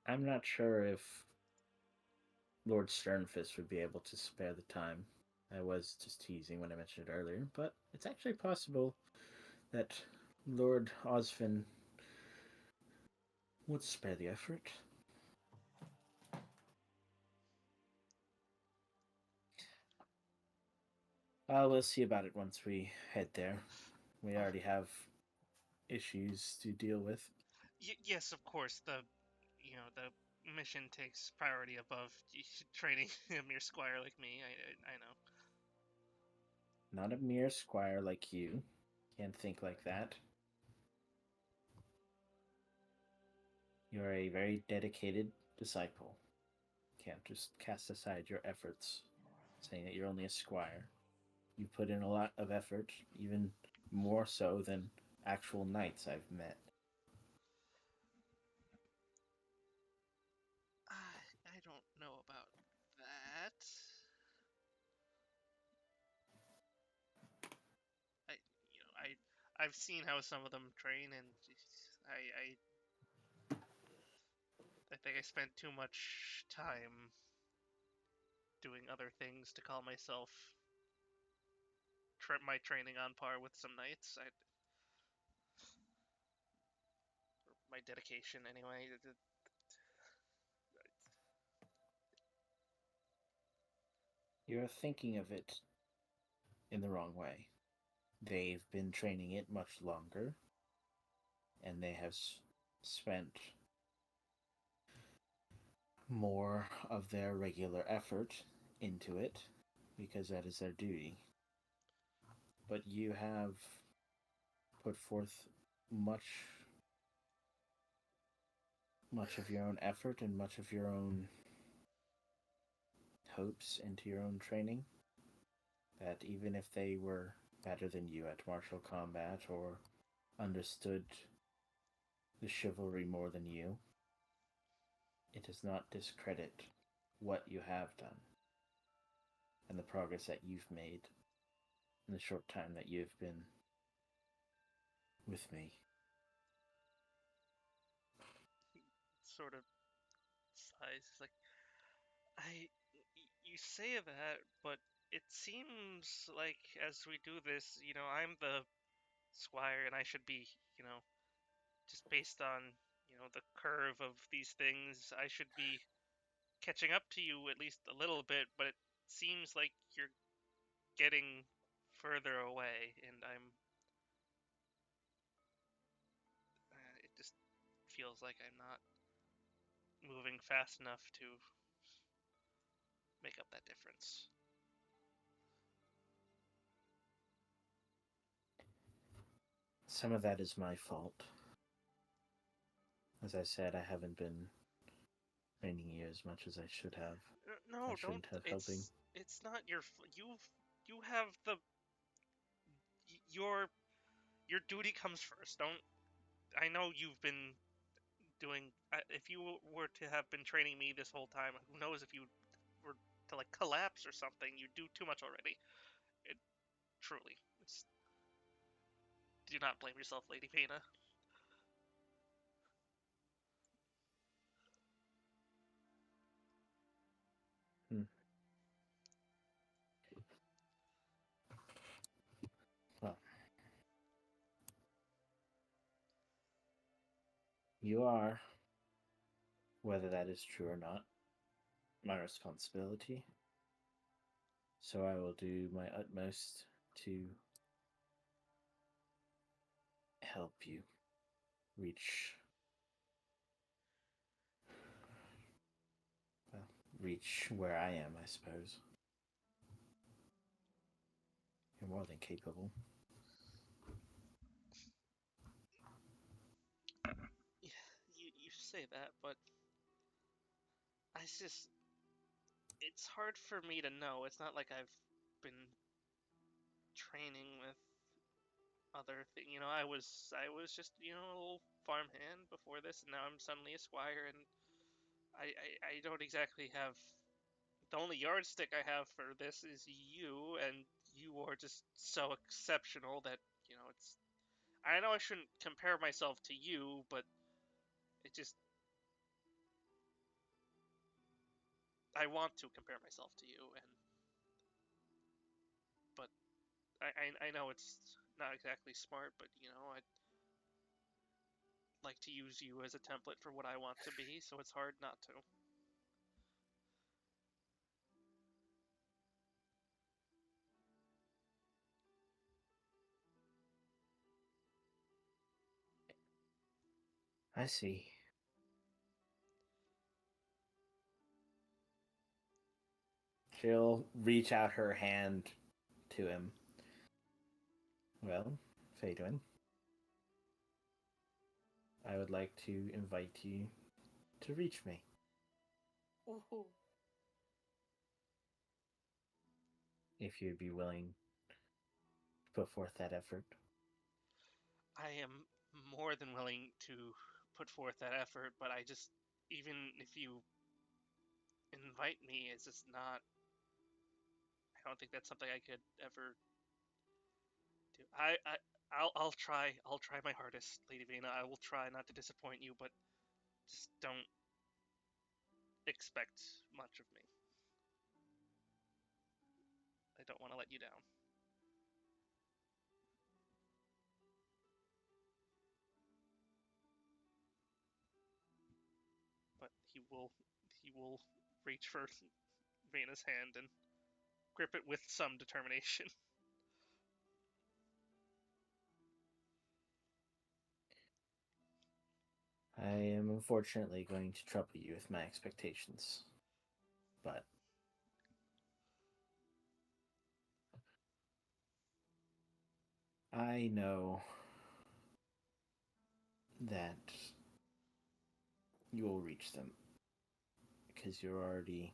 I'm not sure if Lord Sternfist would be able to spare the time. I was just teasing when I mentioned it earlier, but it's actually possible that Lord Osfin would spare the effort. We'll see about it once we head there. We already have issues to deal with. Yes, of course. The mission takes priority above training a mere squire like me. I know. Not a mere squire like you. Can't think like that. You're a very dedicated disciple. Can't just cast aside your efforts, saying that you're only a squire. You put in a lot of effort, even more so than actual knights I've met. I don't know about that. I you know I've seen how some of them train, and I think I spent too much time doing other things to call myself my training on par with some knights. My dedication anyway. You're thinking of it in the wrong way. They've been training it much longer, and they have spent more of their regular effort into it because that is their duty. But you have put forth much of your own effort and much of your own hopes into your own training, that even if they were better than you at martial combat or understood the chivalry more than you, it does not discredit what you have done and the progress that you've made in the short time that you've been with me. Sort of sighs. It's like you say that, but it seems like as we do this, I'm the squire, and I should be, just based on, the curve of these things, I should be catching up to you at least a little bit, but it seems like you're getting further away, and it just feels like I'm not. moving fast enough to make up that difference. Some of that is my fault. As I said, I haven't been training you as much as I should have. No, I shouldn't don't. have helping. It's not your. You have the. Your duty comes first. Don't. I know you've been doing. If you were to have been training me this whole time, who knows if you were to like collapse or something? You do too much already. It truly. It's. Do not blame yourself, Lady Pena. Well, you are, whether that is true or not, my responsibility. So I will do my utmost to help you reach where I am, I suppose. You're more than capable. Yeah, you say that, but I just. It's hard for me to know. It's not like I've been training with other thing. I was just a little farmhand before this, and now I'm suddenly a squire, and I don't exactly have. The only yardstick I have for this is you, and you are just so exceptional that it's. I know I shouldn't compare myself to you, but it just. I want to compare myself to you, but I know it's not exactly smart, but I'd like to use you as a template for what I want to be, so it's hard not to. I see. She'll reach out her hand to him. Well, Phaedwin, I would like to invite you to reach me. Ooh. If you'd be willing to put forth that effort. I am more than willing to put forth that effort, but even if you invite me, it's just not. I don't think that's something I could ever do. I'll try. I'll try my hardest, Lady Vena. I will try not to disappoint you, but just don't expect much of me. I don't want to let you down. But he will reach for Vena's hand and grip it with some determination. I am unfortunately going to trouble you with my expectations. But I know that you will reach them because you've already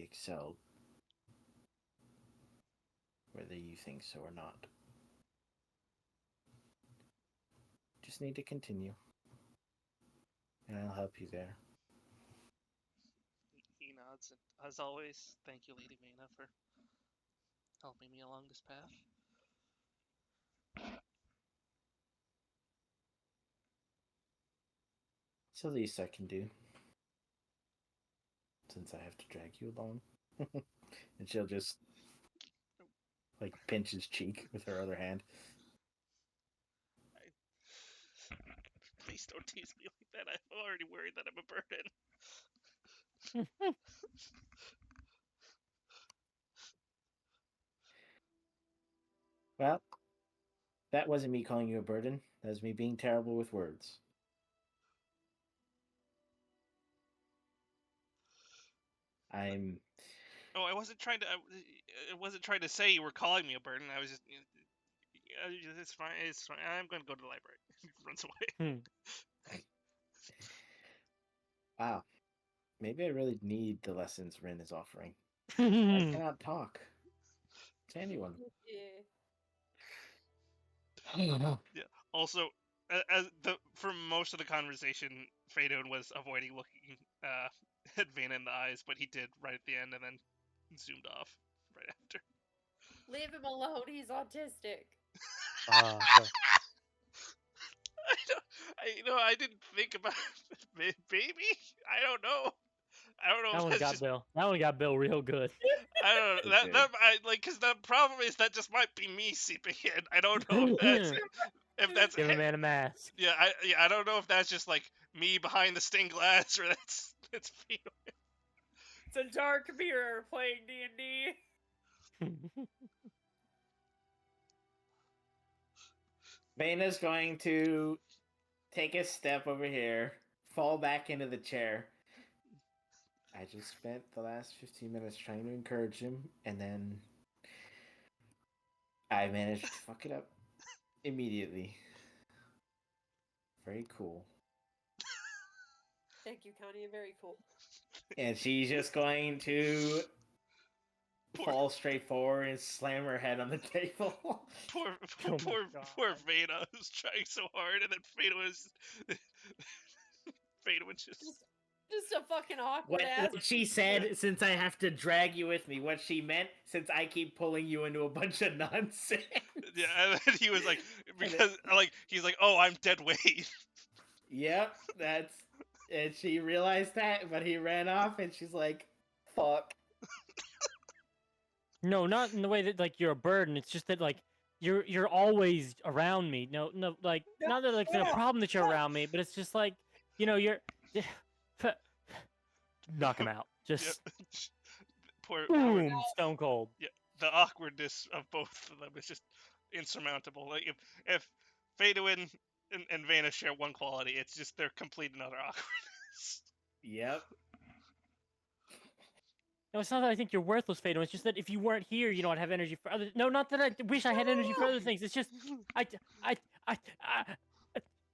excelled, whether you think so or not. Just need to continue, and I'll help you there. He nods, and as always, thank you, Lady Vena, for helping me along this path. It's the least I can do, since I have to drag you along. And she'll just pinch his cheek with her other hand. Please don't tease me like that. I'm already worried that I'm a burden. Well, that wasn't me calling you a burden. That was me being terrible with words. I'm. Oh, I wasn't trying to. I wasn't trying to say you were calling me a burden. I was just. It's fine. It's fine. I'm going to go to the library. Runs away. Wow. Maybe I really need the lessons Rin is offering. I cannot talk to anyone. Yeah. Yeah. Also, for most of the conversation, Fadon was avoiding looking at Vayna in the eyes, but he did right at the end, and then zoomed off right after. Leave him alone. He's autistic. I didn't think about baby. I don't know. I don't know That if one that's got just. Bill. That one got Bill real good. I don't know. It Because the problem is that just might be me seeping in. I don't know if that's Give a man a mask. yeah. I don't know if that's just like me behind the stained glass or that's Fadon. It's a dark mirror playing D&D. Vayna's going to take a step over here, fall back into the chair. I just spent the last 15 minutes trying to encourage him, and then I managed to fuck it up immediately. Very cool. Thank you, Connie. Very cool. And she's just going to fall straight forward and slam her head on the table. Poor Oh poor my poor God. Vayna who's trying so hard, and then Fadon was just. Just a fucking awkward ass. What she said, since I have to drag you with me, what she meant, since I keep pulling you into a bunch of nonsense. Yeah, and then he was like, because like he's like, oh, I'm dead weight. Yep, and she realized that, but he ran off, and she's like, "Fuck." No, not in the way that like you're a burden. It's just that like you're always around me. No, like not that like it's a problem that you're around me, but it's just like you're knock him out. Just Poor boom, stone cold. yeah, the awkwardness of both of them is just insurmountable. Like if Fadowin and Vanna share one quality, it's just their complete and utter awkwardness. Yep. No, it's not that I think you're worthless, Fatal. It's just that if you weren't here, you don't have energy for other. No, not that I wish I had energy for other things. It's just I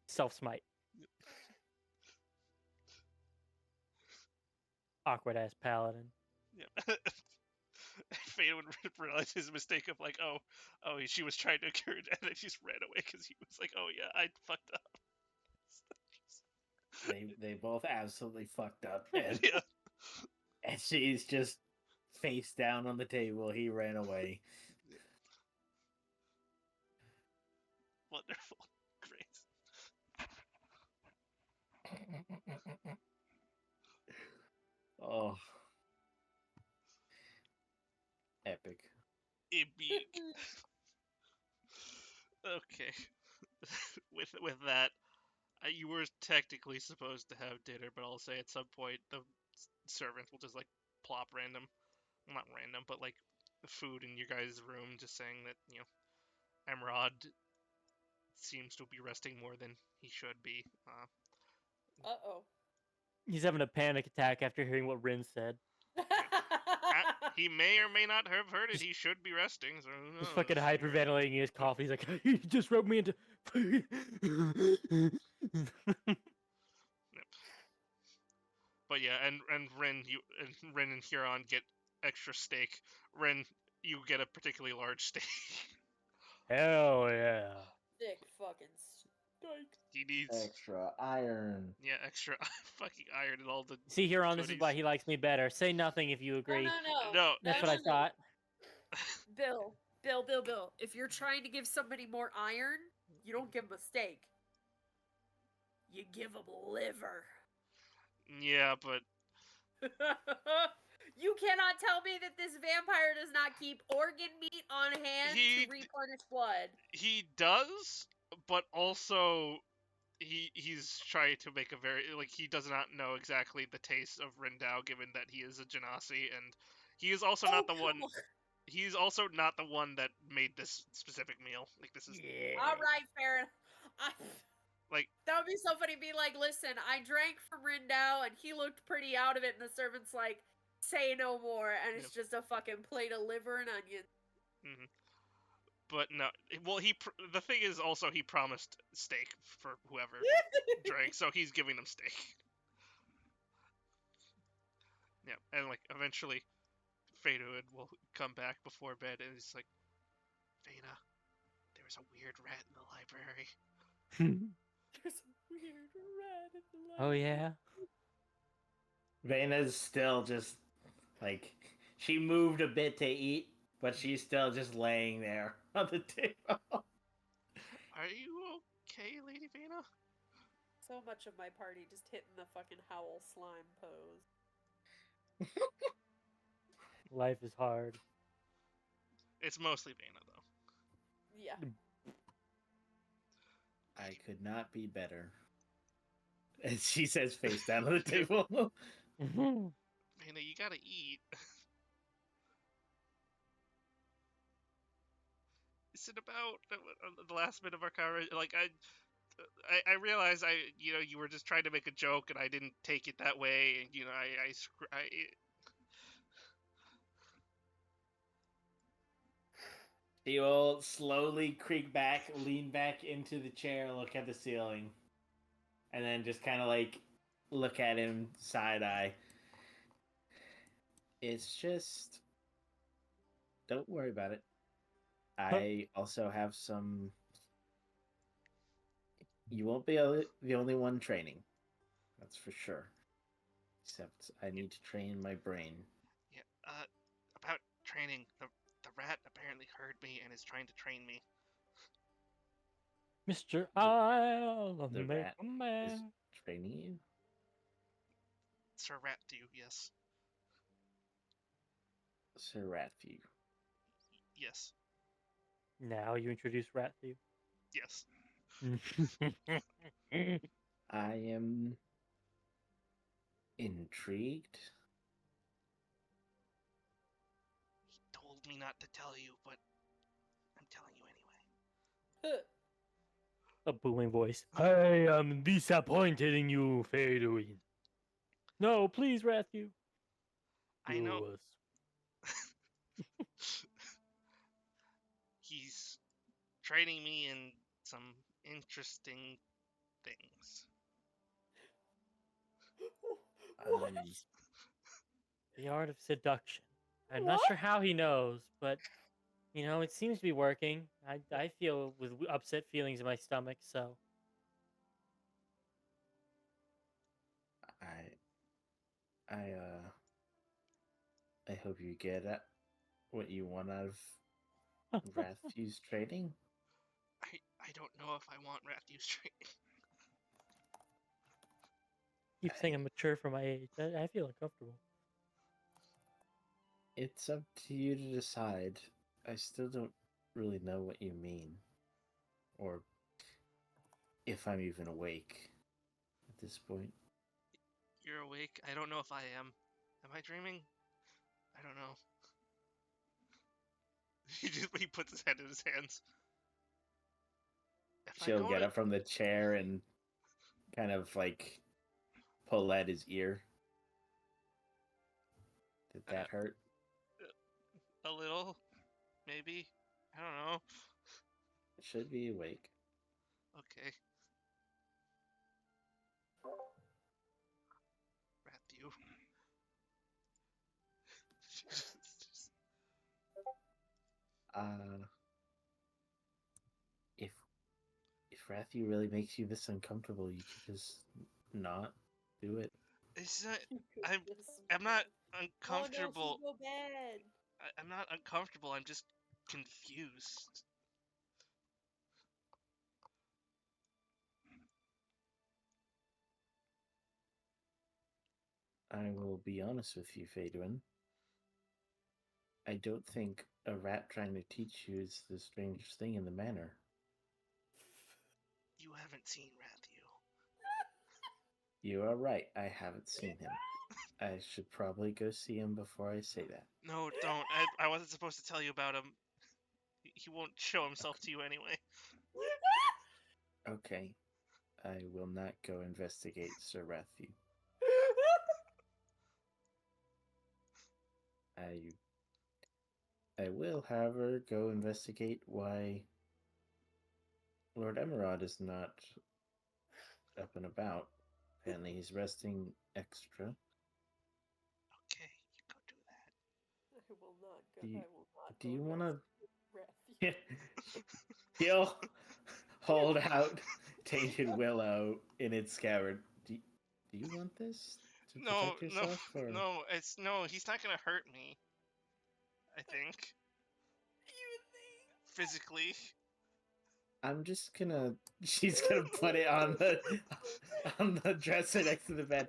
self smite. Awkward ass paladin. Yeah. Fadowin realized his mistake of like, oh, she was trying to encourage, and then he just ran away because he was like, oh yeah, I fucked up. They both absolutely fucked up, and, Yeah. and she's just face down on the table. He ran away. Wonderful. Great. Oh, epic. Epic. Okay. with that, you were technically supposed to have dinner, but I'll say at some point the servant will just like plop random, well, not random, but like food in your guys' room, just saying that Emerald seems to be resting more than he should be. Uh-oh. He's having a panic attack after hearing what Rin said. He may or may not have heard it. He should be resting. So who knows? He's fucking hyperventilating his cough. He's like, he just rubbed me into. But yeah, and Rin, Rin and Huron get extra steak. Rin, you get a particularly large steak. Hell yeah. Thick fucking steak. He needs Extra iron. yeah, extra fucking iron and all the. See, Huron, this is goodies. why he likes me better. Say nothing if you agree. No. That's what I thought. Bill. If you're trying to give somebody more iron, you don't give them a steak. You give them liver. Yeah, but You cannot tell me that this vampire does not keep organ meat on hand to replenish blood. He does, but also he's trying to make a very he does not know exactly the taste of Rindau, given that he is a Genasi, and he is also not the one. He's also not the one that made this specific meal. Like this is all right, fair enough. Like that would be so funny. Be like, listen, I drank from Rindau and he looked pretty out of it, and the servant's like, say no more, and it's just a fucking plate of liver and onions. Mm-hmm. But no, well, the thing is also he promised steak for whoever drank, so he's giving them steak. Yeah, and like eventually, Fadoid will come back before bed, and he's like, Veda, there was a weird rat in the library. There's a weird rat in the library. Oh yeah. Vena's still just like she moved a bit to eat, but she's still just laying there on the table. Are you okay, Lady Vena? So much of my party just hitting the fucking howl slime pose. Life is hard. It's mostly Vena, though. Yeah. I could not be better. And she says face down on the table. Vena, you gotta eat. Is it about the last bit of our conversation? Like, I realize you were just trying to make a joke, and I didn't take it that way, and He will slowly creak back, lean back into the chair, look at the ceiling, and then just kind of like look at him side eye. It's just, don't worry about it. I also have some. You won't be the only one training. That's for sure. Except I need to train my brain. Yeah. About training, the rat apparently heard me and is trying to train me. Mr. I'll The make rat a is man. training you? Sir Rat, do you? Yes. Sir Ratview. Yes. Now you introduce Rat to you. Yes. I am intrigued. He told me not to tell you, but I'm telling you anyway. A booming voice. I am disappointed in you, Fadoid. No, please, Rathew. I know. Do us. He's training me in some interesting things. The art of seduction. I'm not sure how he knows, but it seems to be working. I feel with upset feelings in my stomach, so I hope you get what you want out of Rathview's training. I don't know if I want Rathew's training. keep saying I'm mature for my age. I feel uncomfortable. It's up to you to decide. I still don't really know what you mean. Or if I'm even awake at this point. You're awake? I don't know if I am. Am I dreaming? I don't know. He puts his head in his hands. She'll get up from the chair and kind of like pull at his ear. Did that hurt? A little, maybe. I don't know. It should be awake. Okay. Rathew. If Rathew really makes you this uncomfortable, you could just not do it. It's not. I'm not uncomfortable. Oh no, she's so bad. I'm not uncomfortable. I'm just confused. I will be honest with you, Fadoin. I don't think a rat trying to teach you is the strangest thing in the manor. You haven't seen Rathew. You are right. I haven't seen him. I should probably go see him before I say that. No, don't. I wasn't supposed to tell you about him. He won't show himself to you anyway. Okay. I will not go investigate Sir Rathew. I will, however, go investigate why Lord Emerald is not up and about. Apparently, he's resting extra. Okay, you go do that. I will not go. Do you, I will not do go you want to? refuge. He'll hold out Tainted Willow in its scabbard. Do you want this to protect yourself? Or? No. He's not gonna hurt me. I think You think? physically. I'm just gonna. She's gonna put it on the dresser next to the bed,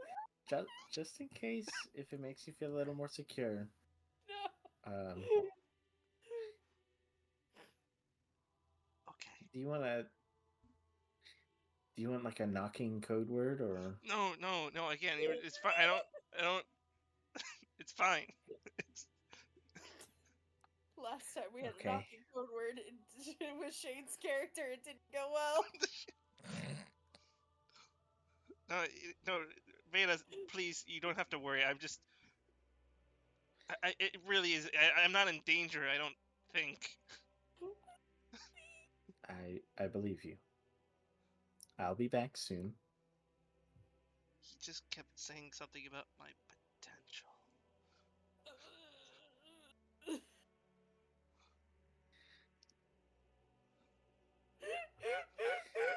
just in case if it makes you feel a little more secure. No. Okay. Do you want like a knocking code word or? No. Again, it's fine. I don't. It's fine. Last time we had Okay. a knocking code word with Shane's character, it didn't go well. No, Veda, please, you don't have to worry. I'm just. It really is. I'm not in danger. I don't think. I believe you. I'll be back soon. He just kept saying something about my potential.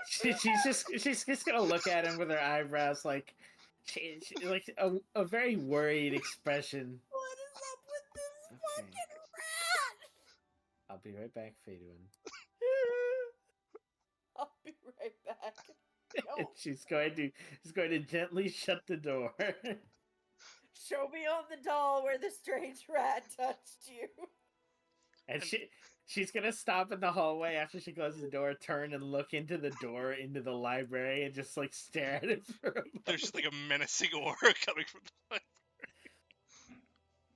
She's just gonna look at him with her eyebrows like like a very worried expression. What is up with this Okay. fucking rat? I'll be right back, Faduin. I'll be right back. And Yo, she's going to gently shut the door. show me on the doll where the strange rat touched you. And she's gonna stop in the hallway after she closes the door, turn and look into the door into the library, and just like stare at it for a moment. There's just like a menacing aura coming from the light.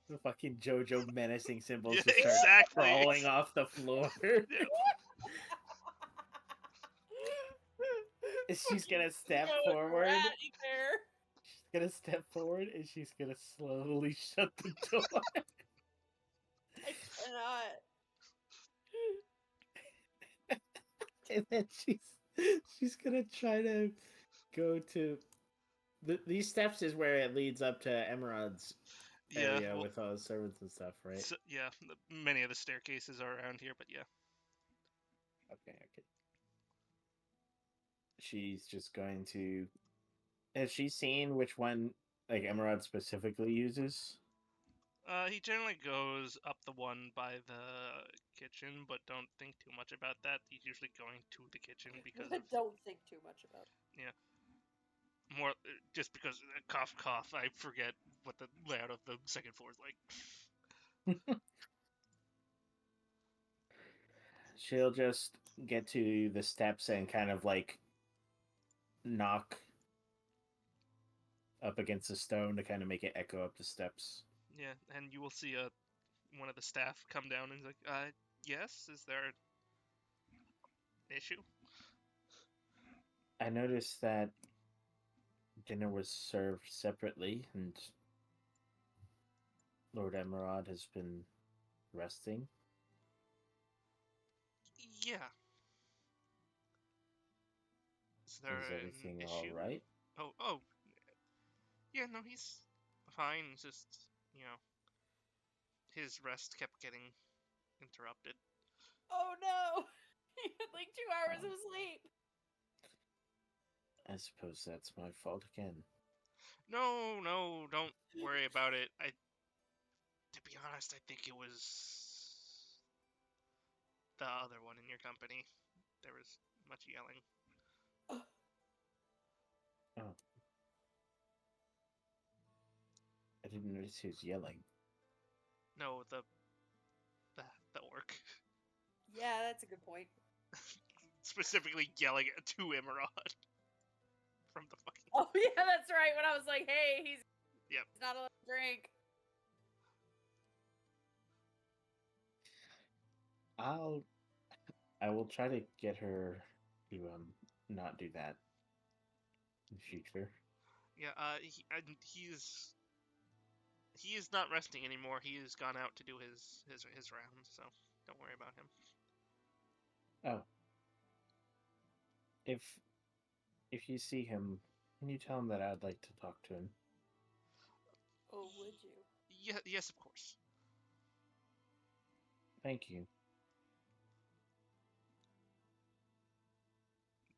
The fucking JoJo menacing symbols Yeah, just start exactly. crawling off the floor. Yeah. She's gonna step Yo, forward. rat in there. She's gonna step forward and she's gonna slowly shut the door. I cannot. And then she's gonna try to go to these steps is where it leads up to Emerald's area with all the servants and stuff, right? So, yeah, many of the staircases are around here, but yeah. Okay. She's just going to. Has she seen which one like Emerald specifically uses? He generally goes up the one by the kitchen, but don't think too much about that. He's usually going to the kitchen because of Don't think too much about it. more just because cough cough. I forget what the layout of the second floor is like. She'll just get to the steps and kind of like knock up against the stone to kind of make it echo up the steps. Yeah, and you will see one of the staff come down and he's like, yes, is there an issue? I noticed that dinner was served separately, and Lord Emerald has been resting. Yeah. Is there everything an all issue? right? Oh. Yeah, no, he's fine. It's just, his rest kept getting interrupted. Oh no! He had like 2 hours of sleep. I suppose that's my fault again. No, don't worry about it. To be honest, I think it was the other one in your company. There was much yelling. Oh. I didn't notice he was yelling. No, the orc. Yeah, that's a good point. Specifically yelling to Emerald from the fucking. Oh yeah, that's right. When I was like, "Hey, he's not allowed to drink." I will try to get her to not do that in the future. Yeah, he's He is not resting anymore. He has gone out to do his rounds, so don't worry about him. Oh. If you see him, can you tell him that I'd like to talk to him? Oh, would you? Yeah, yes, of course. Thank you.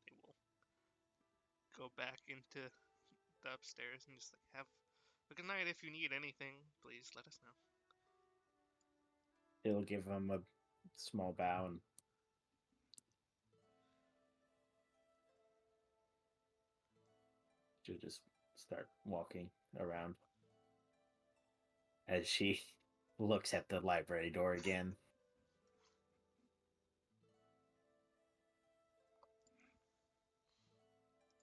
They will go back into the upstairs and just like have a good night. If you need anything, please let us know. He'll give him a small bow and she'll just start walking around as she looks at the library door again.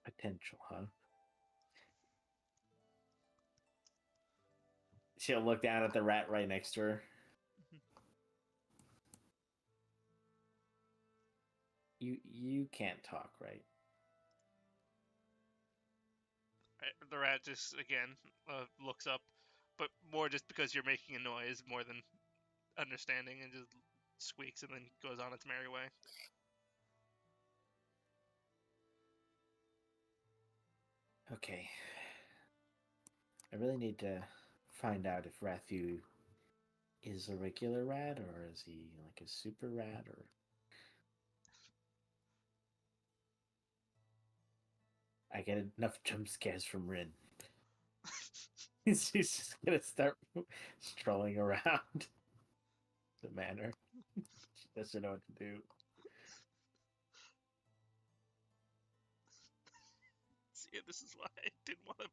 Potential, huh? She'll look down at the rat right next to her. You can't talk, right? The rat just again looks up, but more just because you're making a noise more than understanding, and just squeaks and then goes on its merry way. Okay. I really need to find out if Rathu is a regular rat or is he like a super rat or... I get enough jump scares from Rin. She's just gonna start strolling around the manor. She doesn't know what to do. See, this is why I didn't want to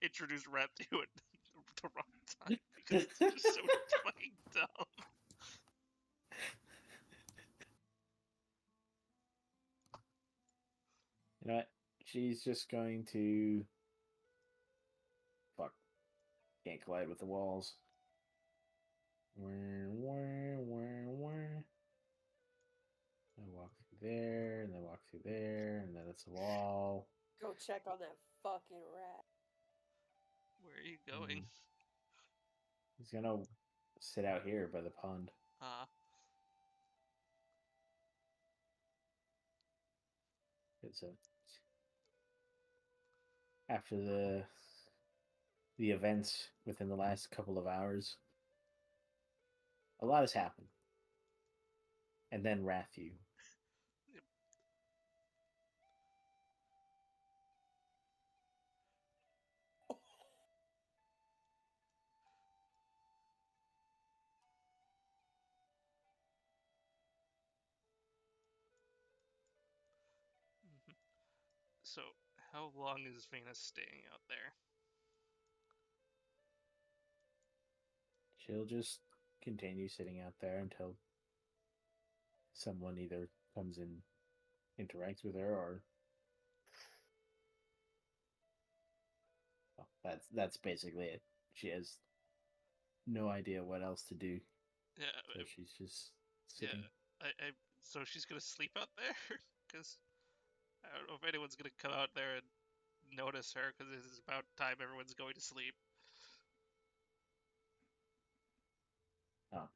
introduce Rat to it the wrong time, because it's just so fucking dumb. You know what? She's just going to... Fuck. Can't collide with the walls. I walk through there, and then walk through there, and then it's a wall. Go check on that fucking rat. Where are you going? He's gonna sit out here by the pond. It's a... After the events within the last couple of hours, a lot has happened. And then Rathu. Yep. So, how long is Venus staying out there? She'll just continue sitting out there until someone either comes and interacts with her or... Well, that's basically it. She has no idea what else to do. Yeah, So she's just sitting. yeah. So she's gonna sleep out there, because I don't know if anyone's gonna come out there and notice her, because this is about time everyone's going to sleep. Oh.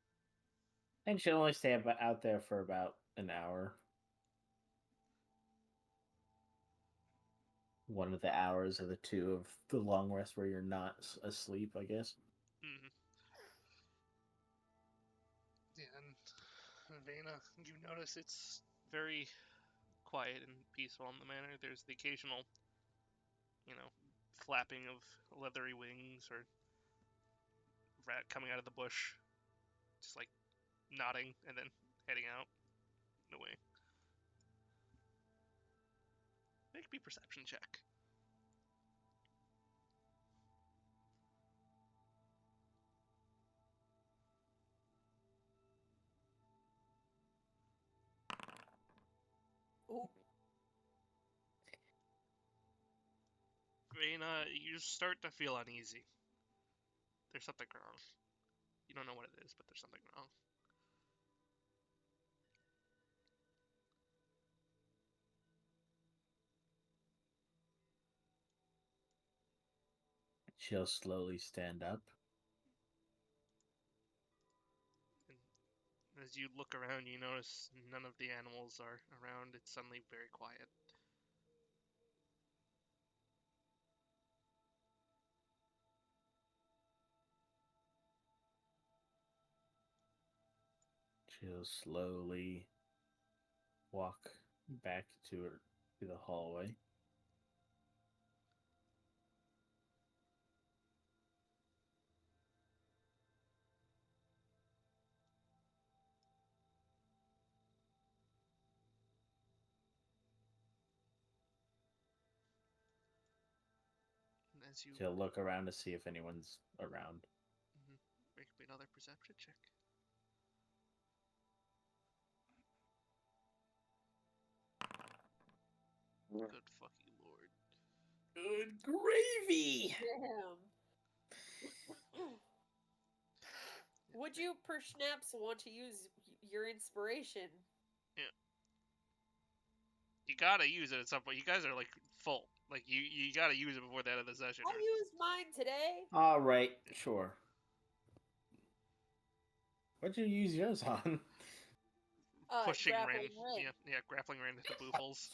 And she'll only stay out there for about an hour. One of the hours of the two of the long rest where you're not asleep, I guess. Mm-hmm. Yeah, and Vena, you notice it's very quiet and peaceful in the manor. There's the occasional, flapping of leathery wings or rat coming out of the bush, just like nodding and then heading out and away. Make me perception check. Ooh. Vena, you start to feel uneasy. There's something wrong. You don't know what it is, but there's something wrong. She'll slowly stand up. And as you look around, you notice none of the animals are around. It's suddenly very quiet. She'll slowly walk back to the hallway. And as you She'll look around to see if anyone's around. make me another perception check. Good fucking lord. Good gravy! Damn. Would you, perschnaps, want to use your inspiration? You gotta use it at some point. You guys are like full. Like you gotta use it before the end of the session. I used mine today. All right, sure. What'd you use yours on? Pushing grappling Rin. ring. Yeah, grappling Rin into boofles.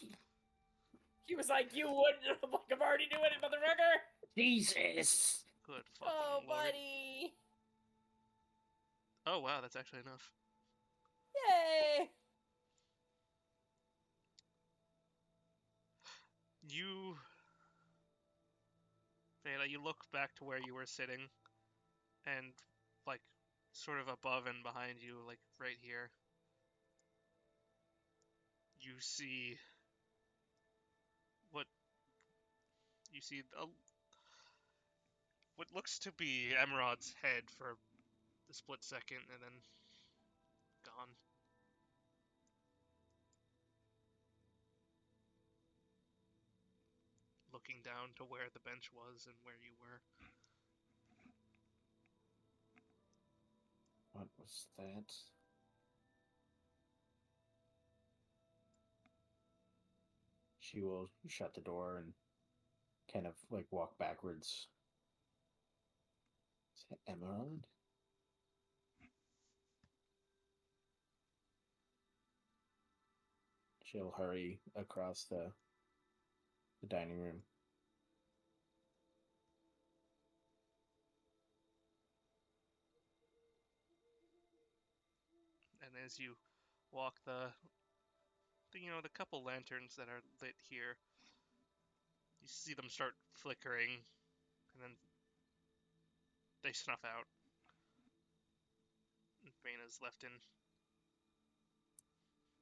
He was like, "You wouldn't." I'm like, "I'm already doing it, motherfucker." Jesus! Good fucking Oh, lord. buddy! Oh wow, that's actually enough. Yay! Veda, you look back to where you were sitting, and like sort of above and behind you, like right here, you see what you see what looks to be Emerod's head for a split second, and then gone. Looking down to where the bench was and where you were. What was that? She will shut the door and kind of like walk backwards. Is that Emerald? She'll hurry across the dining room. And as you walk the couple lanterns that are lit here, you see them start flickering, and then they snuff out. And Vena's left in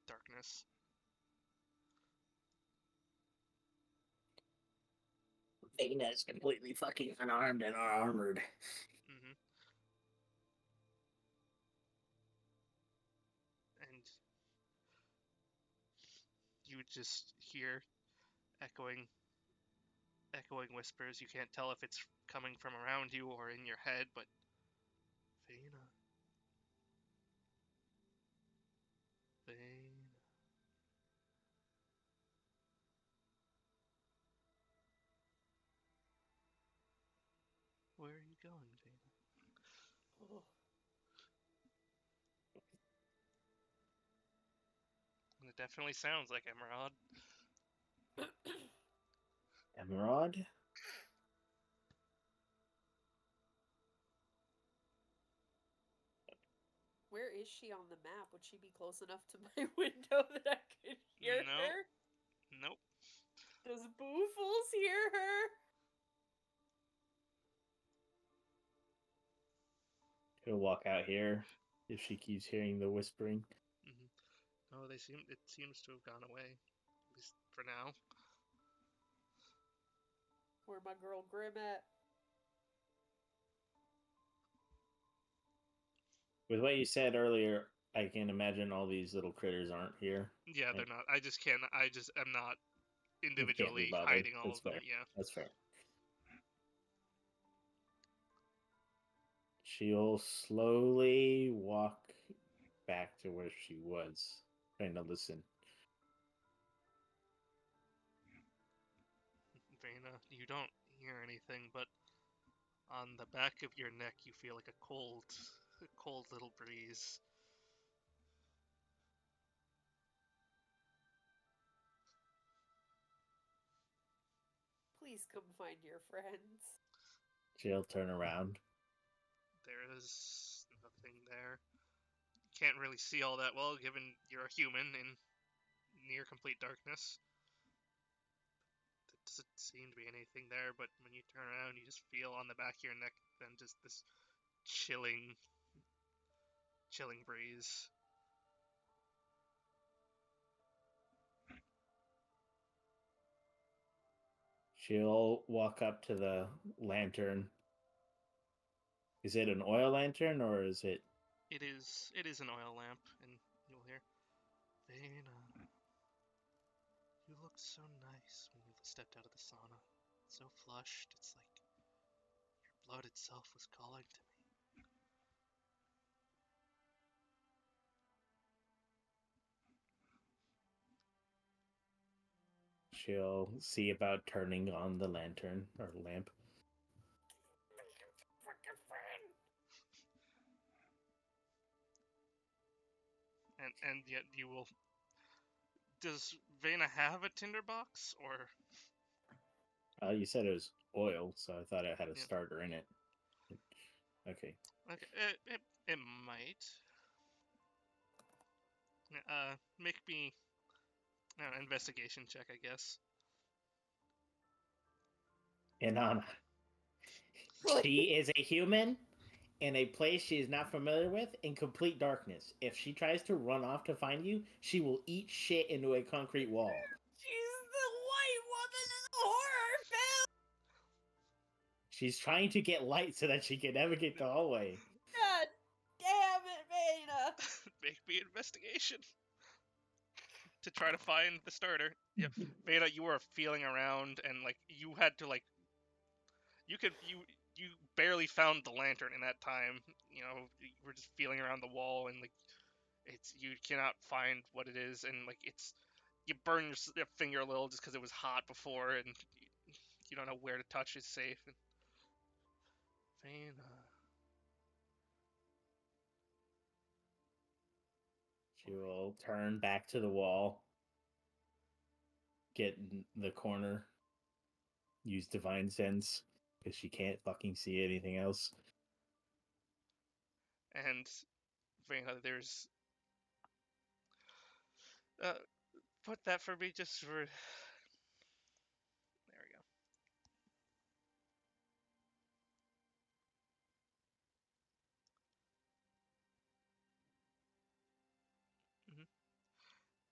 darkness. Vena is completely fucking unarmed and unarmored. Mm-hmm. And you would just hear echoing whispers. You can't tell if it's coming from around you or in your head, but Vena. Where are you going, Vena? Oh. And it definitely sounds like Emerald. Emerald? Where is she on the map? Would she be close enough to my window that I could hear her? Nope. Does Boofles hear her? He'll walk out here if she keeps hearing the whispering. Mm-hmm. No, it seems to have gone away, at least for now. Where my girl Grim at? With what you said earlier, I can imagine all these little critters aren't here. Yeah, they're not. I just am not individually bothered. hiding all That's of them. fair. Yeah. That's fair. She'll slowly walk back to where she was, trying to listen. Vena, you don't hear anything, but On the back of your neck, you feel like a cold little breeze. Please come find your friends. She'll turn around. There is nothing there. Can't really see all that well, given you're a human in near complete darkness. There doesn't seem to be anything there, but when you turn around, you just feel on the back of your neck then just this chilling breeze. She'll walk up to the lantern. Is it an oil lantern or is it? It is an oil lamp, and you'll hear, Vena, you looked so nice when you stepped out of the sauna. So flushed, it's like your blood itself was calling to me. She'll see about turning on the lantern or lamp. And yet you will. Does Vena have a tinderbox, or? You said it was oil, so I thought it had a Yeah. starter in it. Okay. Okay, it might. Make me an investigation check, I guess. Inanna. She is a human in a place she is not familiar with in complete darkness. If she tries to run off to find you, she will eat shit into a concrete wall. She's the white woman in the horror film! She's trying to get light so that she can navigate the hallway. God damn it, Vena! Make me an investigation to try to find the starter. Yep, Vena, you were feeling around, and like you had to you barely found the lantern in that time. You know, you were just feeling around the wall, and like you cannot find what it is, and like you burn your finger a little just because it was hot before, and you don't know where to touch is safe. And Vena. She will turn back to the wall, get in the corner, use divine sense because she can't fucking see anything else. And Vena, there's put that for me just for. There we go.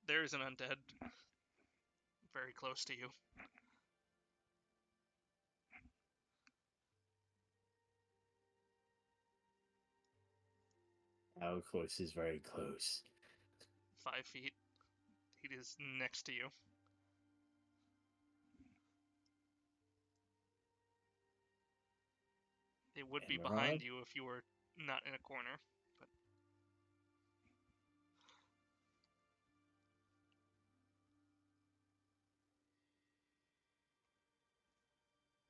There's an undead very close to you. How close is very close? 5 feet. He is next to you. It would be behind you if you were not in a corner, but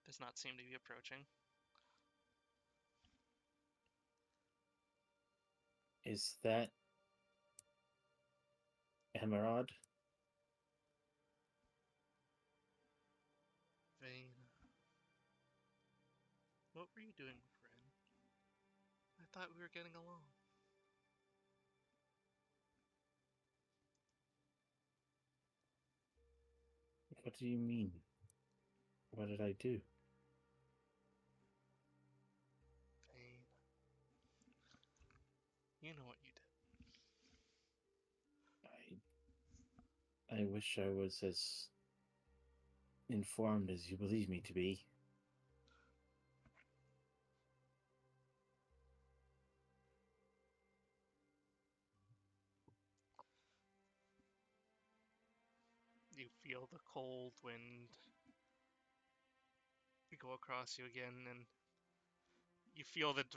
does not seem to be approaching. Is that Emerald? Vena. What were you doing, friend? I thought we were getting along. What do you mean? What did I do? Vena. You know what you did. I wish I was as informed as you believe me to be. You feel the cold wind go across you again, and you feel that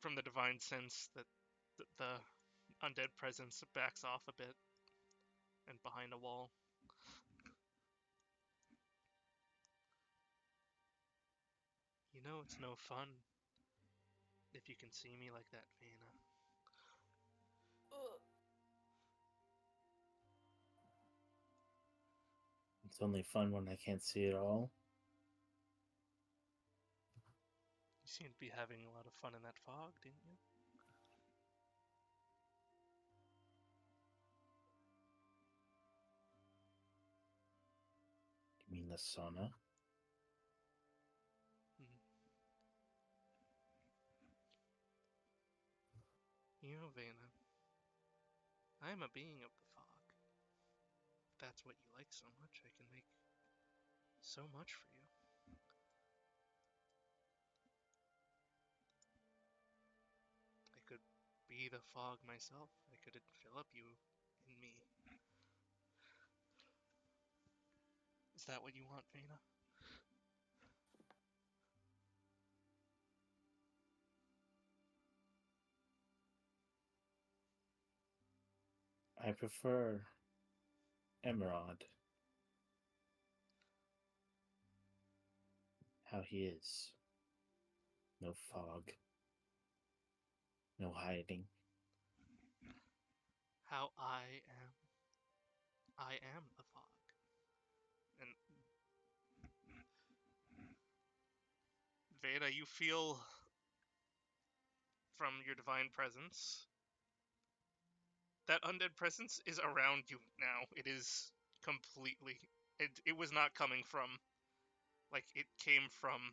from the divine sense that the undead presence backs off a bit and behind a wall. You know it's no fun if you can see me like that, Vena. Ugh. It's only fun when I can't see it all. You seem to be having a lot of fun in that fog, didn't you? You mean the sauna? You know, Vena, I am a being of the fog. If that's what you like so much, I can make so much for you. I could be the fog myself. I could envelop you in me. Is that what you want, Vena? I prefer Emerald. How he is. No fog. No hiding. How I am. I am the fog. And Veda, you feel from your divine presence that undead presence is around you now. It is completely. It was not coming from. Like, it came from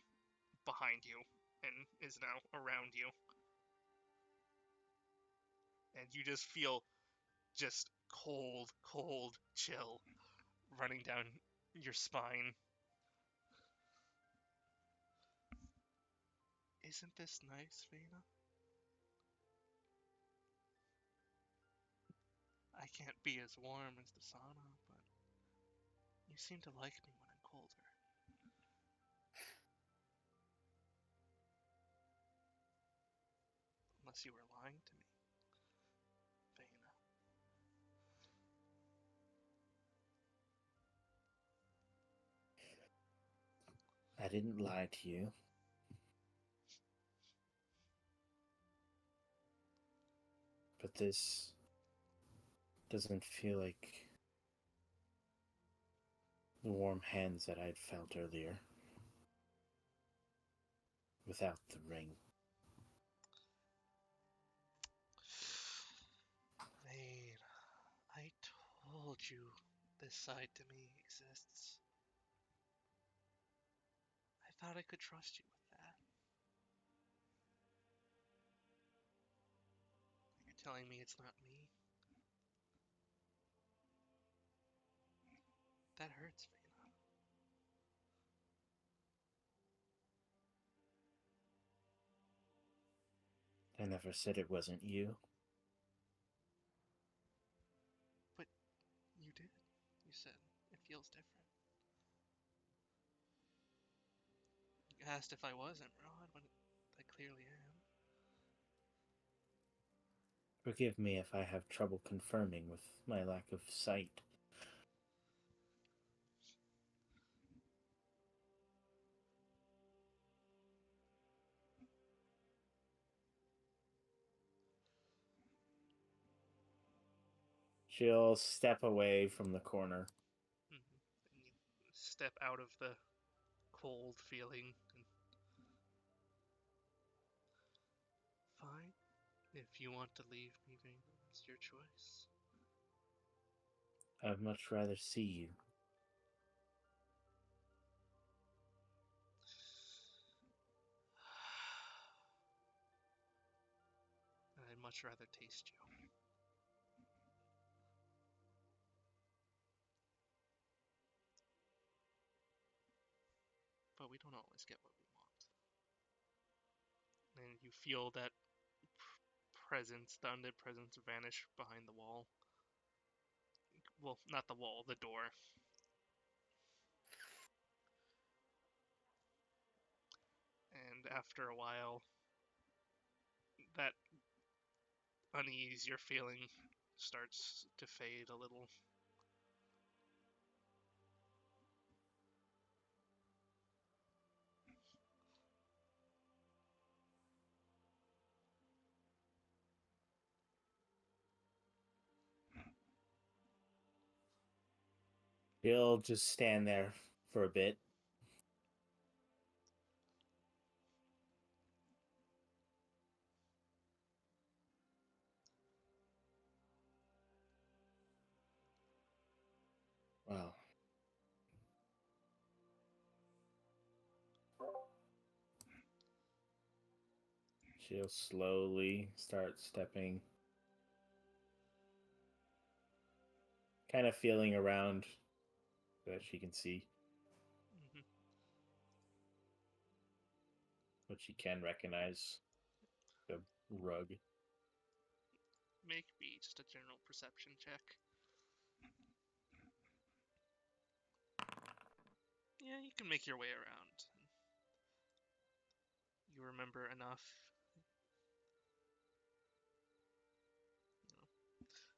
behind you and is now around you. And you just feel just cold, cold chill running down your spine. Isn't this nice, Vena? I can't be as warm as the sauna, but you seem to like me when I'm colder. Unless you were lying to me, Vena. I didn't lie to you. But this doesn't feel like the warm hands that I'd felt earlier. Without the ring. Vena, I told you this side to me exists. I thought I could trust you with that. You're telling me it's not me? That hurts, Vena. I never said it wasn't you. But you did. You said it feels different. You asked if I wasn't, Rod, when I clearly am. Forgive me if I have trouble confirming with my lack of sight. She'll step away from the corner. Mm-hmm. And you step out of the cold feeling and fine. If you want to leave me, Vena, it's your choice. I'd much rather see you. I'd much rather taste you. But we don't always get what we want. And you feel that presence, the undead presence, vanish behind the wall. Well, not the wall, the door. And after a while, that unease you're feeling starts to fade a little. He'll just stand there for a bit. Wow. She'll slowly start stepping, kind of feeling around so that she can see Mm-hmm. what she can recognize. The rug. Make me just a general perception check. Yeah, you can make your way around. You remember enough. You know.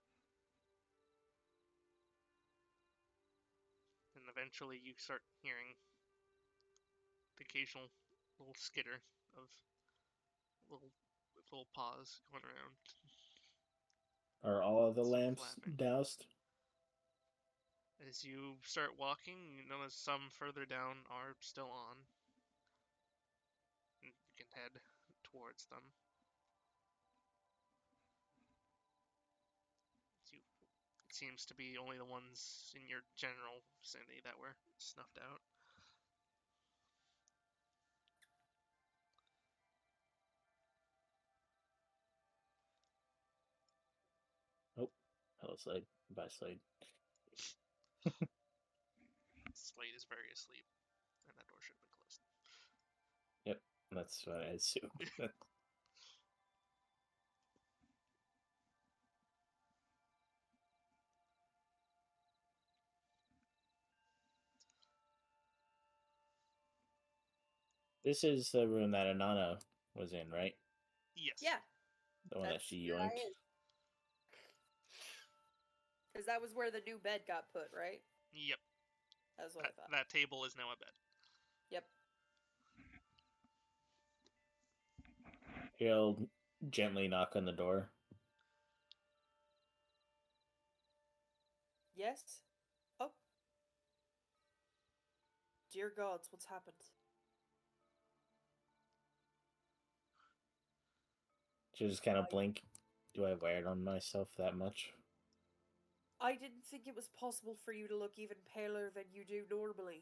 And eventually you start hearing the occasional little skitter of little paws going around. Are all of the Some lamps flapping. doused? As you start walking, you notice some further down are still on. And you can head towards them. It seems to be only the ones in your general vicinity that were snuffed out. Oh, hello, Slade. Bye, Slade. Slade is very asleep, and that door should have been closed. Yep, that's what I assumed. This is the room that Anana was in, right? Yes. Yeah. The one that she yoinked. Because that was where the new bed got put, right? Yep. That's what I thought. That table is now a bed. Yep. He'll gently knock on the door. Yes? Oh. Dear gods, what's happened? She'll just kind of blink. Do I wear it on myself that much? I didn't think it was possible for you to look even paler than you do normally.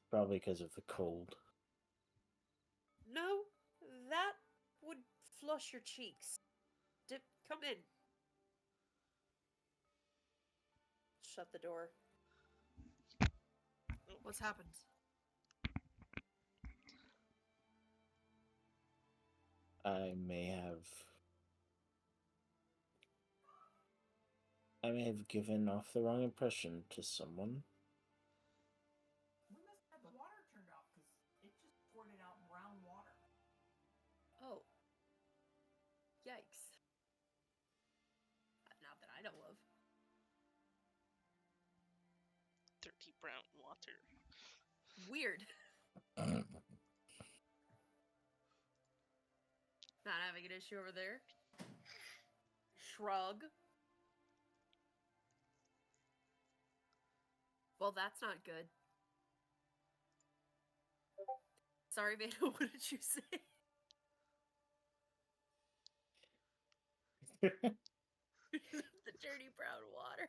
Probably because of the cold. No, that would flush your cheeks. Come in. Shut the door. What's happened? I may have given off the wrong impression to someone. We must have had the water turned off because it just squirted out brown water. Oh. Yikes. Not that I know of. Dirty brown water. Weird. Not having an issue over there. Shrug. Well, that's not good. Sorry, Veda, what did you say? The dirty brown water.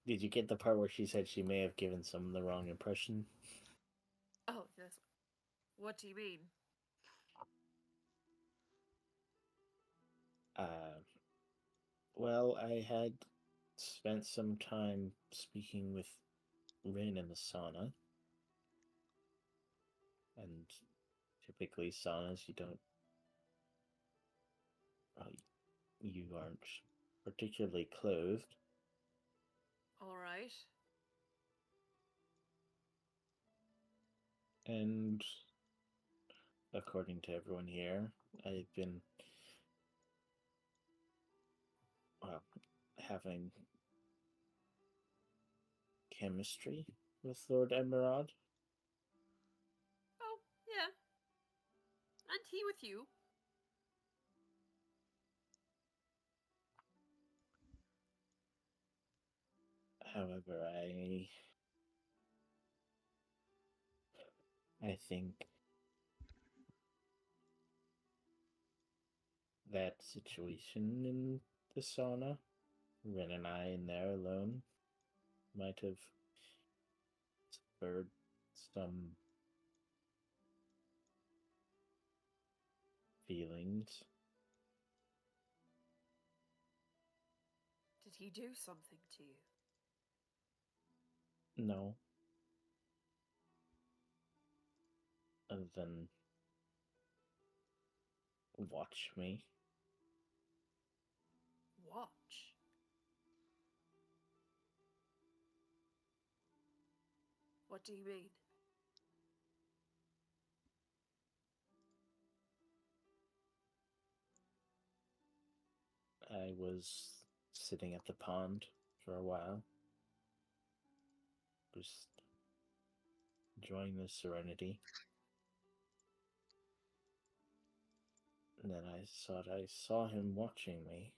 Did you get the part where she said she may have given someone the wrong impression? Oh, yes. What do you mean? Well, I had spent some time speaking with Rin in the sauna. And typically saunas, you aren't particularly clothed. All right. And according to everyone here, I've been having chemistry with Lord Emerald. Oh, yeah. And he with you. However, I think that situation in the sauna, Ren and I in there alone, might have spurred some feelings. Did he do something to you? No. Other than watch me. Watch. What do you mean? I was sitting at the pond for a while, just enjoying the serenity. And then I saw him watching me.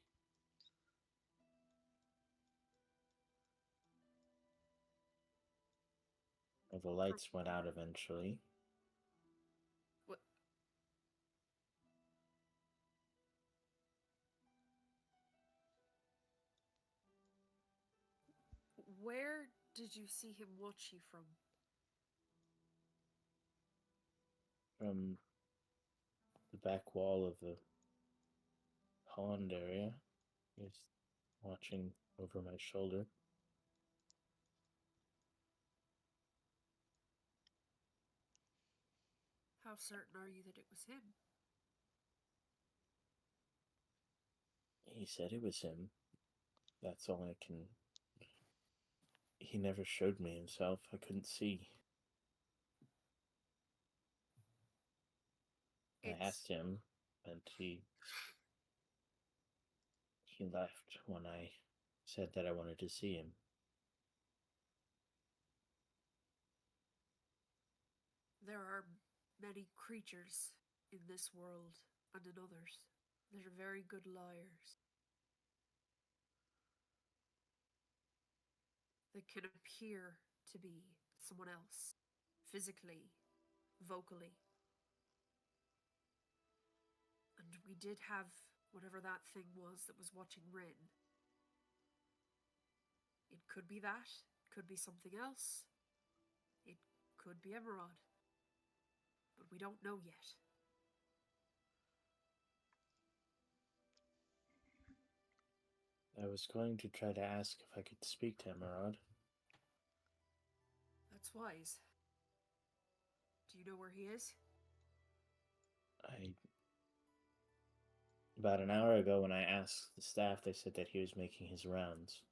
Well, the lights went out eventually. What? Where did you see him watch you from? From the back wall of the pond area, just watching over my shoulder. How certain are you that it was him? He said it was him. That's all I can... He never showed me himself. I couldn't see. I asked him, and he left when I said that I wanted to see him. There are many creatures in this world and in others that are very good liars. That can appear to be someone else, physically, vocally. And we did have whatever that thing was that was watching Rin. It could be that, it could be something else, it could be Emerald. But we don't know yet. I was going to try to ask if I could speak to Emerald. That's wise. Do you know where he is? About an hour ago when I asked the staff, they said that he was making his rounds.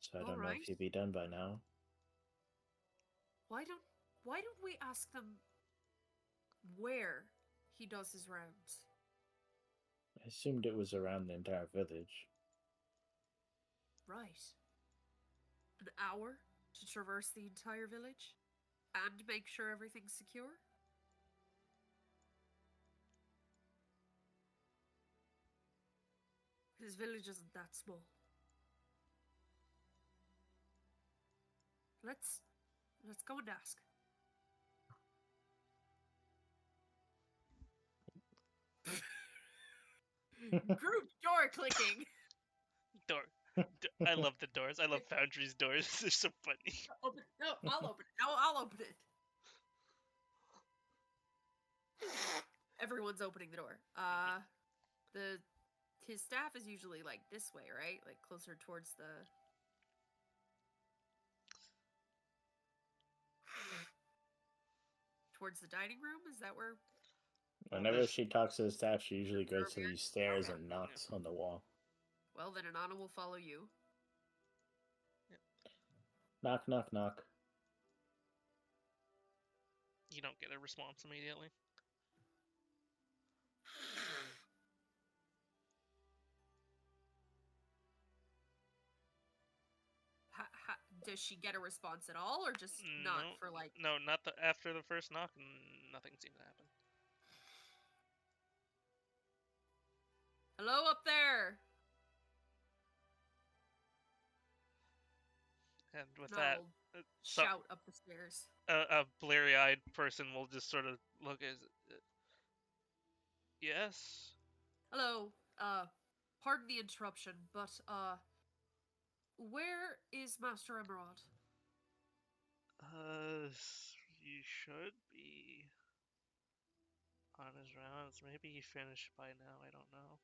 So I don't know if he'd be done by now. Why don't we ask them where he does his rounds? I assumed it was around the entire village. Right. An hour to traverse the entire village and make sure everything's secure? His village isn't that small. Let's go and ask. Group door clicking. Door. I love the doors. I love Foundry's doors. They're so funny. Open. No, I'll open it. No, I'll open it. Everyone's opening the door. His staff is usually like this way, right? Like closer towards the dining room. Is that where? Whenever she talks to the staff, she usually goes to these stairs and knocks on the wall. Well, then Anana will follow you. Knock, knock, knock. You don't get a response immediately. Does she get a response at all, or just not for like? No, not after the first knock. Nothing seemed to happen. Hello up there. And with And that, I'll so, shout up the stairs. a bleary-eyed person will just sort of look as, yes? Hello, pardon the interruption, but, where is Master Emerald? You should be on his rounds. Maybe he finished by now, I don't know.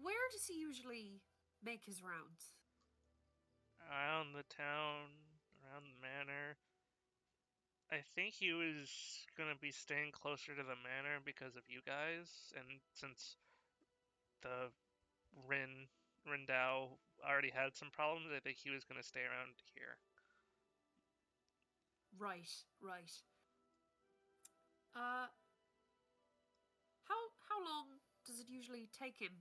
Where does he usually make his rounds? Around the town, around the manor. I think he was gonna be staying closer to the manor because of you guys, and since the Rindao already had some problems, I think he was gonna stay around here. Right, right. Uh, how long does it usually take him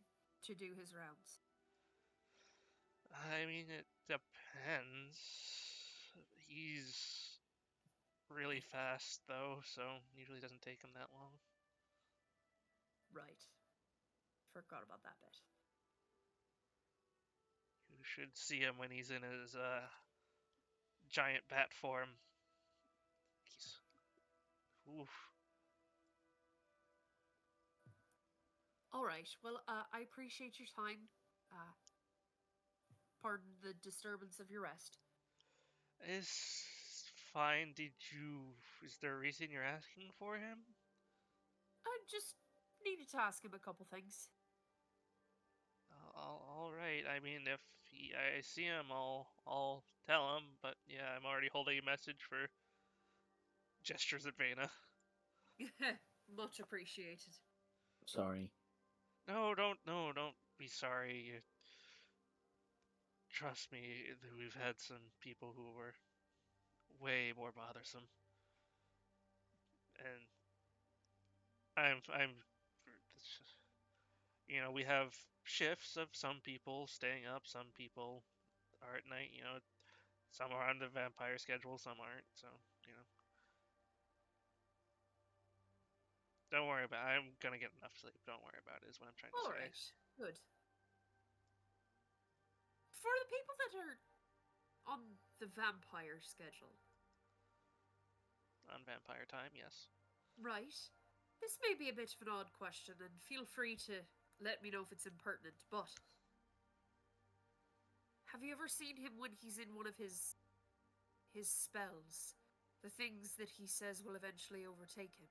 to do his rounds? I mean, it depends. He's really fast, though, so usually doesn't take him that long. Right. Forgot about that bit. You should see him when he's in his giant bat form. He's... Oof. Alright, well, I appreciate your time. Pardon the disturbance of your rest. It's fine. Is there a reason you're asking for him? I just needed to ask him a couple things. All right. I mean, if I see him, I'll tell him. But yeah, I'm already holding a message for gestures at Vena. Much appreciated. Sorry. No, don't be sorry. Trust me, we've had some people who were way more bothersome, and I'm, we have shifts of some people staying up, some people are at night. Some are on the vampire schedule, some aren't. So, you know, don't worry about it. I'm gonna get enough sleep. Don't worry about it, is what I'm trying to say. Alright, good. For the people that are on the vampire schedule. On vampire time, yes. Right. This may be a bit of an odd question, and feel free to let me know if it's impertinent, but have you ever seen him when he's in one of his spells? The things that he says will eventually overtake him.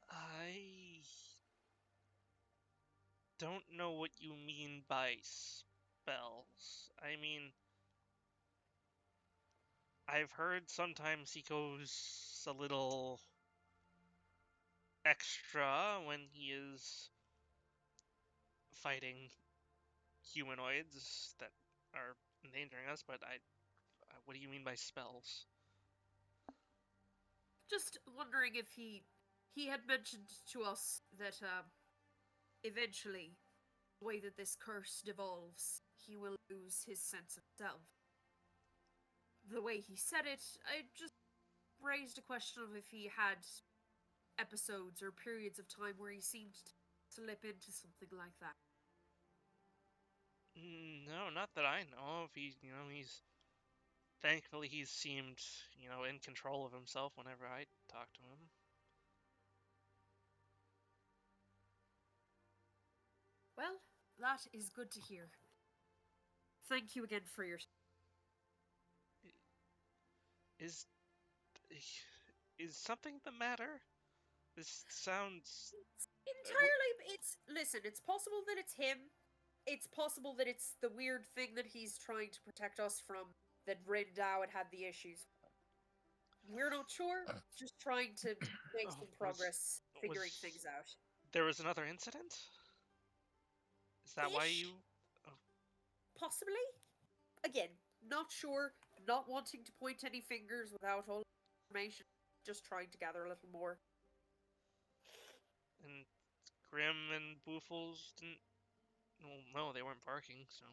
I don't know what you mean by spells. I mean, I've heard sometimes he goes a little extra when he is fighting humanoids that are endangering us, but what do you mean by spells? Just wondering if he had mentioned to us that eventually, the way that this curse devolves, he will lose his sense of self. The way he said it, I just raised a question of if he had episodes or periods of time where he seemed to slip into something like that. No, not that I know of. Thankfully he's seemed, in control of himself whenever I talk to him. Well, that is good to hear. Thank you again for your... Is something the matter? This sounds... Entirely, listen, it's possible that it's him. It's possible that it's the weird thing that he's trying to protect us from, that Rindao had the issues. We're not sure. Just trying to make some progress figuring things out. There was another incident? Is that why Ish. you... Possibly? Again, not sure. Not wanting to point any fingers without all information. Just trying to gather a little more. And Grim and Boofles didn't... Well, no, they weren't barking, so...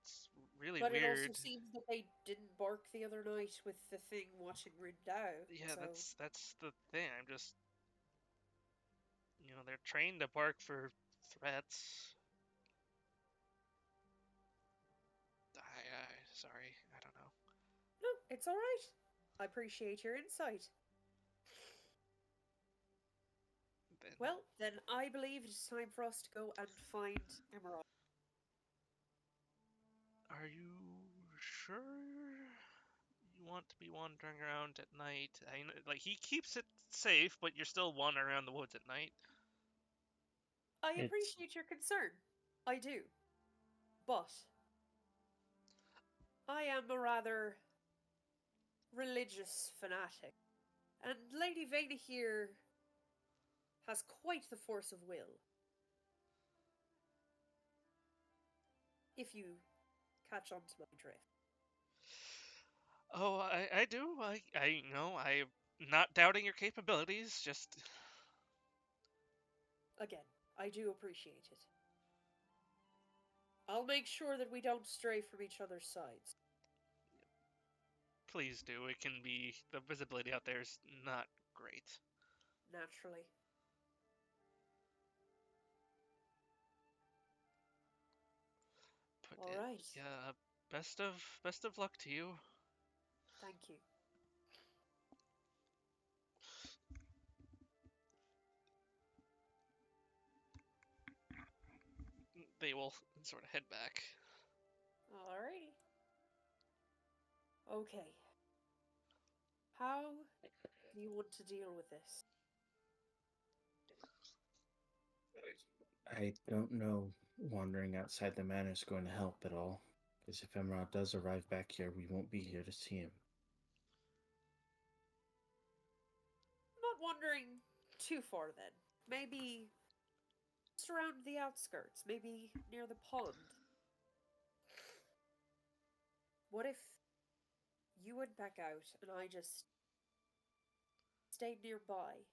It's really But weird. it also seems that they didn't bark the other night with the thing watching Rindao. Yeah, so... that's the thing. I'm just... they're trained to bark for threats. sorry. I don't know. No, it's all right. I appreciate your insight. Then, Well, then I believe it's time for us to go and find Emerald. are you sure you want to be wandering around at night? Like, he keeps it safe, but you're still wandering around the woods at night. I It's- appreciate your concern. I do. But I am a rather religious fanatic. And Lady Veda here has quite the force of will. If you catch on to my drift. Oh, I do. I'm not doubting your capabilities. Just Again, I do appreciate it. I'll make sure that we don't stray from each other's sides. please do. It can be the visibility out there is not great. Naturally. But All right. yeah, best of luck to you. Thank you. They will sort of head back. Alrighty. Okay. How do you want to deal with this? I don't know wandering outside the manor is going to help at all. Because if Emerald does arrive back here, we won't be here to see him. I'm not wandering too far then. Maybe just around the outskirts, maybe near the pond. What if you went back out and I just stayed nearby?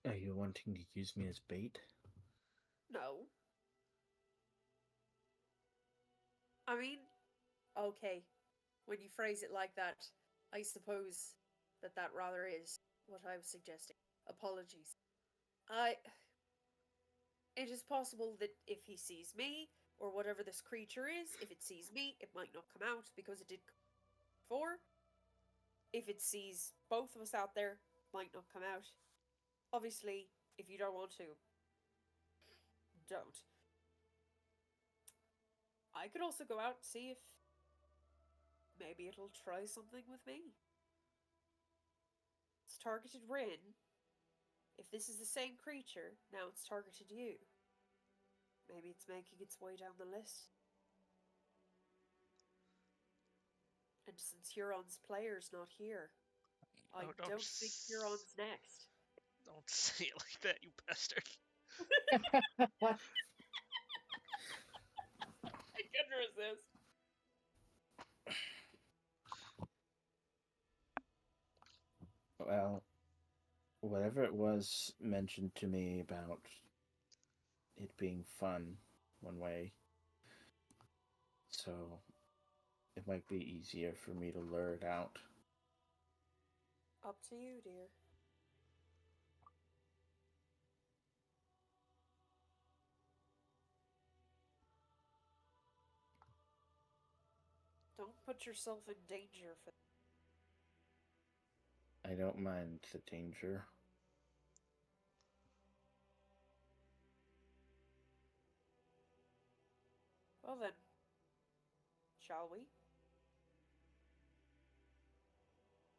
Are you wanting to use me as bait? No. I mean, okay, when you phrase it like that, I suppose that rather is what I was suggesting. Apologies. It is possible that if he sees me, or whatever this creature is, if it sees me, it might not come out because it did before. If it sees both of us out there, might not come out. Obviously, if you don't want to, don't. I could also go out and see if maybe it'll try something with me. It's targeted Rin. If this is the same creature, now it's targeted you. Maybe it's making its way down the list. And since Huron's player's not here, I Oh, don't think Huron's next. Don't say it like that, you bastard. I couldn't resist. Well, whatever it was mentioned to me about it being fun one way, so it might be easier for me to lure it out. Up to you, dear. Don't put yourself in danger for. I don't mind the danger. Well then, shall we?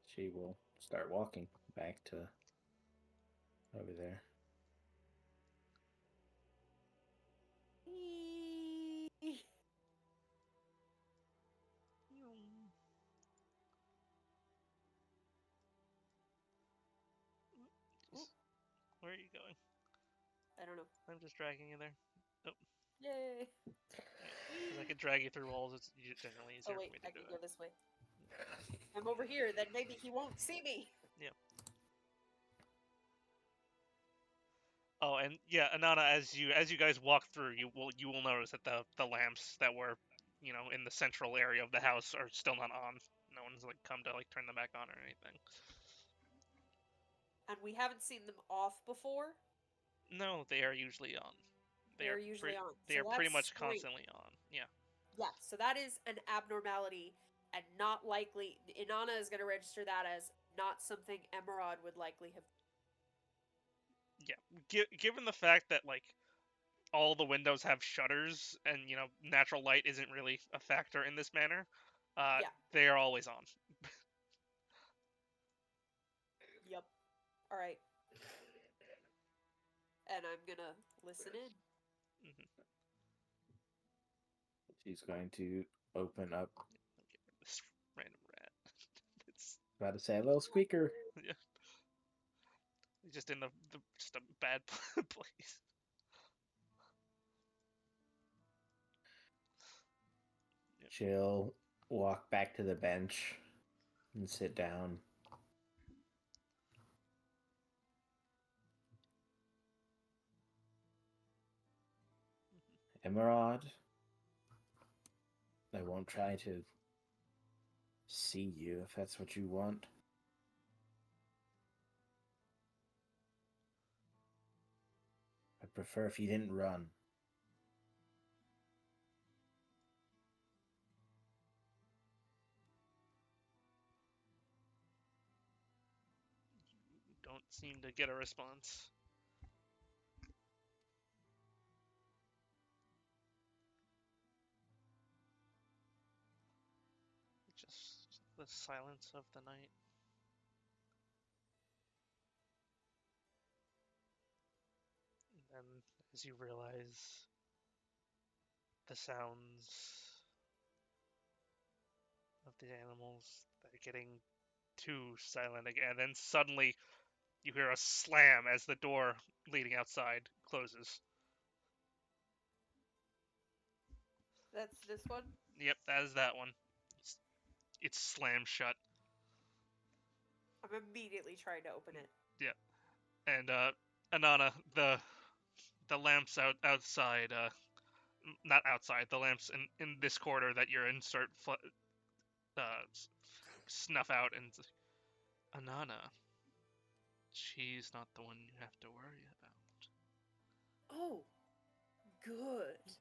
She will start walking back to over there. Where are you going? I don't know. I'm just dragging you there. Oh, Yay! because I could drag you through walls. It's generally easier Oh wait, for me I to do can go it. this way. I'm over here, then maybe he won't see me. Yeah. Oh, and yeah, Anana, as you guys walk through, you will notice that the lamps that were, in the central area of the house are still not on. No one's like come to like turn them back on or anything. And we haven't seen them off before? No, they are usually on. They're usually on. They So are pretty that's much strange. constantly on. Yeah. Yeah, so that is an abnormality and not likely. Inanna is going to register that as not something Emerald would likely have. Yeah. Given the fact that like all the windows have shutters and natural light isn't really a factor in this manner, Yeah. they are always on. Yep. All right. And I'm going to listen in. Mm-hmm. She's going to open up. This random rat. It's About to say a little squeaker. yeah. Just in just a bad place. Yep. She'll walk back to the bench and sit down. Emerald, I won't try to see you if that's what you want. I'd prefer if you didn't run. You don't seem to get a response. Just the silence of the night. And then, as you realize the sounds of the animals, they're getting too silent again. And then suddenly, you hear a slam as the door leading outside closes. That's this one? Yep, that is that one. It's slammed shut. I'm immediately trying to open it. Yeah. And Anana, the lamps outside, not outside, the lamps in this corridor that you're in start snuff out, and Anana, she's not the one you have to worry about. Oh, good.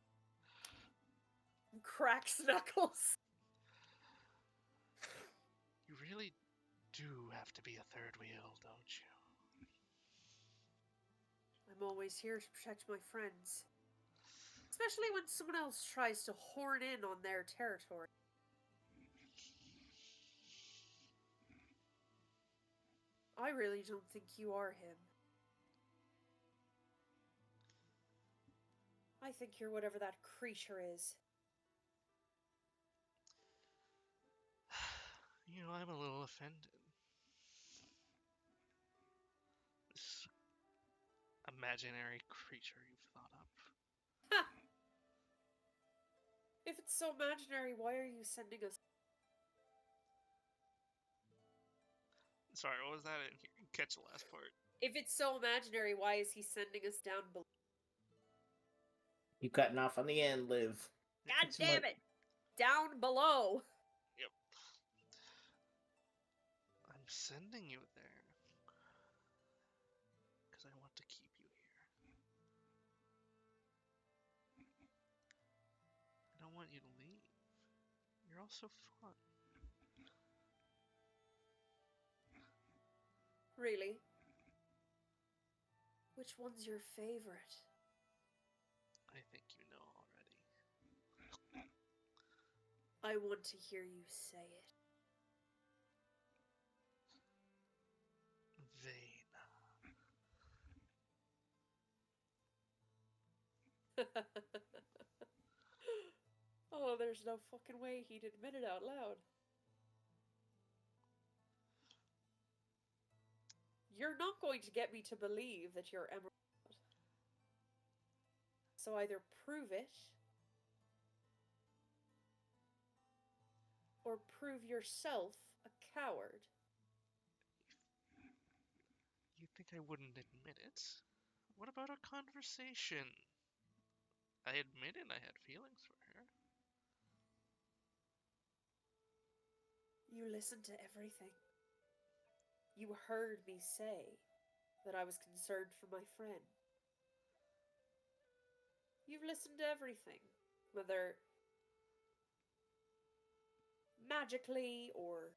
Cracks knuckles. You really do have to be a third wheel, don't you? I'm always here to protect my friends. Especially when someone else tries to horn in on their territory. I really don't think you are him. I think you're whatever that creature is. I'm a little offended. This imaginary creature you've thought up. Ha! If it's so imaginary, why are you sending us? Sorry, what was that? I didn't catch the last part. If it's so imaginary, why is he sending us down below? You cutting off on the end, Liv. God damn it! Down below! Yep. I'm sending you there because I want to keep you here. I don't want you to leave. You're all so fun. Really? Which one's your favorite? I think you know already. I want to hear you say it. Vayne. Oh, there's no fucking way he'd admit it out loud. You're not going to get me to believe that you're Emerald. So either prove it, or prove yourself a coward. You think I wouldn't admit it? What about a conversation? I admitted I had feelings for her. You listened to everything. You heard me say that I was concerned for my friend. You've listened to everything, whether magically or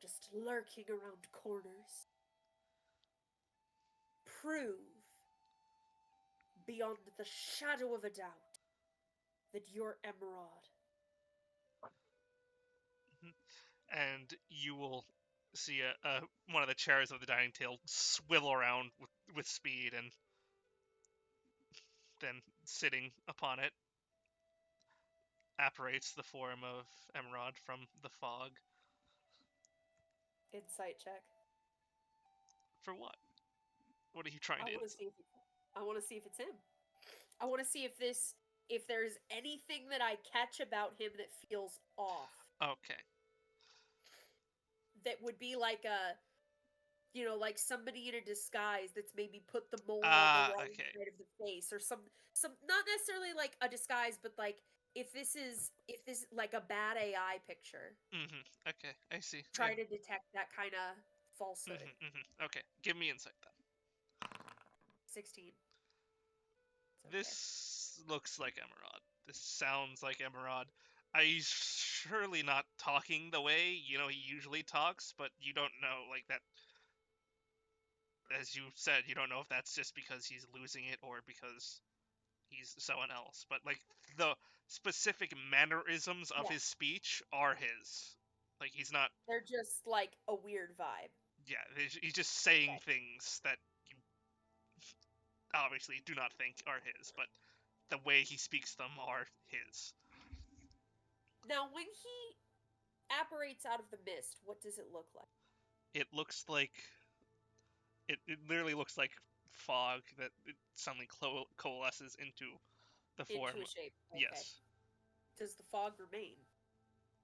just lurking around corners. Prove, beyond the shadow of a doubt, that you're Emerald. And you will see one of the chairs of the dining table swivel around with speed, and then sitting upon it apparates the form of Emerald from the fog. Insight check. For what? What are you trying to? I want to see if it's him. I want to see if there's anything that I catch about him that feels off. Okay. That would be like like somebody in a disguise that's maybe put the mole on the wrong Okay. side of the face, or some not necessarily like a disguise, but like if this is like a bad AI picture. Okay, I see. Try to detect that kind of falsehood. Okay, give me insight then. 16. Okay. This looks like Emerald. This sounds like Emerald. He's surely not talking the way he usually talks, but you don't know like that. As you said, you don't know if that's just because he's losing it or because he's someone else. But like the specific mannerisms of his speech are his. Like he's not. They're just like a weird vibe. Yeah, he's just saying things that you obviously do not think are his, but the way he speaks them are his. Now, when he apparates out of the mist, what does it look like? It looks like it literally looks like fog that it suddenly coalesces into the form. Into a shape. Okay. Yes. Does the fog remain?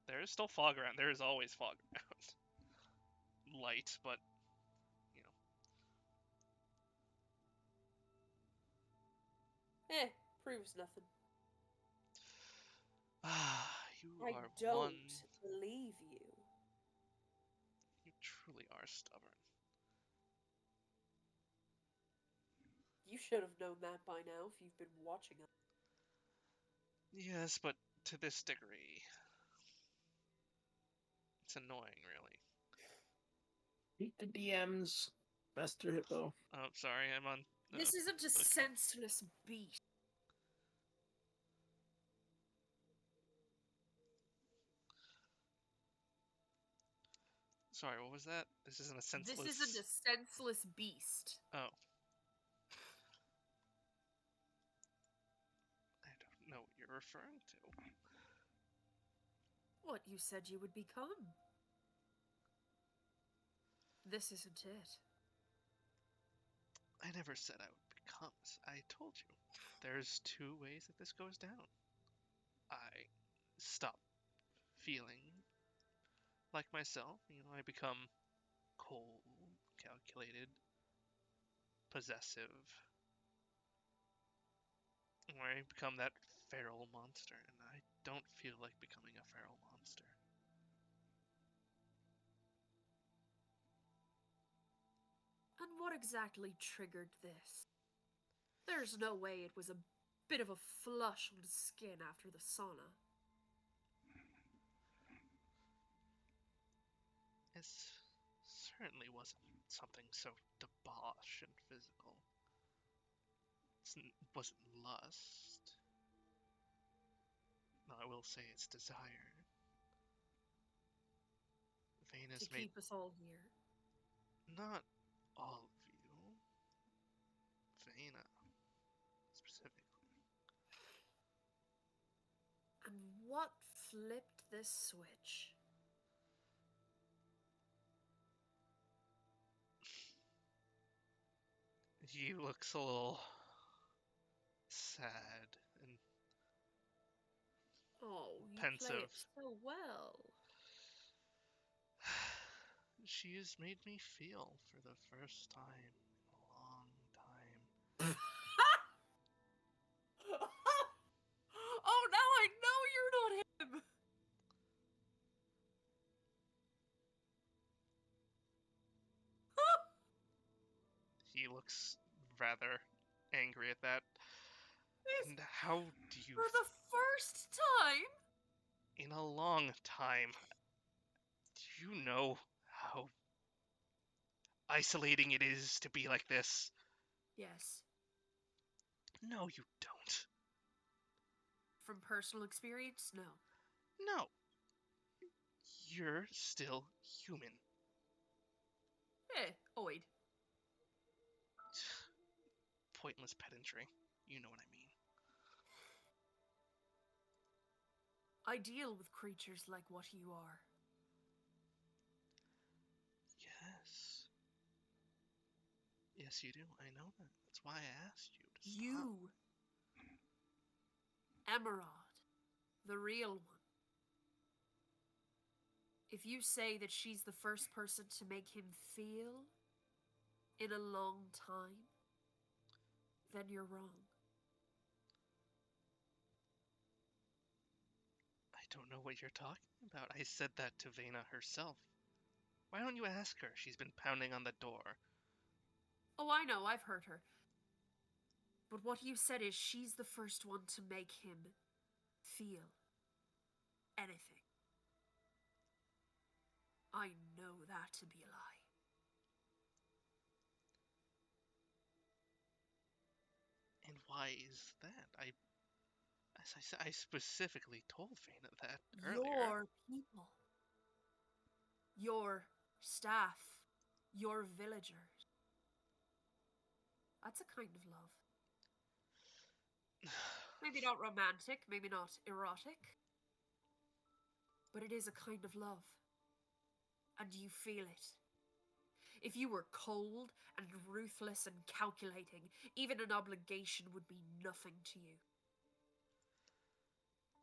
There is still fog around. There is always fog around. Light, but Proves nothing. I don't believe you. You truly are stubborn. You should have known that by now if you've been watching us. Yes, but to this degree. It's annoying, really. Beat the DMs, Master Hippo. Oh, sorry, I'm on... This isn't a senseless beast. Sorry, what was that? This isn't a senseless... This isn't a senseless beast. Oh. I don't know what you're referring to. What you said you would become. This isn't it. I never said I would become. I told you. There's two ways that this goes down. I stop feeling like myself. I become cold, calculated, possessive. Or I become that feral monster, and I don't feel like becoming a feral monster. And what exactly triggered this? There's no way it was a bit of a flush on the skin after the sauna. It certainly wasn't something so debauched and physical. It wasn't lust. No, I will say it's desire. Venus to keep us all here. Not all of you. Vena, specifically. And what flipped this switch? He looks a little sad and pensive. Play it so well. She has made me feel for the first time in a long time. Oh, now I know you're not him! He looks rather angry at that. And how do you... For the first time? In a long time. Do you know how isolating it is to be like this? Yes. No, you don't. From personal experience? No. No. You're still human. Oid. Pointless pedantry. You know what I mean. I deal with creatures like what you are. Yes. Yes, you do. I know that. That's why I asked you to stop. You, Emerald, the real one. If you say that she's the first person to make him feel in a long time, then you're wrong. I don't know what you're talking about. I said that to Vena herself. Why don't you ask her? She's been pounding on the door. Oh, I know, I've heard her. But what you said is she's the first one to make him feel anything. I know that to be a lie. And why is that? As I said, I specifically told Vena that earlier. Your people. Your staff. Your villagers. That's a kind of love. Maybe not romantic, maybe not erotic. But it is a kind of love. And you feel it. If you were cold and ruthless and calculating, even an obligation would be nothing to you.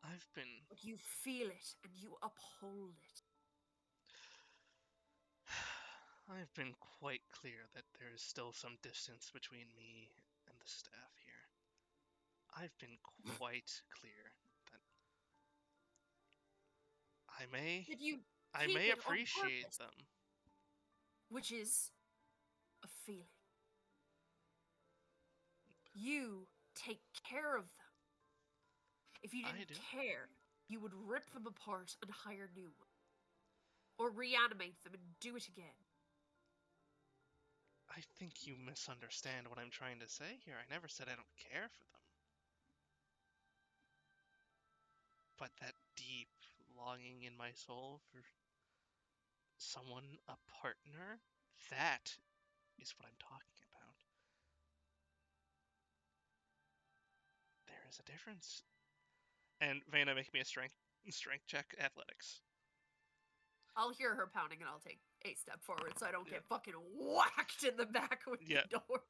I've been... But you feel it and you uphold it. I've been quite clear that there is still some distance between me and the staff here. I've been quite clear that I may appreciate purpose, them. which is a feeling. You take care of them. If you didn't care, you would rip them apart and hire new ones. Or reanimate them and do it again. I think you misunderstand what I'm trying to say here. I never said I don't care for them. But that deep longing in my soul for someone, a partner, that is what I'm talking about. There is a difference. And Vanna, make me a strength check, athletics. I'll hear her pounding and I'll take a step forward so I don't get fucking whacked in the back with the door.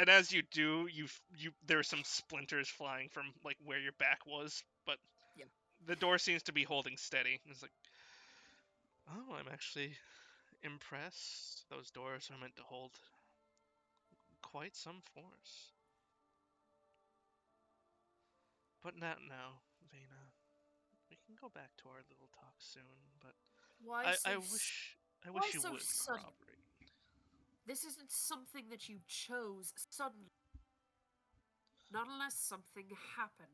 As you do, you there are some splinters flying from like where your back was, but the door seems to be holding steady. It's like, oh, I'm actually impressed. Those doors are meant to hold quite some force. But not now, Vena. We can go back to our little talk soon, but I wish you would corroborate. This isn't something that you chose suddenly. Not unless something happened.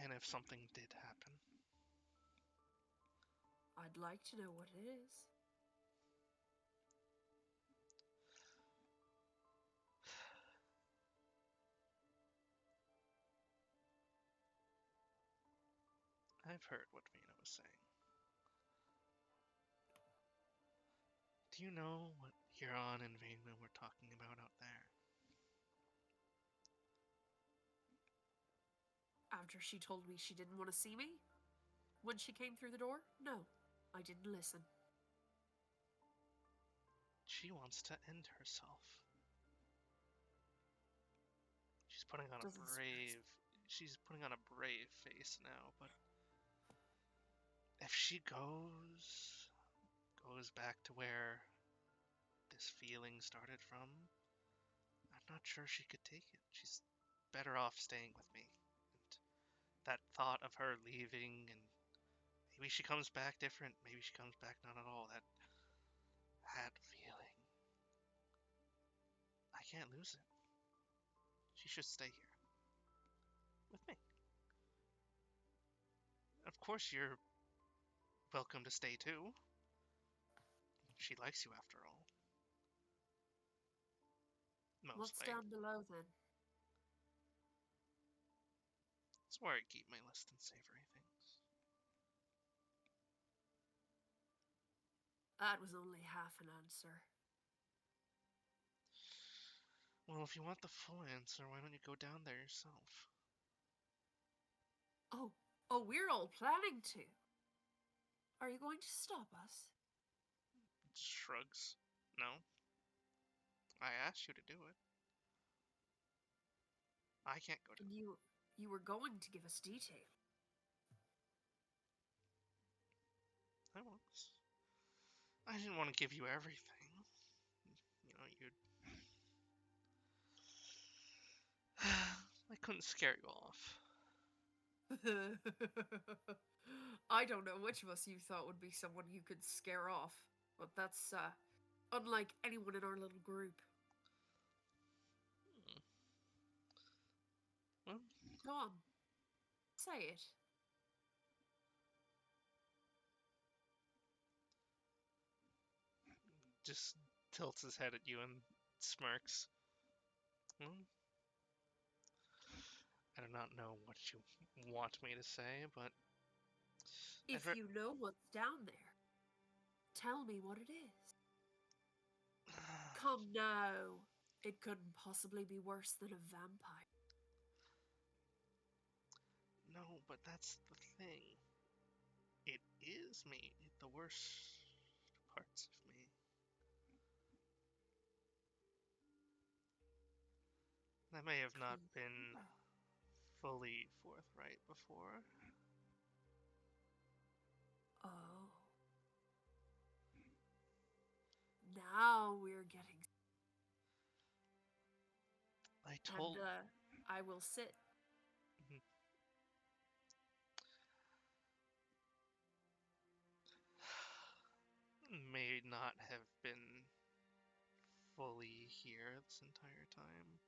And if something did happen? I'd like to know what it is. I've heard what Vena was saying. Do you know what Huron and Vena were talking about out there? After she told me she didn't want to see me? When she came through the door? No, I didn't listen. She wants to end herself. She's putting on a brave face now, but if she goes back to where this feeling started from, I'm not sure she could take it. She's better off staying with me. And that thought of her leaving, and maybe she comes back different, maybe she comes back not at all, that feeling, I I can't lose it. She should stay here. With me. Of course, you're welcome to stay too. She likes you after all. What's Mostly. down below then? It's where I keep my less than savory things. That was only half an answer. Well, if you want the full answer, why don't you go down there yourself? Oh, we're all planning to. Are you going to stop us? Shrugs. No. I asked you to do it. I can't go down. And you were going to give us detail. I was. I didn't want to give you everything. You know, you'd... I couldn't scare you off. I don't know which of us you thought would be someone you could scare off, but that's unlike anyone in our little group. Well, Go on, say it. just tilts his head at you and smirks. Well, I do not know what you want me to say, but... If you know what's down there, tell me what it is. Come now. It couldn't possibly be worse than a vampire. No, but that's the thing. It is me. The worst parts of me. I may have not been fully forthright before. Oh. Now we're getting... I told... And, I will sit. May not have been fully here this entire time.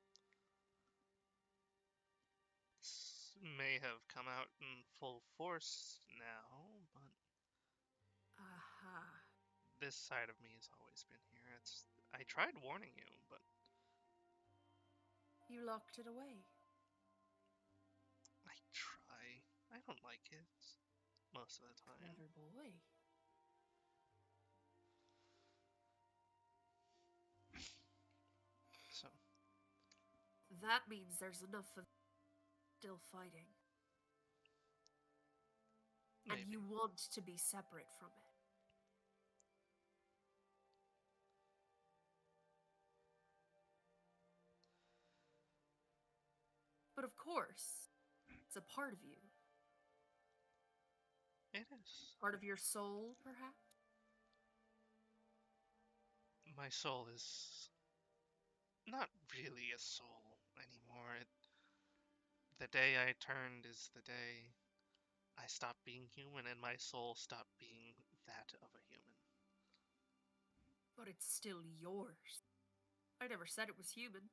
This may have come out in full force now, but Aha. this side of me has always been here. I tried warning you, but You locked it away. I try. I don't like it most of the time. Clever boy. So That means there's enough of still fighting. maybe. And you want to be separate from it. But of course, it's a part of you. It is. Part of your soul, perhaps? My soul is not really a soul anymore. The day I turned is the day I stopped being human and my soul stopped being that of a human. But it's still yours. I never said it was human.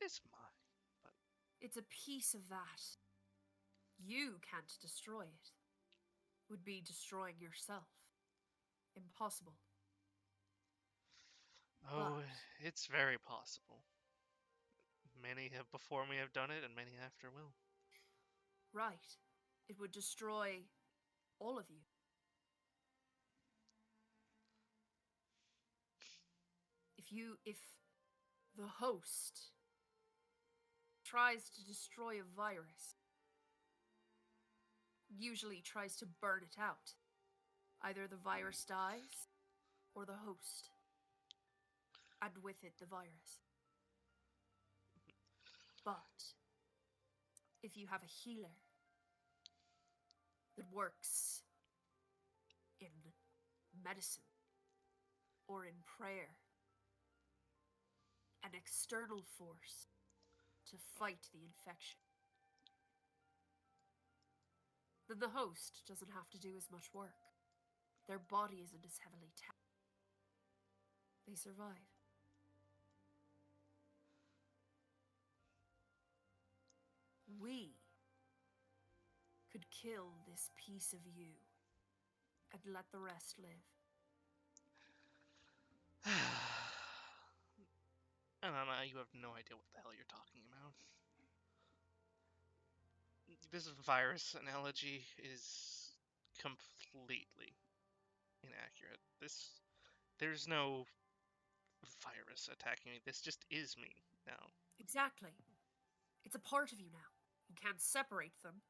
It's mine, but It's a piece of that. You can't destroy it. Would be destroying yourself. Impossible. oh, But it's very possible. Many have before me have done it, and many after will. right, it would destroy all of you. If the host tries to destroy a virus, usually tries to burn it out, either the virus dies or the host, and with it the virus. But if you have a healer that works in medicine or in prayer, an external force to fight the infection, then the host doesn't have to do as much work. Their body isn't as heavily taxed. They survive. We could kill this piece of you and let the rest live. I don't know, you have no idea what the hell you're talking about. This virus analogy is completely inaccurate. There's no virus attacking me. This just is me now. Exactly. It's a part of you now. You can't separate them.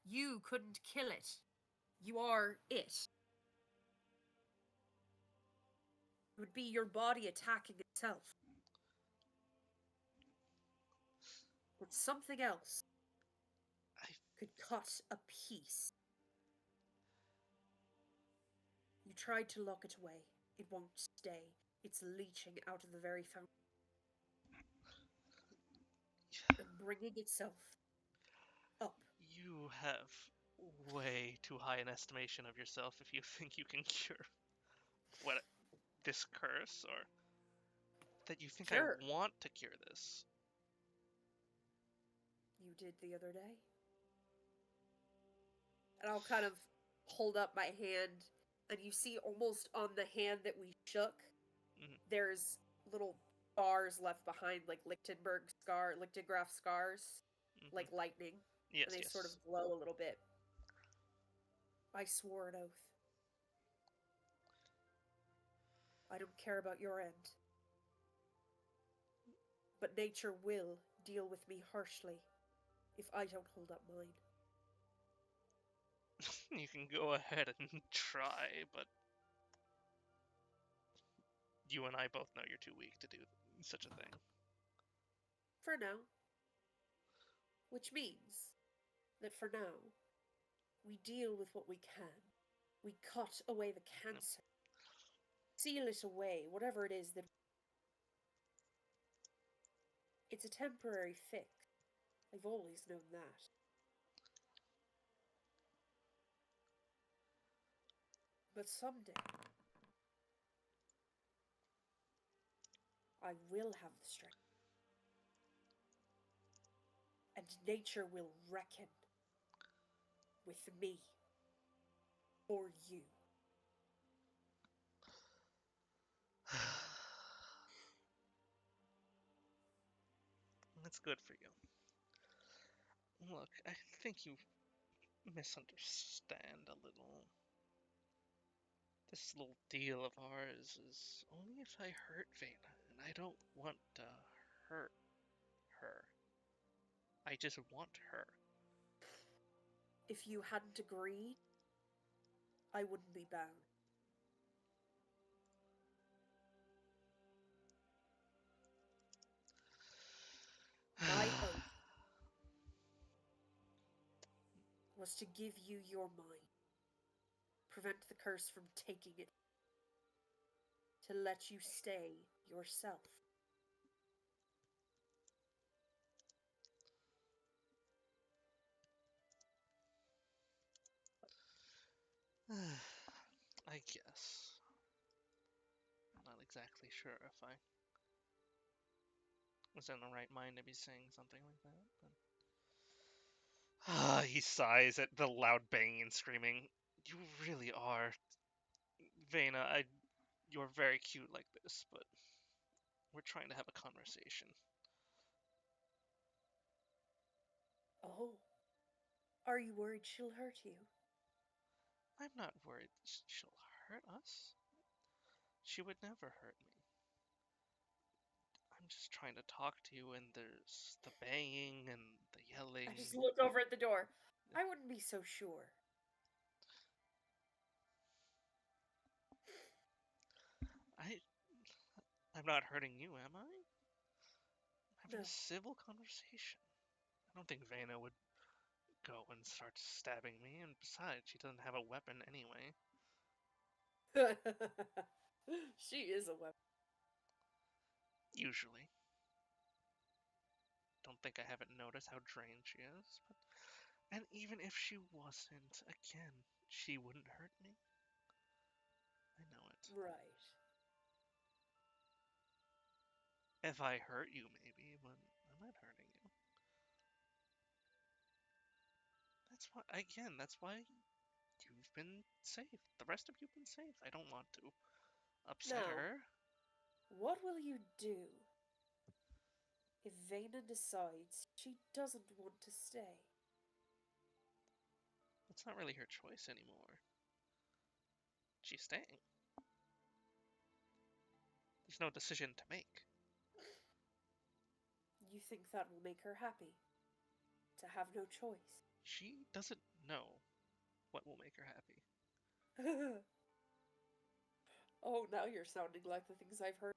You couldn't kill it. You are it. It would be your body attacking itself. But something else could cut a piece. You tried to lock it away. It won't stay. It's leaching out of the very fountain and bringing itself up. You have way too high an estimation of yourself if you think you can cure what this curse, or that you think Sure. I want to cure this. You did the other day. And I'll kind of hold up my hand, and you see almost on the hand that we shook, there's little scars left behind, like Lichtengraf scars, like lightning. Yes, and they yes. sort of glow a little bit. I swore an oath. I don't care about your end. But nature will deal with me harshly if I don't hold up mine. You can go ahead and try, but you and I both know you're too weak to do such a thing. For now. Which means that for now, we deal with what we can. We cut away the cancer. Seal it away, whatever it is that... It's a temporary fix. I've always known that. But someday, I will have the strength. And nature will reckon with me. Or you. That's good for you. Look, I think you misunderstand a little. This little deal of ours is only if I hurt Vena, and I don't want to hurt her. I just want her. If you hadn't agreed, I wouldn't be bound. My oath was to give you your mind, prevent the curse from taking it, to let you stay yourself. I guess. I'm not exactly sure if I was in the right mind to be saying something like that, but... he sighs at the loud banging and screaming. You really are. Vena, you're very cute like this, but we're trying to have a conversation. Oh. Are you worried she'll hurt you? I'm not worried she'll hurt us. She would never hurt me. I'm just trying to talk to you, and there's the banging and the yelling. I just look over at the door. I wouldn't be so sure. I'm not hurting you, am I? I'm having No. a civil conversation. I don't think Vena would go and start stabbing me, and besides, she doesn't have a weapon anyway. She is a weapon. Usually. Don't think I haven't noticed how drained she is, but... And even if she wasn't, again, she wouldn't hurt me. I know it. Right. If I hurt you, maybe, but I'm not hurting you. That's why you've been safe. The rest of you've been safe. I don't want to upset Now, her. what will you do if Vena decides she doesn't want to stay? It's not really her choice anymore. She's staying. There's no decision to make. You think that will make her happy? To have no choice? She doesn't know what will make her happy. Oh, now you're sounding like the things I've heard.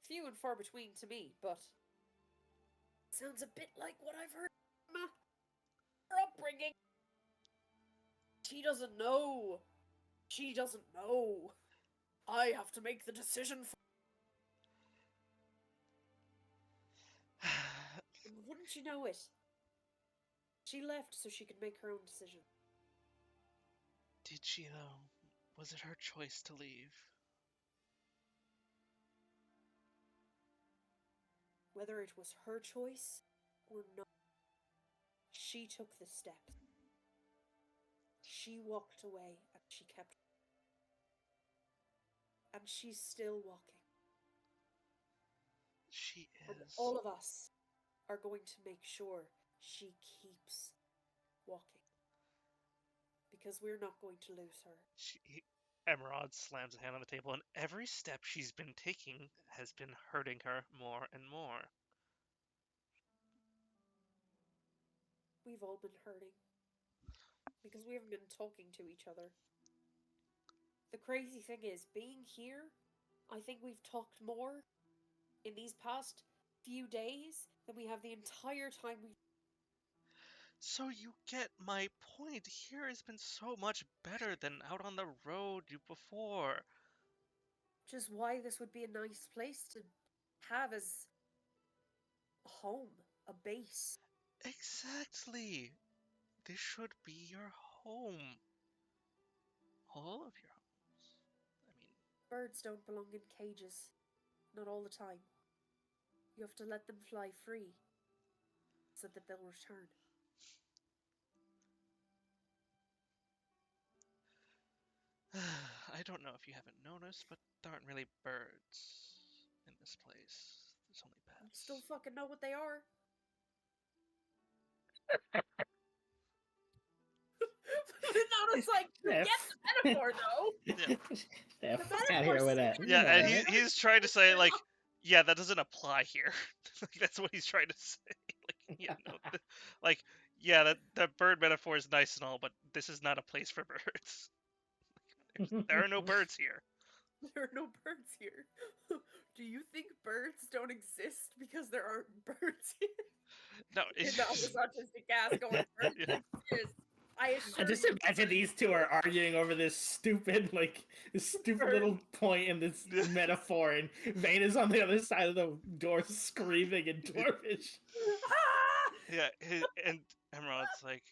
Few and far between to me, but sounds a bit like what I've heard from her upbringing. She doesn't know. She doesn't know. I have to make the decision for. And wouldn't you know it? She left so she could make her own decision. Did she, though? Was it her choice to leave? Whether it was her choice or not, she took the steps. She walked away and she kept. And she's still walking. She And is. all of us are going to make sure she keeps walking. Because we're not going to lose her. Emerald slams a hand on the table, and every step she's been taking has been hurting her more and more. We've all been hurting. Because we haven't been talking to each other. The crazy thing is, being here, I think we've talked more in these past few days than we have the entire time we. So you get my point. Here has been so much better than out on the road before. Which is why this would be a nice place to have as a home, a base. Exactly. This should be your home. All of your homes. I mean, Birds don't belong in cages. Not all the time. You have to let them fly free so that they'll return. I don't know if you haven't noticed, but there aren't really birds in this place. There's only You bats. still fucking know what they are. Not as like, you get the metaphor though. Yeah, The fuck out here with that. Yeah, and Yeah. he's trying to say, like, yeah, that doesn't apply here. Like, that's what he's trying to say. Like, yeah, no, like, yeah, that bird metaphor is nice and all, but this is not a place for birds. There are no birds here. There are no birds here. Do you think birds don't exist because there aren't birds here? No, In it's the autistic gas going, birds Yeah. exist. I assure I just you. imagine these two are arguing over this stupid little point in this metaphor, and Vena's on the other side of the door screaming in Dwarvish. yeah, and Emerald's like,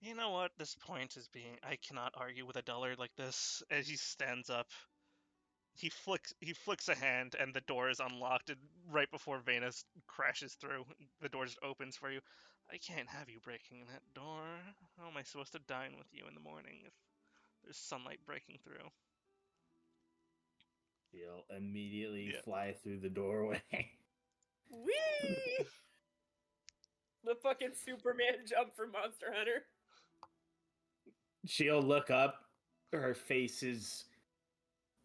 you know what? This point is being. I cannot argue with a dullard like this. As he stands up, he flicks a hand, and the door is unlocked. And right before Venus crashes through, the door just opens for you. I can't have you breaking that door. How am I supposed to dine with you in the morning if there's sunlight breaking through? She'll immediately Yeah. fly through the doorway. Whee! The fucking Superman jump from Monster Hunter. She'll look up. Her face is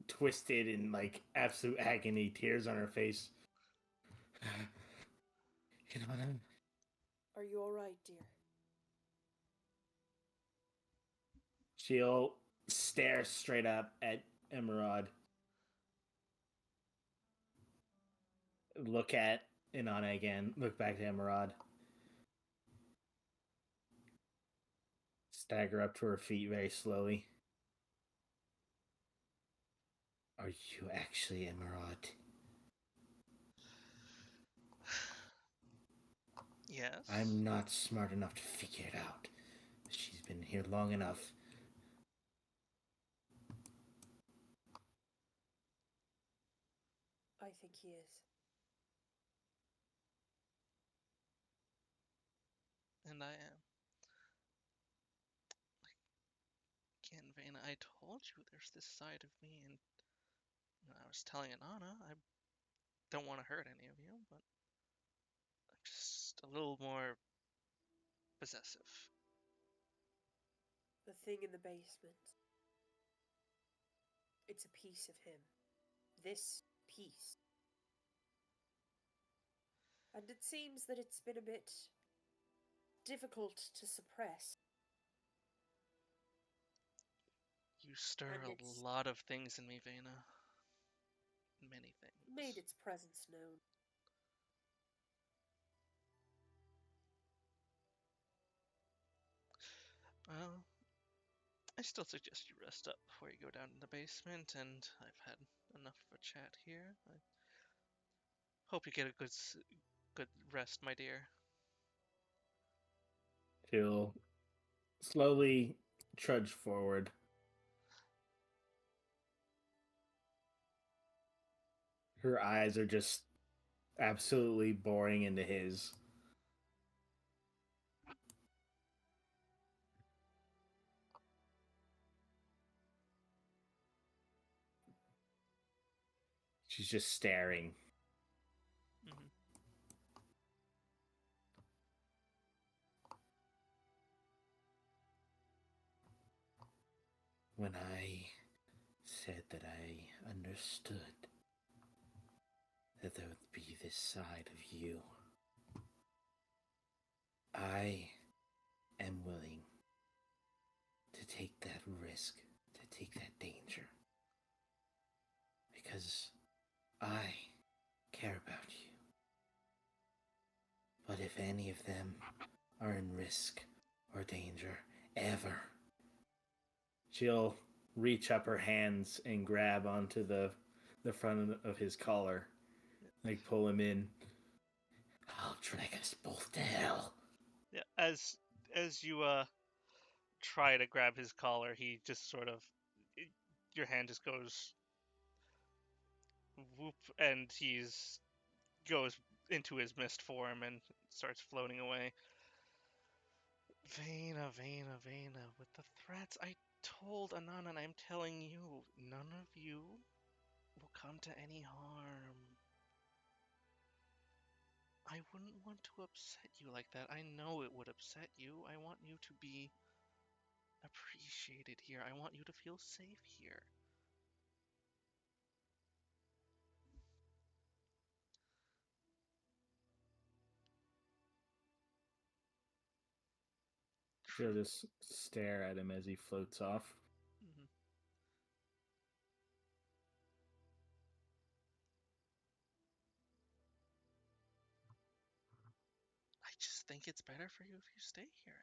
twisted in like absolute agony, tears on her face. You know what I mean? Are you alright, dear? She'll stare straight up at Emerald. Look at Inanna again. Look back to Emerald. Stagger up to her feet very slowly. Are you actually Emerald? Yes. I'm not smart enough to figure it out. She's been here long enough. I think he is. And I am. Again, Vena, I told you there's this side of me, and I was telling Anana, I don't want to hurt any of you, but I'm just a little more possessive. The thing in the basement. It's a piece of him. This piece. And it seems that it's been a bit difficult to suppress. You stir And a it's lot of things in me, Vena. Many things. made its presence known. Well, I still suggest you rest up before you go down to the basement, and I've had enough of a chat here. I hope you get a good rest, my dear. She'll slowly trudge forward. Her eyes are just absolutely boring into his. She's just staring. Mm-hmm. When I said that I understood that there would be this side of you, I am willing to take that risk, to take that danger. Because I care about you. But if any of them are in risk or danger, ever, she'll reach up her hands and grab onto the front of his collar, like pull him in. I'll drag us both to hell. Yeah, as you try to grab his collar, he just sort of your hand just goes whoop, and he's goes into his mist form and starts floating away. Vena, Vena, Vena, with the threats. I told Anana, and I'm telling you, none of you will come to any harm. I wouldn't want to upset you like that. I know it would upset you. I want you to be appreciated here. I want you to feel safe here. She'll just stare at him as he floats off. Mm-hmm. I just think it's better for you if you stay here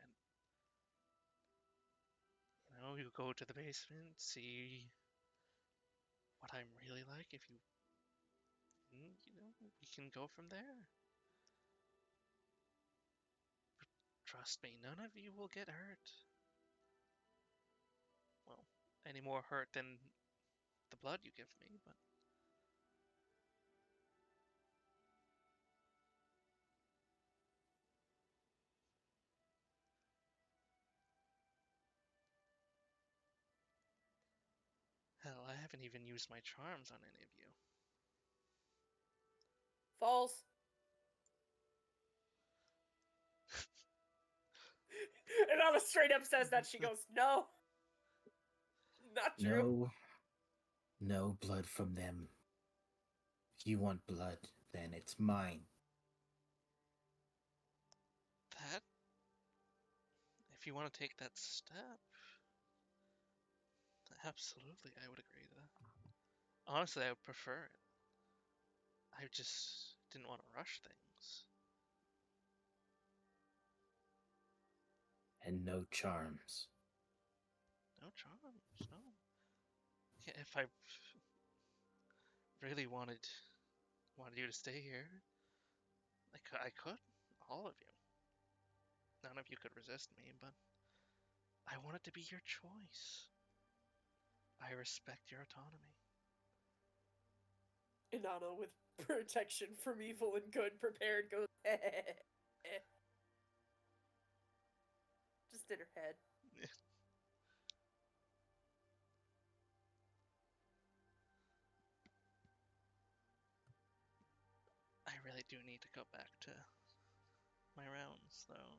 and you go to the basement, see what I'm really like. If you we can go from there. But trust me, none of you will get hurt. Well, any more hurt than the blood you give me, but hell, I haven't even used my charms on any of you. False. And Anna straight up says that. She goes, no. Not true. No blood from them. If you want blood, then it's mine. That, if you want to take that step, absolutely, I would agree to that. Honestly, I would prefer it. I just didn't want to rush things. And no charms. No charms, no. Yeah, if I really wanted you to stay here, I could. All of you. None of you could resist me, but I want it to be your choice. I respect your autonomy. Inanna, with protection from evil and good prepared, goes, in her head. I really do need to go back to my rounds, though.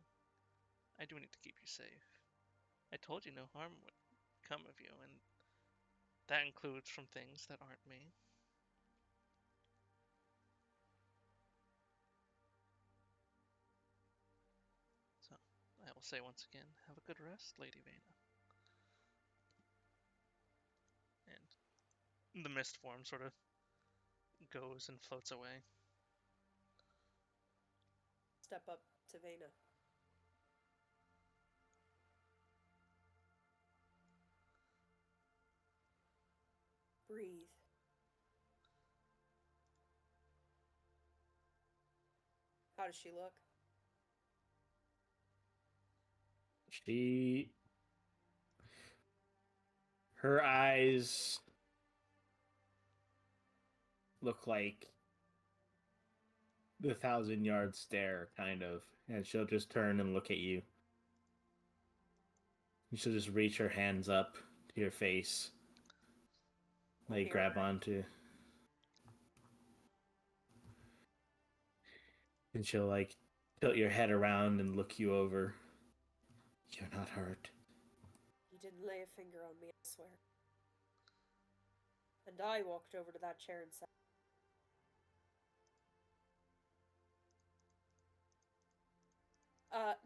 I do need to keep you safe. I told you no harm would come of you, and that includes from things that aren't me. So, I will say once again, have a good rest, Lady Vena. And the mist form sort of goes and floats away. Step up to Vena. Breathe. How does she look? Her eyes look like the 1,000-yard stare, kind of, and she'll just turn and look at you. And she'll just reach her hands up to your face, like grab onto, and she'll like tilt your head around and look you over. You're not hurt. You didn't lay a finger on me, I swear. And I walked over to that chair and said,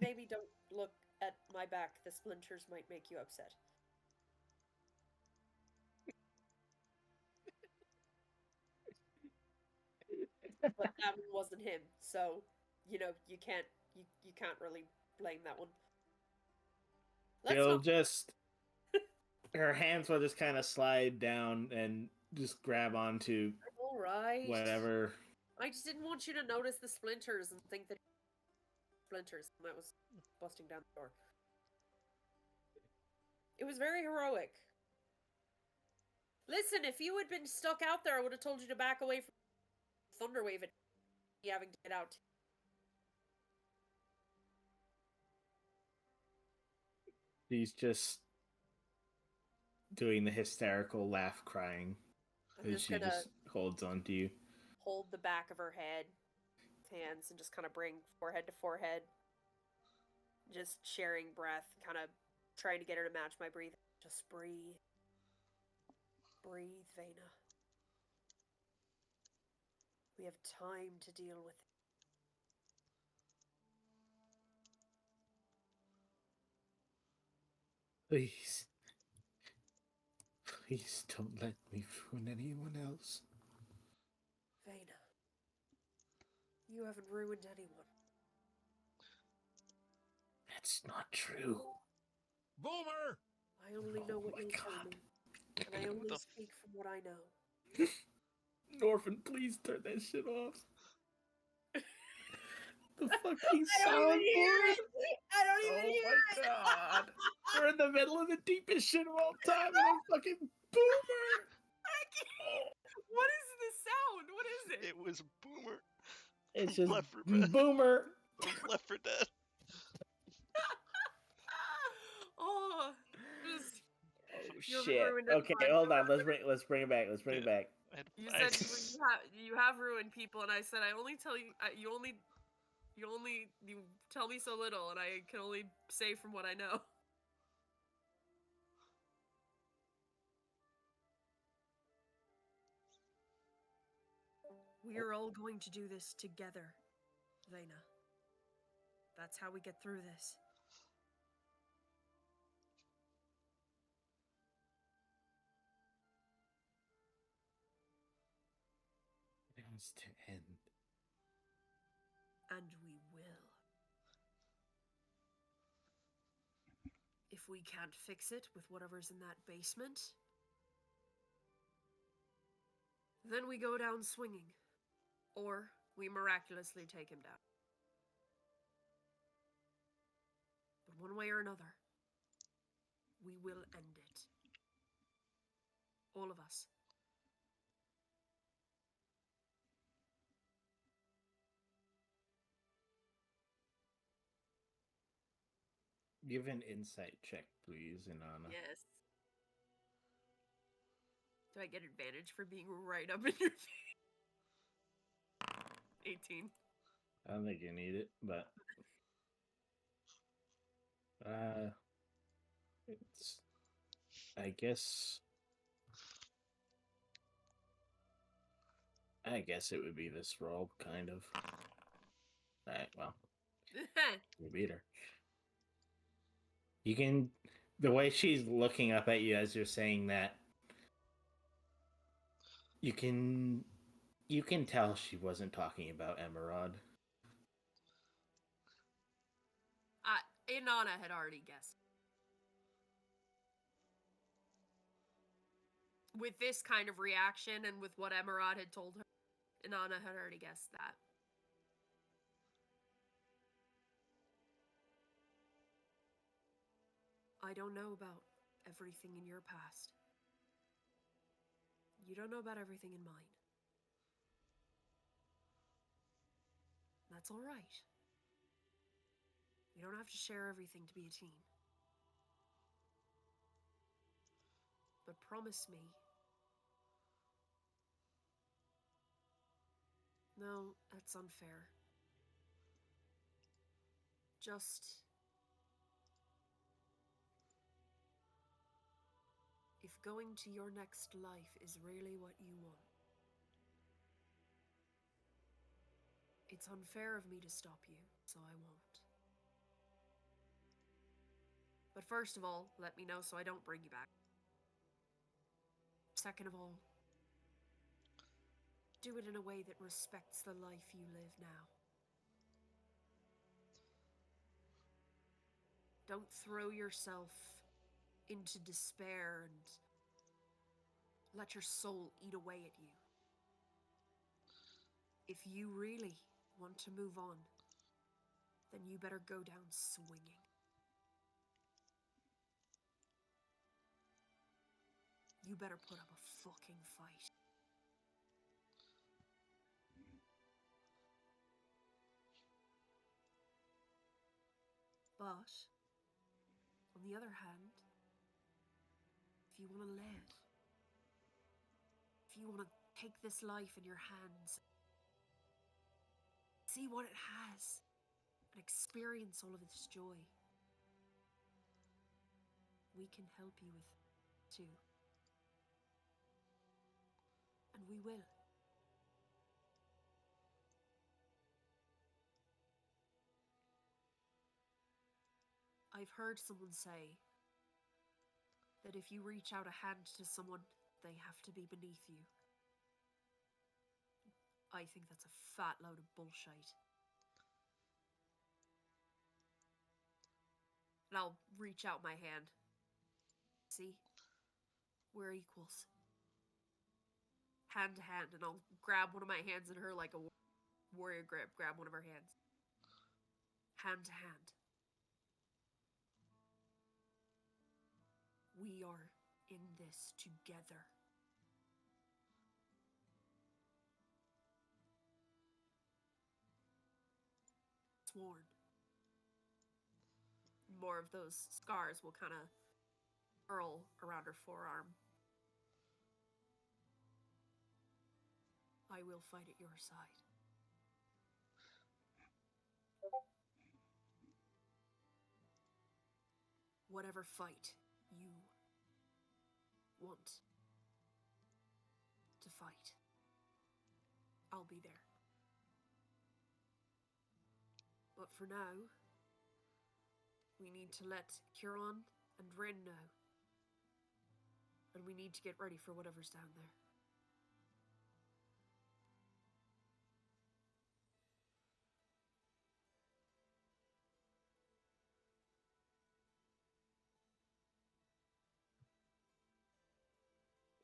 maybe don't look at my back. The splinters might make you upset. But that one wasn't him, so, you know, you can't really blame that one. She'll just... her hands will just kind of slide down and just grab onto Alright. whatever. I just didn't want you to notice the splinters and think that splinters when I was busting down the door. It was very heroic. Listen, if you had been stuck out there, I would have told you to back away from Thunderwave and having to get out. She's just doing the hysterical laugh crying as she just holds on to you. Hold the back of her head, hands, and just kind of bring forehead to forehead. Just sharing breath, kind of trying to get her to match my breathing. Just breathe. Breathe, Vena. We have time to deal with it. Please. Please don't let me ruin anyone else. Vena. You haven't ruined anyone. That's not true. Boomer! I only know what you tell me. And I only speak from what I know. Norfin, please turn that shit off. The fucking soundboard. I don't even hear it. Oh my god. We're in the middle of the deepest shit of all time and I'm fucking Boomer. What is the sound? What is it? It was Boomer. It's just Left 4 Dead. Boomer. From Left 4 Dead. Oh, just Shit. Okay, hold on. Let's bring it back. Let's bring it back. You said you have ruined people, and I said I only tell you you tell me so little, and I can only say from what I know. We are all going to do this together, Vena. That's how we get through this. It has to end. And we will. If we can't fix it with whatever's in that basement, then we go down swinging. Or we miraculously take him down. But one way or another, we will end it. All of us. Give an insight check, please, Inanna. Yes. Do I get advantage for being right up in your face? 18. I don't think you need it, but it's. I guess it would be this roll, kind of. Alright, well, you beat her. You can. The way she's looking up at you as you're saying that, you can tell she wasn't talking about Emerald. Inanna had already guessed. With this kind of reaction and with what Emerald had told her, Inanna had already guessed that. I don't know about everything in your past. You don't know about everything in mine. That's all right. We don't have to share everything to be a team. But promise me. No, that's unfair. Just... if going to your next life is really what you want, it's unfair of me to stop you, so I won't. But first of all, let me know so I don't bring you back. Second of all, do it in a way that respects the life you live now. Don't throw yourself into despair and let your soul eat away at you. If you really want to move on, then you better go down swinging. You better put up a fucking fight. But, on the other hand, if you want to live, if you want to take this life in your hands, see what it has, and experience all of its joy, we can help you with it too. And we will. I've heard someone say that if you reach out a hand to someone, they have to be beneath you. I think that's a fat load of bullshit. And I'll reach out my hand. See? We're equals. Hand to hand, and I'll grab one of my hands in her like a warrior grab one of her hands. Hand to hand. We are in this together. Sworn. More of those scars will kind of curl around her forearm. I will fight at your side. Whatever fight you want to fight, I'll be there. But for now, we need to let Huron and Rin know. And we need to get ready for whatever's down there.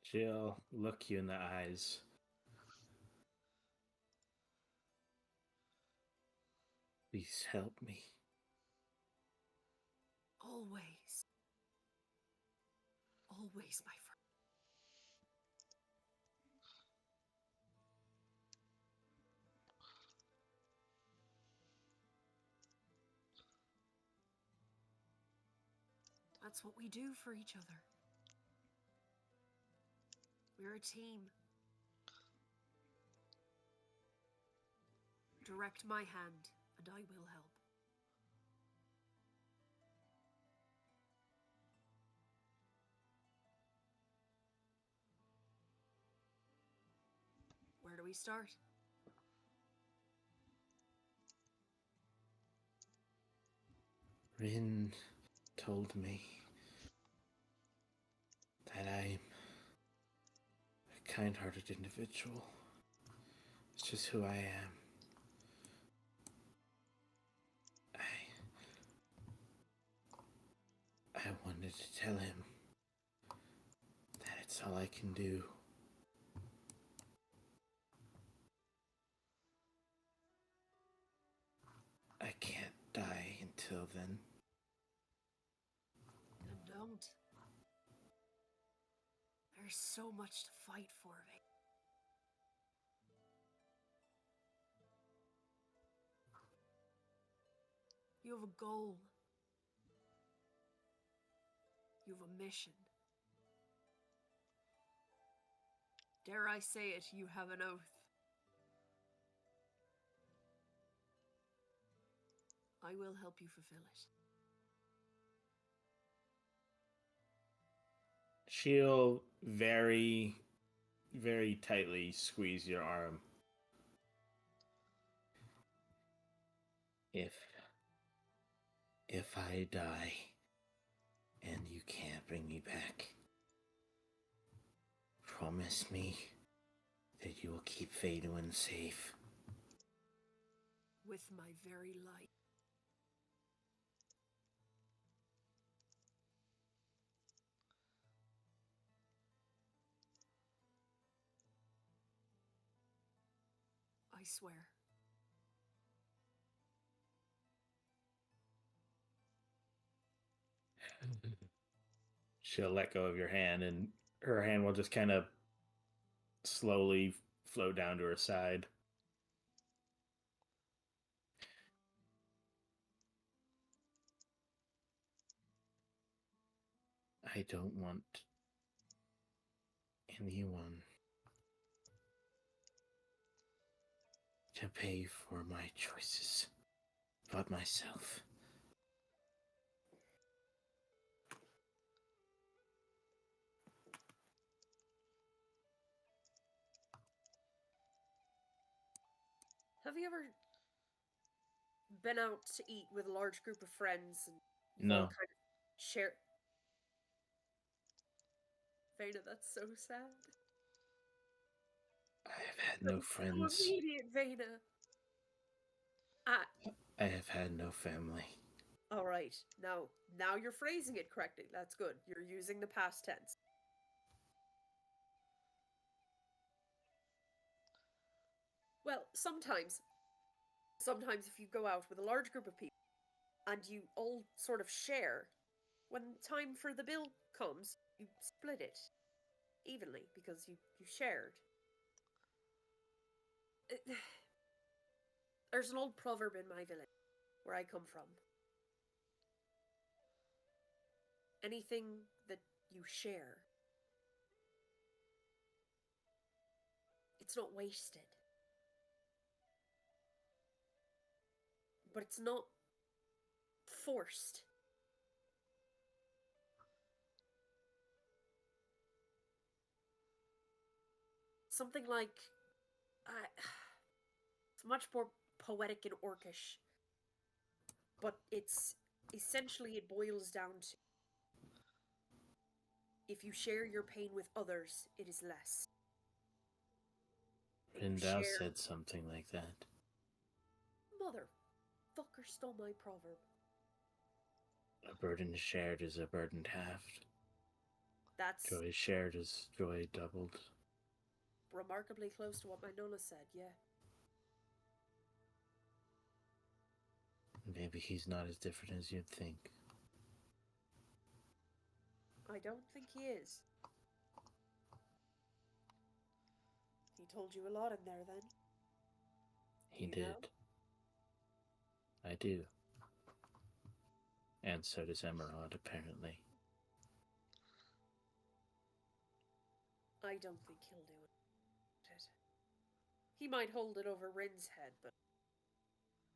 She'll look you in the eyes. Please help me. Always. Always, my friend. That's what we do for each other. We're a team. Direct my hand, and I will help. Where do we start? Rin told me that I'm a kind-hearted individual. It's just who I am. I wanted to tell him that it's all I can do. I can't die until then. Then don't. There's so much to fight for, Vane. You have a goal. You have a mission. Dare I say it, you have an oath. I will help you fulfill it. She'll very, very tightly squeeze your arm. If I die and you can't bring me back, promise me that you will keep Faduin safe. With my very life. I swear. She'll let go of your hand, and her hand will just kind of slowly float down to her side. I don't want anyone to pay for my choices but myself. Have you ever been out to eat with a large group of friends and you've No. all kind of share? Veda, that's so sad. I have had no friends. So immediate, Veda. I have had no family. All right. Now you're phrasing it correctly. That's good. You're using the past tense. Well, sometimes if you go out with a large group of people and you all sort of share, when time for the bill comes, you split it evenly because you shared. There's an old proverb in my village where I come from. Anything that you share, it's not wasted. But it's not forced. Something like, it's much more poetic and orcish, but it's essentially, it boils down to, if you share your pain with others, it is less. Rindau said something like that. Motherfucker stole my proverb. A burden shared is a burden halved. That's joy shared is joy doubled. Remarkably close to what my Nona said, yeah. Maybe he's not as different as you'd think. I don't think he is. He told you a lot in there, then? He did. Know? I do. And so does Emerald, apparently. I don't think he'll do it. He might hold it over Rin's head, but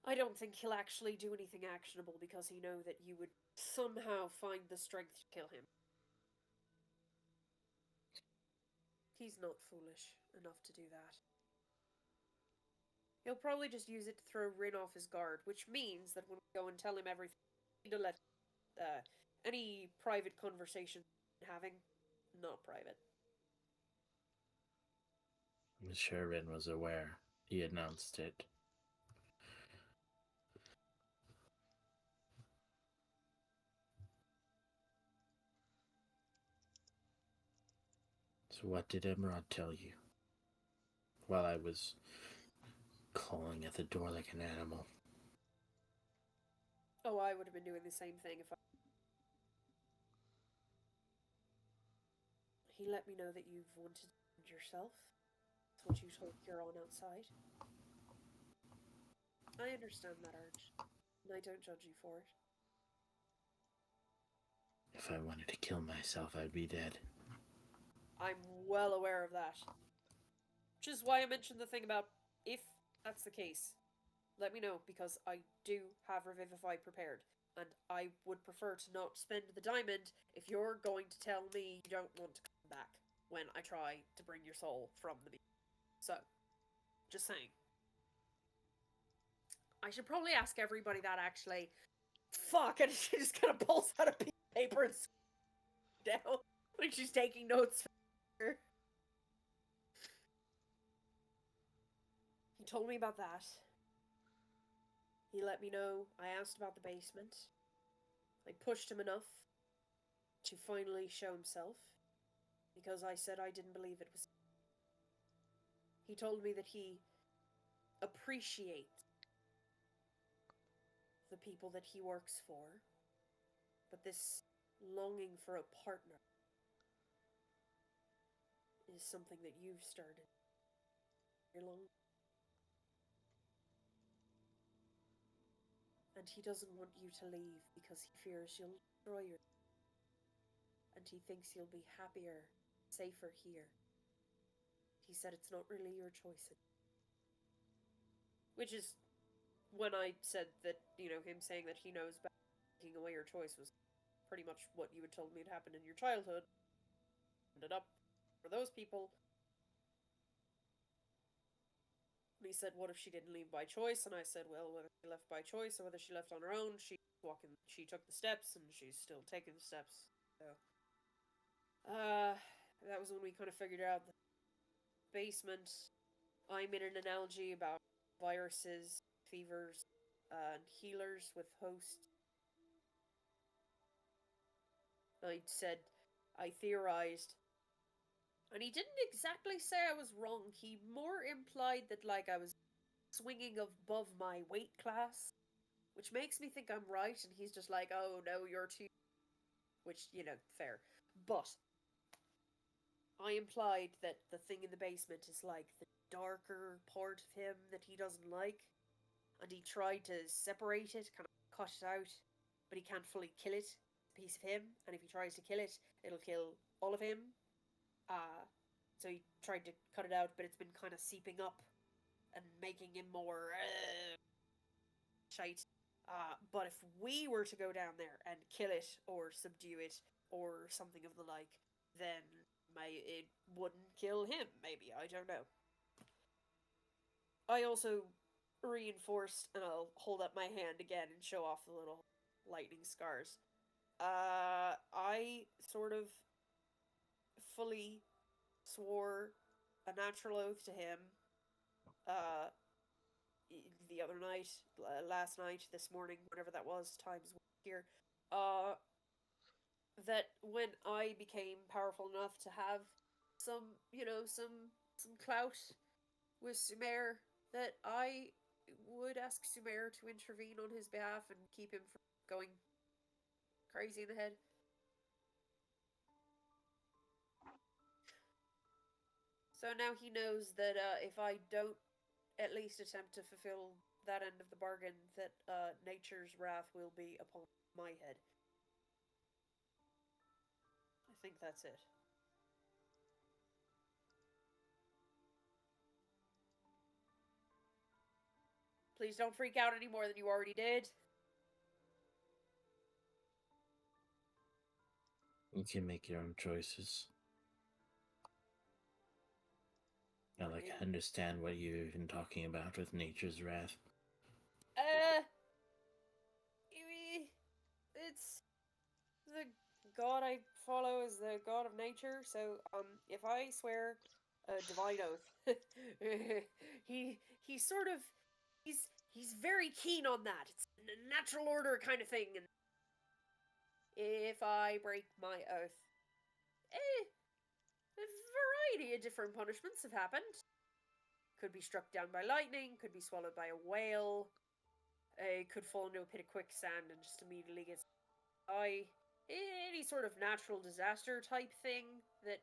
I don't think he'll actually do anything actionable because he know that you would somehow find the strength to kill him. He's not foolish enough to do that. He'll probably just use it to throw Rin off his guard, which means that when we go and tell him everything, we need to let any private conversation having not private. I'm sure Rin was aware. He announced it. So what did Emerald tell you? While I was clawing at the door like an animal. Oh, I would have been doing the same thing if I... He let me know that you've wanted to end yourself. That's what you told Huron outside. I understand that urge, and I don't judge you for it. If I wanted to kill myself, I'd be dead. I'm well aware of that. Which is why I mentioned the thing about if that's the case, let me know, because I do have Revivify prepared. And I would prefer to not spend the diamond if you're going to tell me you don't want to come back when I try to bring your soul from the beast. So, just saying. I should probably ask everybody that, actually. Fuck, and she just kind of pulls out a piece of paper and down like she's taking notes for her. He told me about that. He let me know. I asked about the basement. I pushed him enough to finally show himself, because I said I didn't believe it was. He told me that he appreciates the people that he works for, but this longing for a partner is something that you've started. And he doesn't want you to leave because he fears you'll destroy your. And he thinks you'll be happier, safer here. He said it's not really your choice. Which is when I said that, him saying that he knows about taking away your choice was pretty much what you had told me had happened in your childhood. Ended up for those people. And he said, what if she didn't leave by choice? And I said, well, whether she left by choice or whether she left on her own, she took the steps, and she's still taking the steps. So, that was when we kind of figured out the basement. I made an analogy about viruses, fevers, and healers with hosts. I said, I theorized, and he didn't exactly say I was wrong. He more implied that, I was swinging above my weight class, which makes me think I'm right, and he's just like, oh, no, you're too... Which, fair. But I implied that the thing in the basement is, the darker part of him that he doesn't like, and he tried to separate it, kind of cut it out, but he can't fully kill it. It's a piece of him, and if he tries to kill it, it'll kill all of him. So he tried to cut it out, but it's been kind of seeping up and making him more shite. But if we were to go down there and kill it or subdue it or something of the like, then it wouldn't kill him, maybe. I don't know. I also reinforced, and I'll hold up my hand again and show off the little lightning scars. I sort of fully swore a natural oath to him the other night, last night, this morning, whatever that was, times here, that when I became powerful enough to have some clout with Sumer, that I would ask Sumer to intervene on his behalf and keep him from going crazy in the head. So now he knows that if I don't at least attempt to fulfill that end of the bargain, that nature's wrath will be upon my head. I think that's it. Please don't freak out any more than you already did. You can make your own choices. I understand what you've been talking about with nature's wrath. It's the god I follow is the god of nature. So, if I swear a divine oath, he sort of he's very keen on that. It's a natural order kind of thing. And if I break my oath, a variety of different punishments have happened. Could be struck down by lightning. Could be swallowed by a whale. Could fall into a pit of quicksand and just immediately get any sort of natural disaster type thing that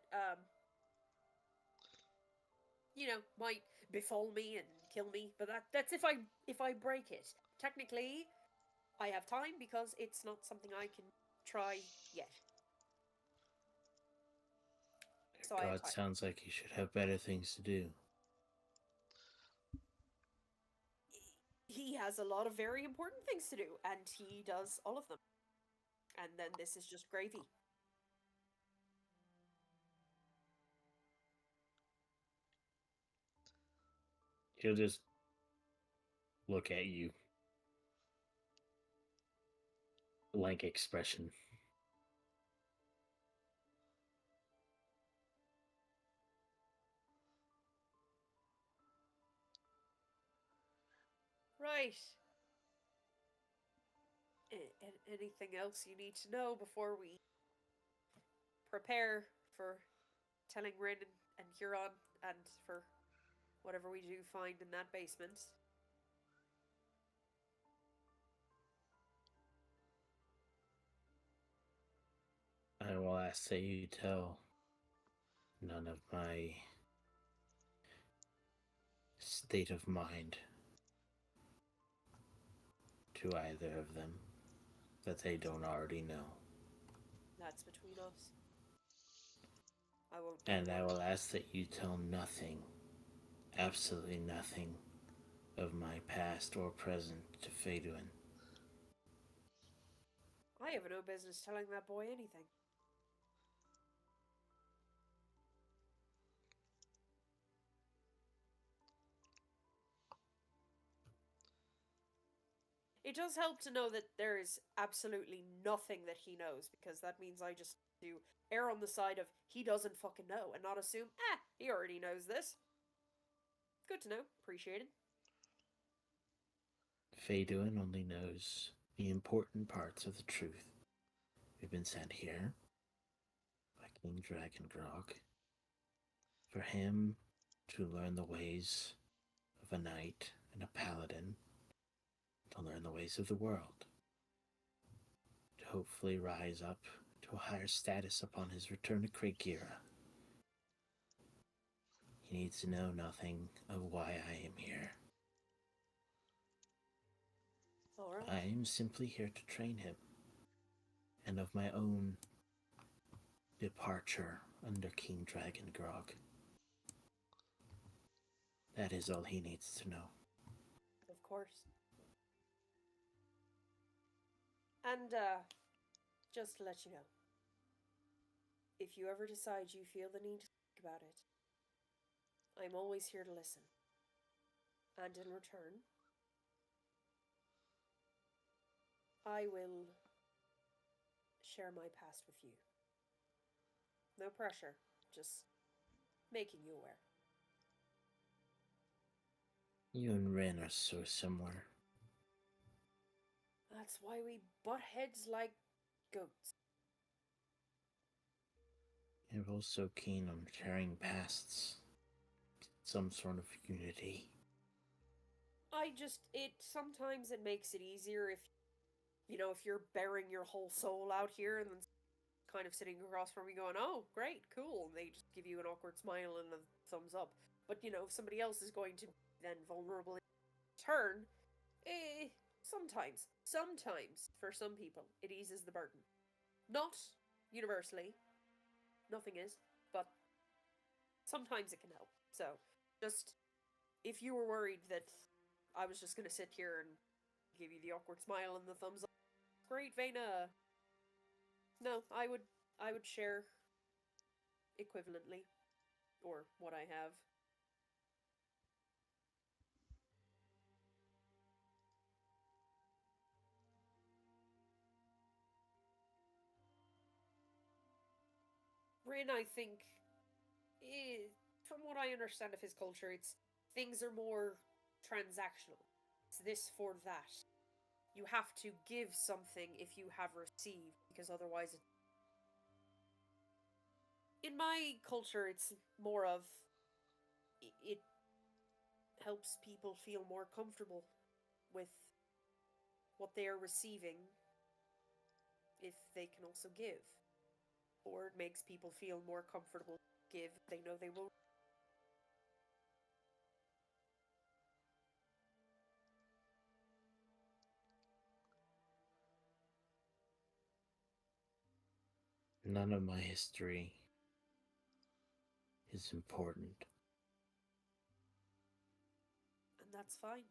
might befall me and kill me. But that's if I break it. Technically, I have time because it's not something I can try yet. So God sounds like he should have better things to do. He has a lot of very important things to do, and he does all of them. And then this is just gravy. He'll just look at you. Blank expression. Right. Anything else you need to know before we prepare for telling Rin and Huron and for whatever we do find in that basement? I will ask that you tell none of my state of mind to either of them that they don't already know. That's between us. I won't. And I will ask that you tell nothing, absolutely nothing, of my past or present to Faduin. I have no business telling that boy anything. It does help to know that there is absolutely nothing that he knows, because that means I just do err on the side of he doesn't fucking know and not assume, he already knows this. Good to know. Appreciated. Faduin only knows the important parts of the truth. We've been sent here by King Dragon Grog for him to learn the ways of a knight and a paladin, to learn the ways of the world, to hopefully rise up to a higher status upon his return to Kragira. He needs to know nothing of why I am here. All right. I am simply here to train him, and of my own departure under King Dragon Grog. That is all he needs to know. Of course. And, just to let you know, if you ever decide you feel the need to think about it, I'm always here to listen. And in return, I will share my past with you. No pressure, just making you aware. You and Ren are so similar. That's why we butt heads like goats. You're both so keen on sharing pasts. Some sort of unity. Sometimes it makes it easier if you're bearing your whole soul out here and then kind of sitting across from you going, oh, great, cool. And they just give you an awkward smile and a thumbs up. But, if somebody else is going to be then vulnerable in turn, sometimes, for some people, it eases the burden. Not universally. Nothing is. But sometimes it can help. So, just, if you were worried that I was just gonna sit here and give you the awkward smile and the thumbs up. Great, Vena. No, I would share equivalently, or what I have. Rin, I think, from what I understand of his culture, it's things are more transactional. It's this for that. You have to give something if you have received, because otherwise in my culture, it's more of it helps people feel more comfortable with what they are receiving if they can also give. Or it makes people feel more comfortable to give. They know they will. None of my history is important. And that's fine.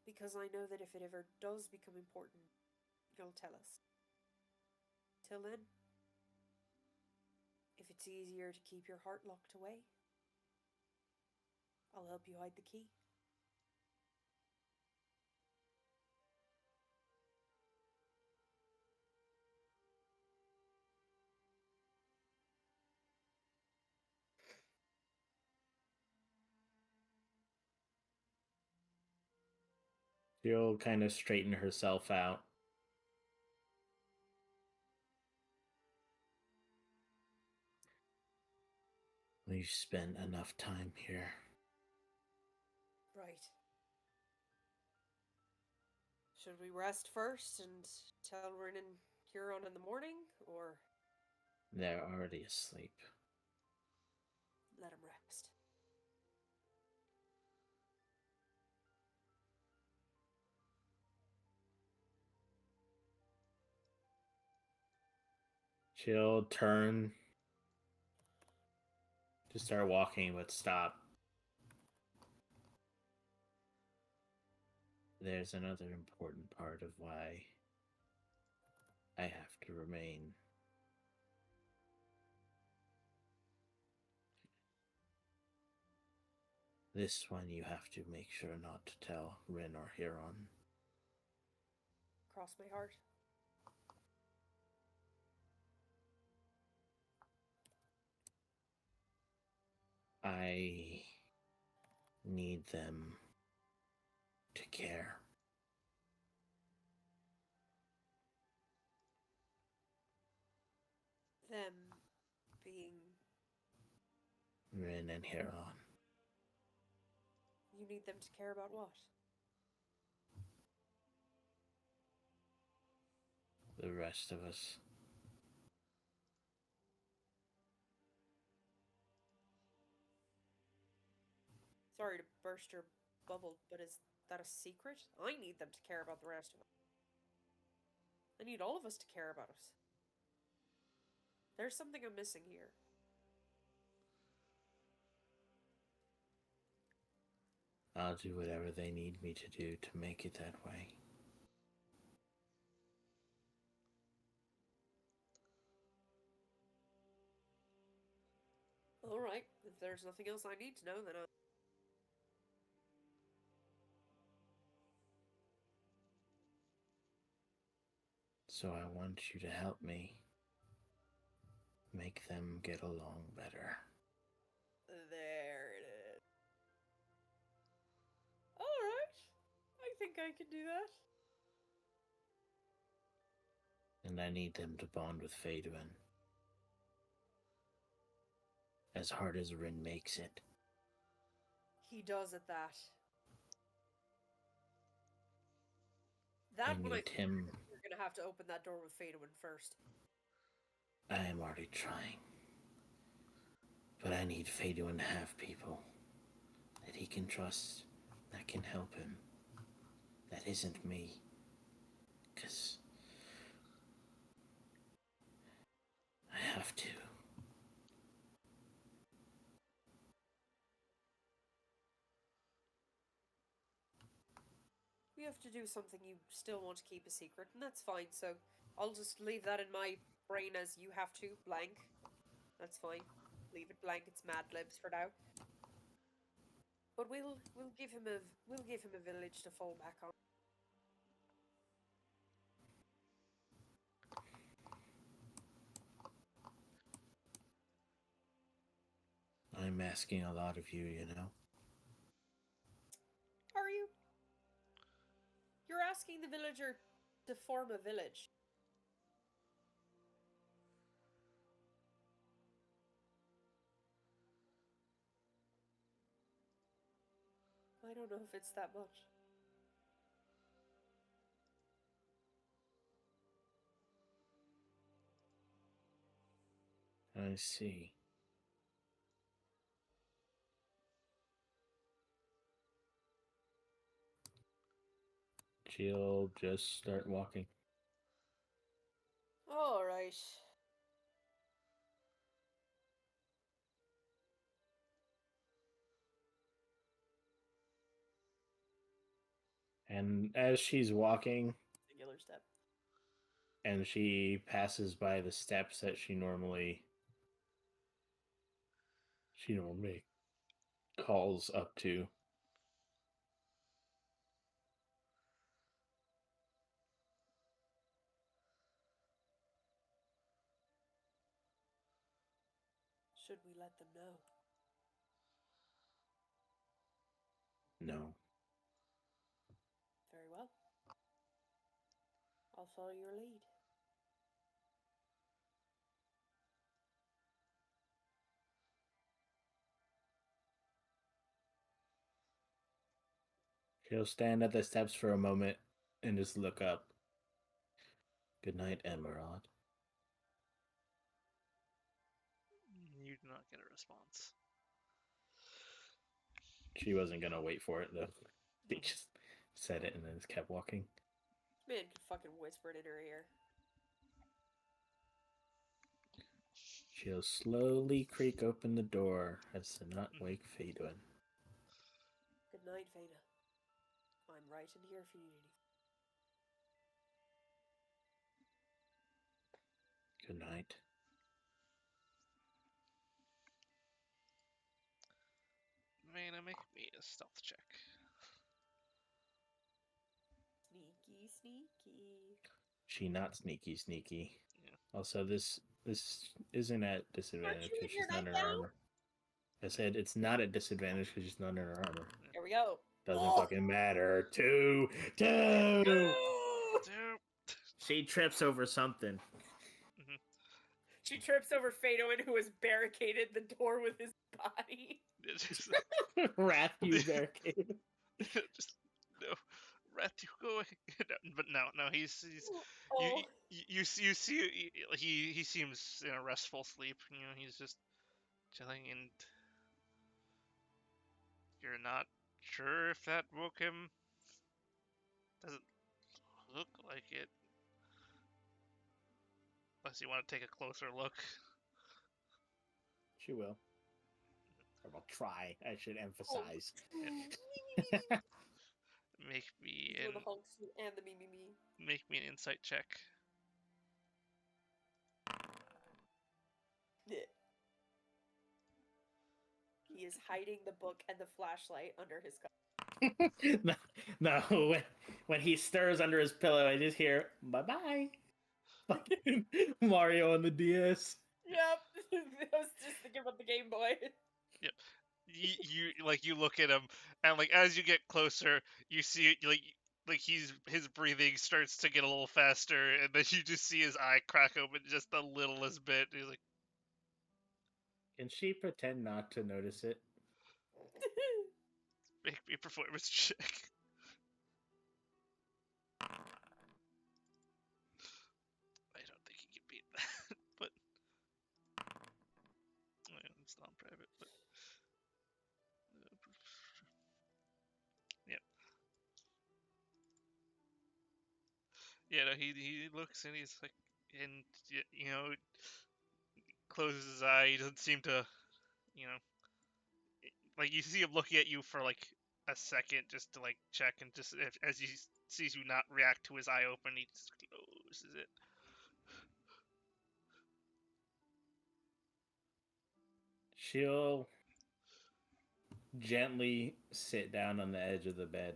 Because I know that if it ever does become important, you'll tell us. Till then, if it's easier to keep your heart locked away, I'll help you hide the key. She'll kind of straighten herself out. We've spent enough time here. Right. Should we rest first and tell Rin and Huron in the morning, or They're already asleep. let him rest? She'll turn to start walking, but stop. There's another important part of why I have to remain. This one you have to make sure not to tell Rin or Huron. Cross my heart. I need them to care. Them being... Rin and Huron. You need them to care about what? The rest of us. Sorry to burst your bubble, but is that a secret? I need them to care about the rest of us. I need all of us to care about us. There's something I'm missing here. I'll do whatever they need me to do to make it that way. Alright, if there's nothing else I need to know, then So I want you to help me make them get along better. there it is. Alright, I think I can do that. And I need them to bond with Faduin. As hard as Rin makes it. He does at that. I That one need him. You're gonna have to open that door with Faduin first. I am already trying. But I need Faduin to have people that he can trust, that can help him. That isn't me. 'Cause I have to. have to do something you still want to keep a secret, and that's fine. So I'll just leave that in my brain as you have to blank. That's fine. Leave it blank. It's Mad Libs for now. But we'll give him a village to fall back on. I'm asking a lot of you, you know. Are you? You're asking the villager to form a village. I don't know if it's that much. I see. She'll just start walking. All right. And as she's walking, Singular step. and she passes by the steps that she normally calls up to. Should we let them know? No. Very well. I'll follow your lead. She'll stand at the steps for a moment and just look up. Good night, Emerald. You do not get a response. She wasn't gonna wait for it though. She just said it and then just kept walking. Man could fucking whisper it in her ear. She'll slowly creak open the door as to not wake Phaedwin. Good night, Veda. I'm right in here if you need anything. Good night. Vayna, make me a stealth check. Sneaky, sneaky. She not sneaky. Yeah. Also, this isn't at disadvantage because she's not in her armor. I said it's not at disadvantage because she's not in her armor. Here we go. Doesn't fucking matter. Two. She trips over something. Mm-hmm. She trips over Phaedwin, who has barricaded the door with his body. Rathu barricade. Just no, Rathu, go away. But no, he's Oh. you see he seems in a restful sleep. You know, he's just chilling, and you're not sure if that woke him. Doesn't look like it. Unless you want to take a closer look. She will. Or will try, I should emphasize. Make me and the me. Make me an insight check. He is hiding the book and the flashlight under his cover. No, when he stirs under his pillow, I just hear bye-bye. Fucking Mario on the DS. Yep. I was just thinking about the Game Boy. Yep. You look at him, and like as you get closer, you see like his breathing starts to get a little faster, and then you just see his eye crack open just the littlest bit. He's like, can she pretend not to notice it? make me a performance check. I don't think he can beat that, but it's not private. But yep. Yeah, no, he looks and he's like, and you know, closes his eye. He doesn't seem to, you know, like you see him looking at you for like a second just to like check, and just as he sees you not react to his eye open, he just closes it. She'll gently sit down on the edge of the bed.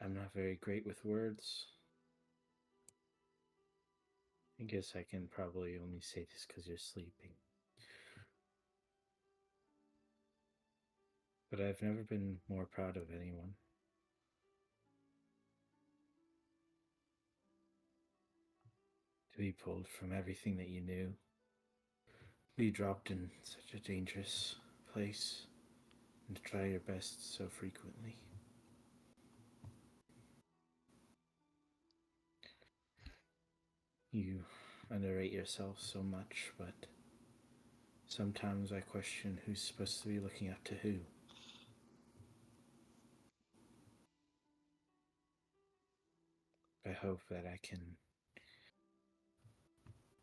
I'm not very great with words. I guess I can probably only say this because you're sleeping. But I've never been more proud of anyone. To be pulled from everything that you knew, be dropped in such a dangerous place, and to try your best so frequently. You underrate yourself so much, but sometimes I question who's supposed to be looking up to who. I hope that I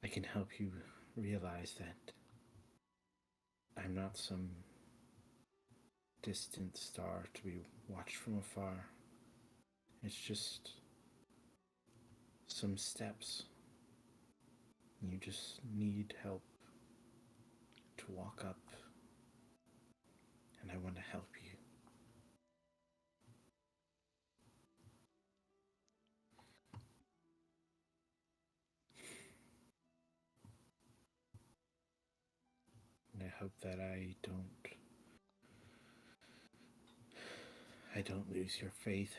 can help you realize that I'm not some distant star to be watched from afar. It's just some steps. You just need help to walk up, and I want to help you. And I hope that I don't lose your faith.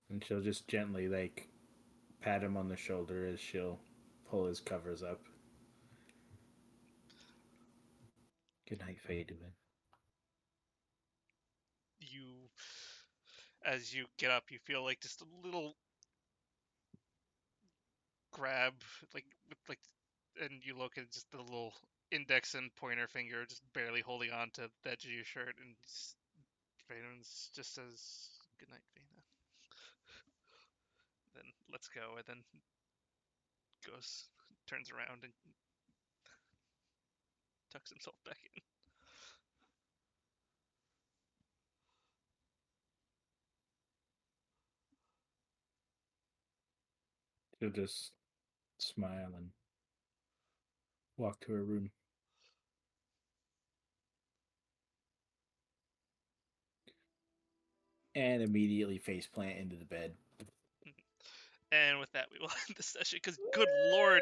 And she'll just gently, pat him on the shoulder as she'll pull his covers up. Good night, Faduin. As you get up, you feel like just a little grab, and you look at just the little index and pointer finger just barely holding on to the edge of your shirt, and Vaynon's just says, "Good night, Vayna." Then let's go, and then turns around and tucks himself back in. She'll just smile and walk to her room. And immediately faceplant into the bed. And with that, we will end the session, because good lord,